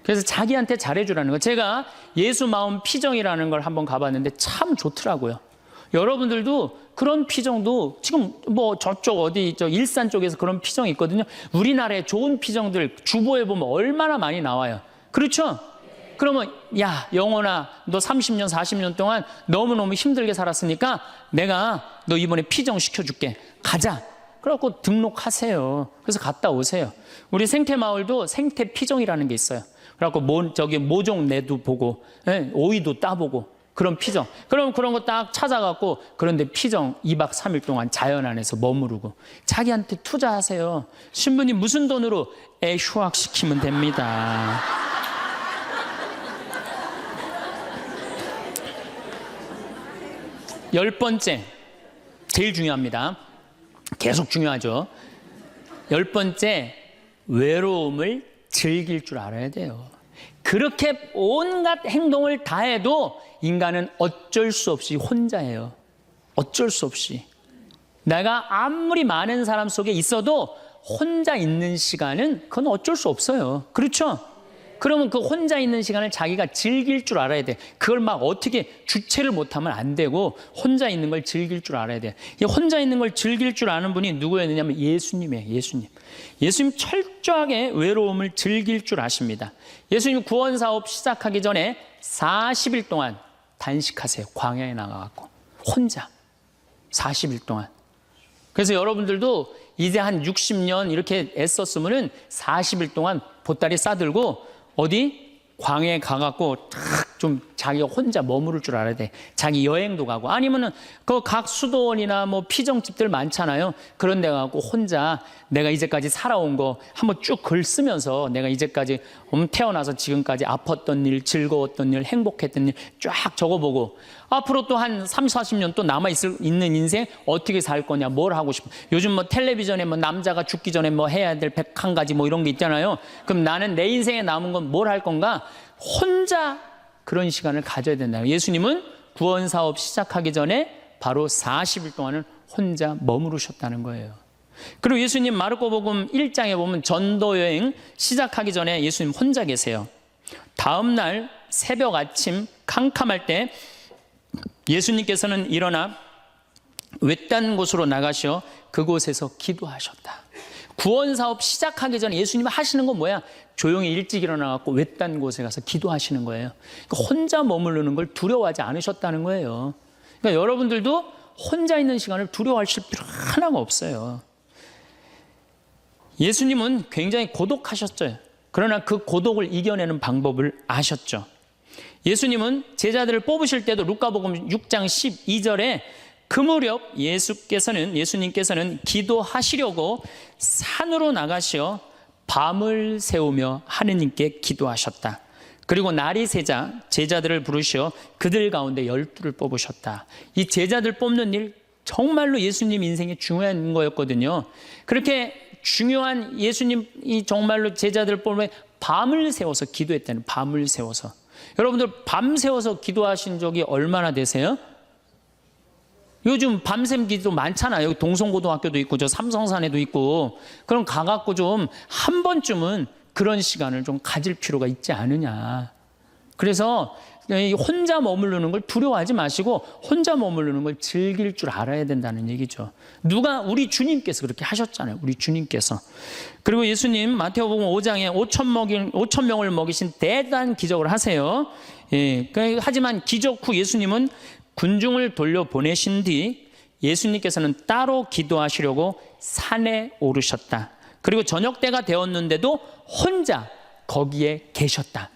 그래서 자기한테 잘해주라는 거. 제가 예수 마음 피정이라는 걸 한번 가봤는데 참 좋더라고요. 여러분들도 그런 피정도 지금 뭐 저쪽 어디 저 일산 쪽에서 그런 피정이 있거든요. 우리나라의 좋은 피정들 주보에 보면 얼마나 많이 나와요. 그렇죠? 그러면 야 영혼아 너 30년 40년 동안 너무너무 힘들게 살았으니까 내가 너 이번에 피정 시켜줄게. 가자. 그래갖고 등록하세요. 그래서 갔다 오세요. 우리 생태마을도 생태피정이라는 게 있어요. 그래갖고 저기 모종 내도 보고 오이도 따보고 그런 피정. 그럼 그런 거 딱 찾아갖고 그런데 피정 2박 3일 동안 자연 안에서 머무르고 자기한테 투자하세요. 신부님 무슨 돈으로 휴학시키면 됩니다. 열 번째, 제일 중요합니다. 계속 중요하죠. 열 번째, 외로움을 즐길 줄 알아야 돼요. 그렇게 온갖 행동을 다 해도 인간은 어쩔 수 없이 혼자예요. 어쩔 수 없이. 내가 아무리 많은 사람 속에 있어도 혼자 있는 시간은 그건 어쩔 수 없어요. 그렇죠? 그러면 그 혼자 있는 시간을 자기가 즐길 줄 알아야 돼. 그걸 막 어떻게 주체를 못하면 안 되고 혼자 있는 걸 즐길 줄 알아야 돼. 이 혼자 있는 걸 즐길 줄 아는 분이 누구였느냐면 예수님이에요. 예수님. 예수님 철저하게 외로움을 즐길 줄 아십니다. 예수님 구원 사업 시작하기 전에 40일 동안 단식하세요. 광야에 나가갖고 혼자 40일 동안. 그래서 여러분들도 이제 한 60년 이렇게 애썼으면은 40일 동안 보따리 싸들고 어디 광야에 가갖고 탁 좀 자기가 혼자 머무를 줄 알아야 돼. 자기 여행도 가고 아니면은 그 각 수도원이나 뭐 피정집들 많잖아요. 그런 데 가고 혼자 내가 이제까지 살아온 거 한번 쭉 글 쓰면서 내가 이제까지 태어나서 지금까지 아팠던 일, 즐거웠던 일, 행복했던 일 쫙 적어보고 앞으로 또 한 30, 40년 또 있는 인생 어떻게 살 거냐, 뭘 하고 싶어. 요즘 뭐 텔레비전에 뭐 남자가 죽기 전에 뭐 해야 될 101가지 뭐 이런 게 있잖아요. 그럼 나는 내 인생에 남은 건 뭘 할 건가? 혼자 그런 시간을 가져야 된다. 예수님은 구원 사업 시작하기 전에 바로 40일 동안은 혼자 머무르셨다는 거예요. 그리고 예수님 마르코복음 1장에 보면 전도 여행 시작하기 전에 예수님 혼자 계세요. 다음 날 새벽 아침 캄캄할 때 예수님께서는 일어나 외딴 곳으로 나가셔 그곳에서 기도하셨다. 구원 사업 시작하기 전에 예수님이 하시는 건 뭐야? 조용히 일찍 일어나갖고 외딴 곳에 가서 기도하시는 거예요. 그러니까 혼자 머무르는 걸 두려워하지 않으셨다는 거예요. 그러니까 여러분들도 혼자 있는 시간을 두려워하실 필요 하나가 없어요. 예수님은 굉장히 고독하셨죠. 그러나 그 고독을 이겨내는 방법을 아셨죠. 예수님은 제자들을 뽑으실 때도 루카복음 6장 12절에 그 무렵 예수님께서는 기도하시려고 산으로 나가시어 밤을 새우며 하느님께 기도하셨다. 그리고 날이 새자 제자들을 부르시어 그들 가운데 12를 뽑으셨다. 이 제자들 뽑는 일 정말로 예수님 인생에 중요한 거였거든요. 그렇게 중요한 예수님이 정말로 제자들 뽑으면 밤을 새워서 기도했다는, 밤을 새워서. 여러분들 밤 새워서 기도하신 적이 얼마나 되세요? 요즘 밤샘 기도 많잖아요. 여기 동성고등학교도 있고 저 삼성산에도 있고. 그럼 가갖고 좀 한 번쯤은 그런 시간을 좀 가질 필요가 있지 않느냐. 그래서 혼자 머무르는 걸 두려워하지 마시고 혼자 머무르는 걸 즐길 줄 알아야 된다는 얘기죠. 우리 주님께서 그렇게 하셨잖아요. 우리 주님께서. 그리고 예수님 마태복음 5장에 5천 명을 먹이신 대단한 기적을 하세요. 예, 하지만 기적 후 예수님은 군중을 돌려보내신 뒤 예수님께서는 따로 기도하시려고 산에 오르셨다. 그리고 저녁 때가 되었는데도 혼자 거기에 계셨다.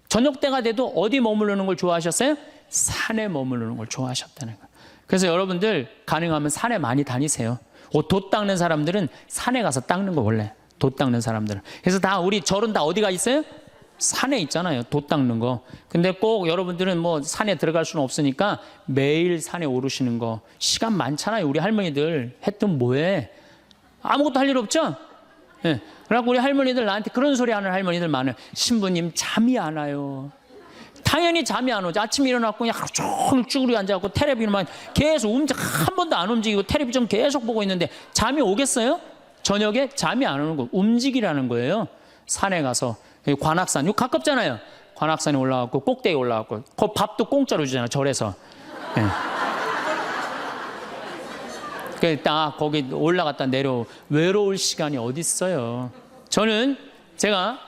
저녁 때가 돼도 어디 머무르는 걸 좋아하셨어요? 산에 머무르는 걸 좋아하셨다는 거예요. 그래서 여러분들 가능하면 산에 많이 다니세요. 돛 닦는 사람들은 산에 가서 닦는 거 원래. 돛 닦는 사람들은. 그래서 다 우리 절은 다 어디가 있어요? 산에 있잖아요. 돛 닦는 거. 근데 꼭 여러분들은 뭐 산에 들어갈 수는 없으니까 매일 산에 오르시는 거. 시간 많잖아요. 우리 할머니들 했던 뭐해? 아무것도 할 일 없죠? 예. 그래갖고 우리 할머니들 나한테 그런 소리 하는 할머니들 많아요. 신부님 잠이 안 와요. 당연히 잠이 안 오죠. 아침에 일어났고 그냥 하루 종일 쭈그리고 앉아갖고 텔레비전만 계속 한 번도 안 움직이고 텔레비전 계속 보고 있는데 잠이 오겠어요? 저녁에 잠이 안 오는 거. 움직이라는 거예요. 산에 가서. 관악산, 이거 가깝잖아요. 관악산에 올라가고 꼭대기 올라가고 그 밥도 공짜로 주잖아요. 절에서. 네. 딱 거기 올라갔다 내려 외로울 시간이 어디 있어요. 저는 제가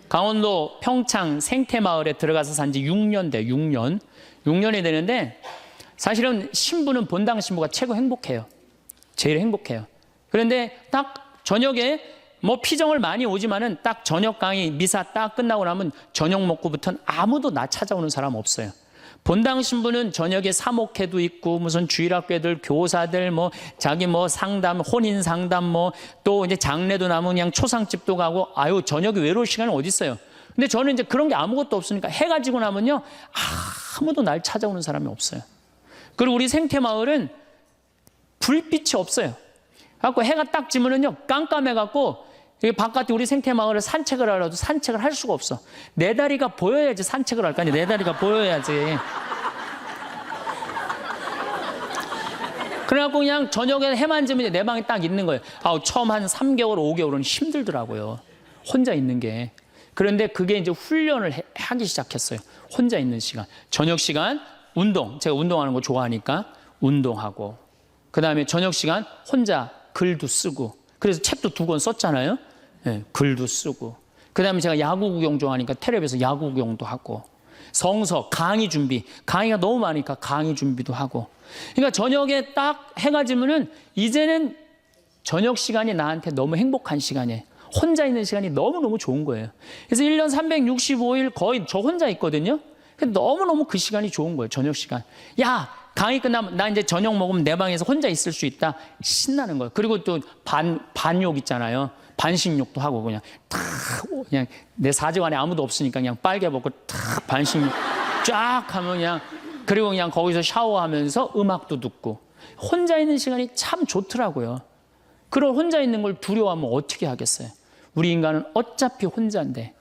강원도 평창 생태마을에 들어가서 산 지 6년 돼. 6년이 되는데 사실은 신부는 본당 신부가 최고 행복해요. 제일 행복해요. 그런데 딱 저녁에 뭐 피정을 많이 오지만은 딱 저녁 강의 미사 딱 끝나고 나면 저녁 먹고부터는 아무도 나 찾아오는 사람 없어요. 본당 신부는 저녁에 사목회도 있고 무슨 주일학교들 교사들 뭐 자기 뭐 상담 혼인 상담 뭐 또 이제 장례도 나면 그냥 초상집도 가고 아유 저녁에 외로울 시간이 어디 있어요. 근데 저는 이제 그런 게 아무것도 없으니까 해가 지고 나면요 아무도 날 찾아오는 사람이 없어요. 그리고 우리 생태마을은 불빛이 없어요. 갖고 해가 딱 지면은요 깜깜해갖고 바깥에 우리 생태마을을 산책을 하려도 산책을 할 수가 없어. 내 다리가 보여야지 산책을 할 거 아니야. 내 다리가 보여야지. 그래갖고 그냥 저녁에 해만 지면 내 방에 딱 있는 거예요. 처음 한 3개월, 5개월은 힘들더라고요. 혼자 있는 게. 그런데 그게 이제 훈련을 하기 시작했어요. 혼자 있는 시간. 저녁 시간 운동. 제가 운동하는 거 좋아하니까 운동하고. 그 다음에 저녁 시간 혼자 글도 쓰고. 그래서 책도 2권 썼잖아요. 네, 글도 쓰고. 그 다음에 제가 야구 구경 좋아하니까 텔레비에서 야구 구경도 하고. 성서, 강의 준비. 강의가 너무 많으니까 강의 준비도 하고. 그러니까 저녁에 딱 해가 지면은 이제는 저녁 시간이 나한테 너무 행복한 시간이에요. 혼자 있는 시간이 너무너무 좋은 거예요. 그래서 1년 365일 거의 저 혼자 있거든요. 너무너무 그 시간이 좋은 거예요. 저녁 시간. 야! 강의 끝나면 나 이제 저녁 먹으면 내 방에서 혼자 있을 수 있다. 신나는 거예요. 그리고 또 반욕 있잖아요. 반식욕도 하고 그냥 내 사정 안에 아무도 없으니까 그냥 빨개 벗고 탁 반식욕 쫙 하면 그냥 그리고 그냥 거기서 샤워하면서 음악도 듣고 혼자 있는 시간이 참 좋더라고요. 그걸 혼자 있는 걸 두려워하면 어떻게 하겠어요. 우리 인간은 어차피 혼자인데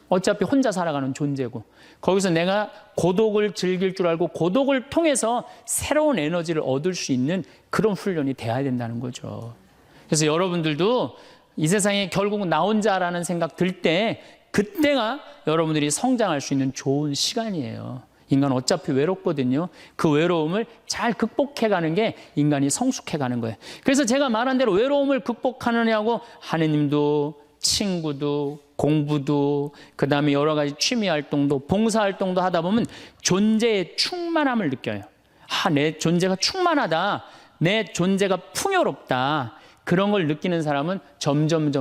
어차피 혼자 살아가는 존재고 거기서 내가 고독을 즐길 줄 알고 고독을 통해서 새로운 에너지를 얻을 수 있는 그런 훈련이 돼야 된다는 거죠. 그래서 여러분들도 이 세상에 결국은 나 혼자라는 생각 들 때 그때가 여러분들이 성장할 수 있는 좋은 시간이에요. 인간은 어차피 외롭거든요. 그 외로움을 잘 극복해가는 게 인간이 성숙해가는 거예요. 그래서 제가 말한 대로 외로움을 극복하느냐고 하느님도 친구도 공부도 그다음에 여러 가지 취미 활동도 봉사 활동도 하다 보면 존재의 충만함을 느껴요. 내 존재가 충만하다. 내 존재가 풍요롭다. 그런 걸 느끼는 사람은 점점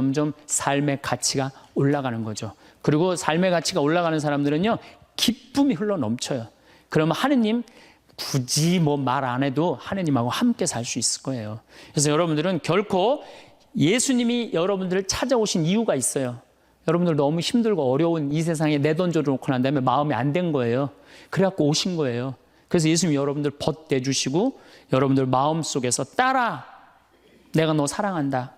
삶의 가치가 올라가는 거죠. 그리고 삶의 가치가 올라가는 사람들은요. 기쁨이 흘러 넘쳐요. 그러면 하느님 굳이 뭐 말 안 해도 하느님하고 함께 살 수 있을 거예요. 그래서 여러분들은 결코 예수님이 여러분들을 찾아오신 이유가 있어요. 여러분들 너무 힘들고 어려운 이 세상에 내던져 놓고 난 다음에 마음이 안 된 거예요. 그래갖고 오신 거예요. 그래서 예수님이 여러분들 벗대주시고 여러분들 마음속에서 딸아 내가 너 사랑한다.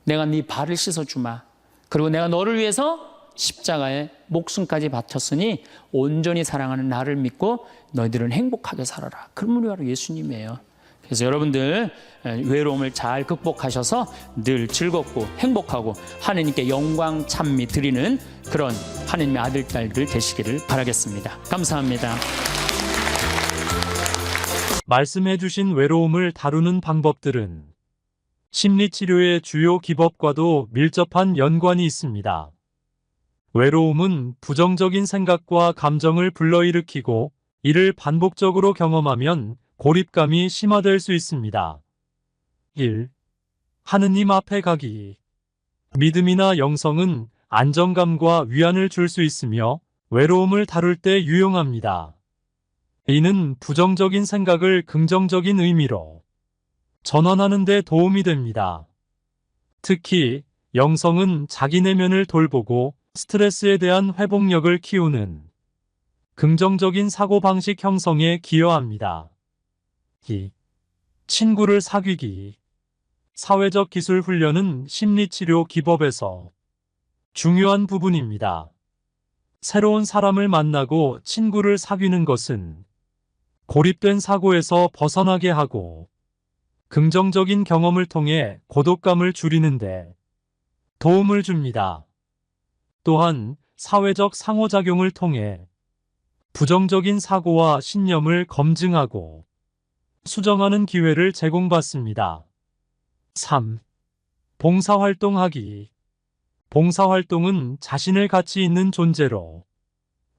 내가 네 발을 씻어주마. 그리고 내가 너를 위해서 십자가에 목숨까지 바쳤으니 온전히 사랑하는 나를 믿고 너희들은 행복하게 살아라. 그런 분이 바로 예수님이에요. 그래서 여러분들 외로움을 잘 극복하셔서 늘 즐겁고 행복하고 하느님께 영광 찬미 드리는 그런 하느님의 아들 딸들 되시기를 바라겠습니다. 감사합니다. 말씀해 주신 외로움을 다루는 방법들은 심리치료의 주요 기법과도 밀접한 연관이 있습니다. 외로움은 부정적인 생각과 감정을 불러일으키고 이를 반복적으로 경험하면 고립감이 심화될 수 있습니다. 1. 하느님 앞에 가기. 믿음이나 영성은 안정감과 위안을 줄 수 있으며 외로움을 다룰 때 유용합니다. 이는 부정적인 생각을 긍정적인 의미로 전환하는 데 도움이 됩니다. 특히 영성은 자기 내면을 돌보고 스트레스에 대한 회복력을 키우는 긍정적인 사고방식 형성에 기여합니다. 2. 친구를 사귀기. 사회적 기술 훈련은 심리치료 기법에서 중요한 부분입니다. 새로운 사람을 만나고 친구를 사귀는 것은 고립된 사고에서 벗어나게 하고 긍정적인 경험을 통해 고독감을 줄이는데 도움을 줍니다. 또한 사회적 상호작용을 통해 부정적인 사고와 신념을 검증하고 수정하는 기회를 제공받습니다. 3. 봉사활동하기. 봉사활동은 자신을 가치 있는 존재로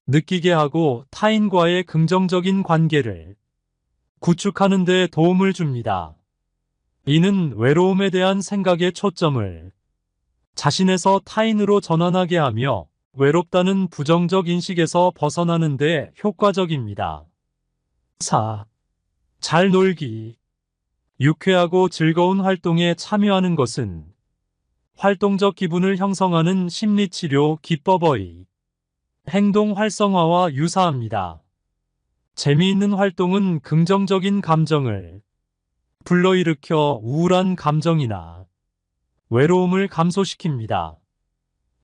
느끼게 하고 타인과의 긍정적인 관계를 구축하는 데 도움을 줍니다. 이는 외로움에 대한 생각의 초점을 자신에서 타인으로 전환하게 하며 외롭다는 부정적 인식에서 벗어나는 데 효과적입니다. 4. 잘 놀기. 유쾌하고 즐거운 활동에 참여하는 것은 활동적 기분을 형성하는 심리치료 기법의 행동 활성화와 유사합니다. 재미있는 활동은 긍정적인 감정을 불러일으켜 우울한 감정이나 외로움을 감소시킵니다.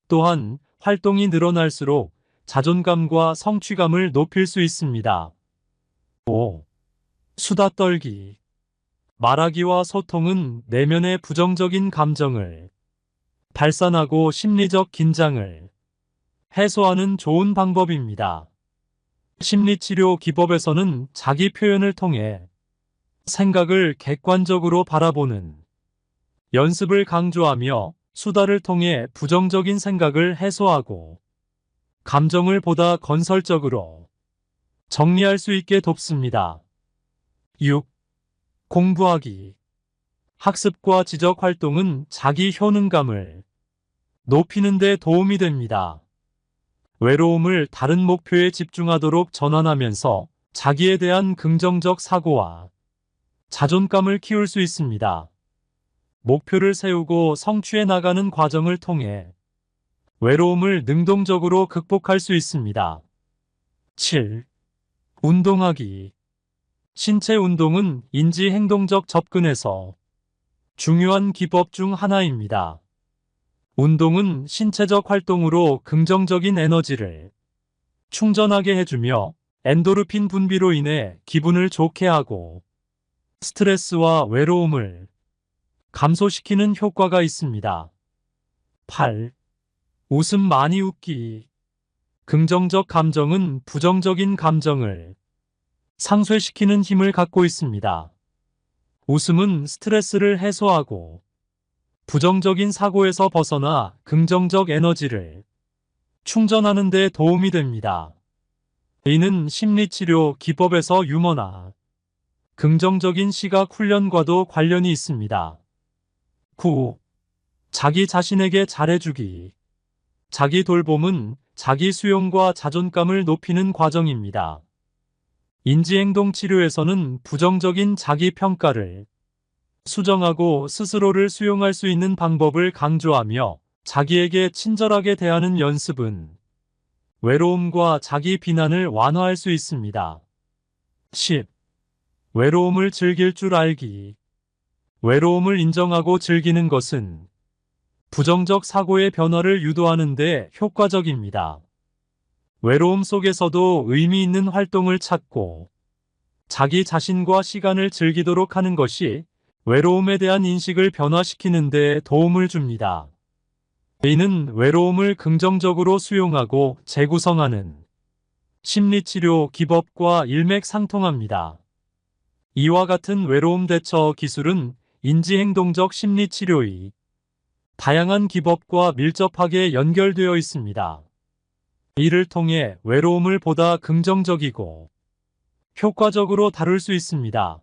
또한 활동이 늘어날수록 자존감과 성취감을 높일 수 있습니다. 5. 수다 떨기. 말하기와 소통은 내면의 부정적인 감정을 발산하고 심리적 긴장을 해소하는 좋은 방법입니다. 심리치료 기법에서는 자기 표현을 통해 생각을 객관적으로 바라보는 연습을 강조하며 수다를 통해 부정적인 생각을 해소하고 감정을 보다 건설적으로 정리할 수 있게 돕습니다. 6. 공부하기. 학습과 지적 활동은 자기 효능감을 높이는 데 도움이 됩니다. 외로움을 다른 목표에 집중하도록 전환하면서 자기에 대한 긍정적 사고와 자존감을 키울 수 있습니다. 목표를 세우고 성취해 나가는 과정을 통해 외로움을 능동적으로 극복할 수 있습니다. 7. 운동하기. 신체 운동은 인지-행동적 접근에서 중요한 기법 중 하나입니다. 운동은 신체적 활동으로 긍정적인 에너지를 충전하게 해주며 엔도르핀 분비로 인해 기분을 좋게 하고 스트레스와 외로움을 감소시키는 효과가 있습니다. 8. 웃음 많이 웃기. 긍정적 감정은 부정적인 감정을 상쇄시키는 힘을 갖고 있습니다. 웃음은 스트레스를 해소하고 부정적인 사고에서 벗어나 긍정적 에너지를 충전하는 데 도움이 됩니다. 이는 심리치료 기법에서 유머나 긍정적인 시각 훈련과도 관련이 있습니다. 9. 자기 자신에게 잘해주기. 자기 돌봄은 자기 수용과 자존감을 높이는 과정입니다. 인지행동 치료에서는 부정적인 자기 평가를 수정하고 스스로를 수용할 수 있는 방법을 강조하며 자기에게 친절하게 대하는 연습은 외로움과 자기 비난을 완화할 수 있습니다. 10. 외로움을 즐길 줄 알기. 외로움을 인정하고 즐기는 것은 부정적 사고의 변화를 유도하는 데 효과적입니다. 외로움 속에서도 의미 있는 활동을 찾고 자기 자신과 시간을 즐기도록 하는 것이 외로움에 대한 인식을 변화시키는 데 도움을 줍니다. 이는 외로움을 긍정적으로 수용하고 재구성하는 심리치료 기법과 일맥상통합니다. 이와 같은 외로움 대처 기술은 인지행동적 심리치료의 다양한 기법과 밀접하게 연결되어 있습니다. 이를 통해 외로움을 보다 긍정적이고 효과적으로 다룰 수 있습니다.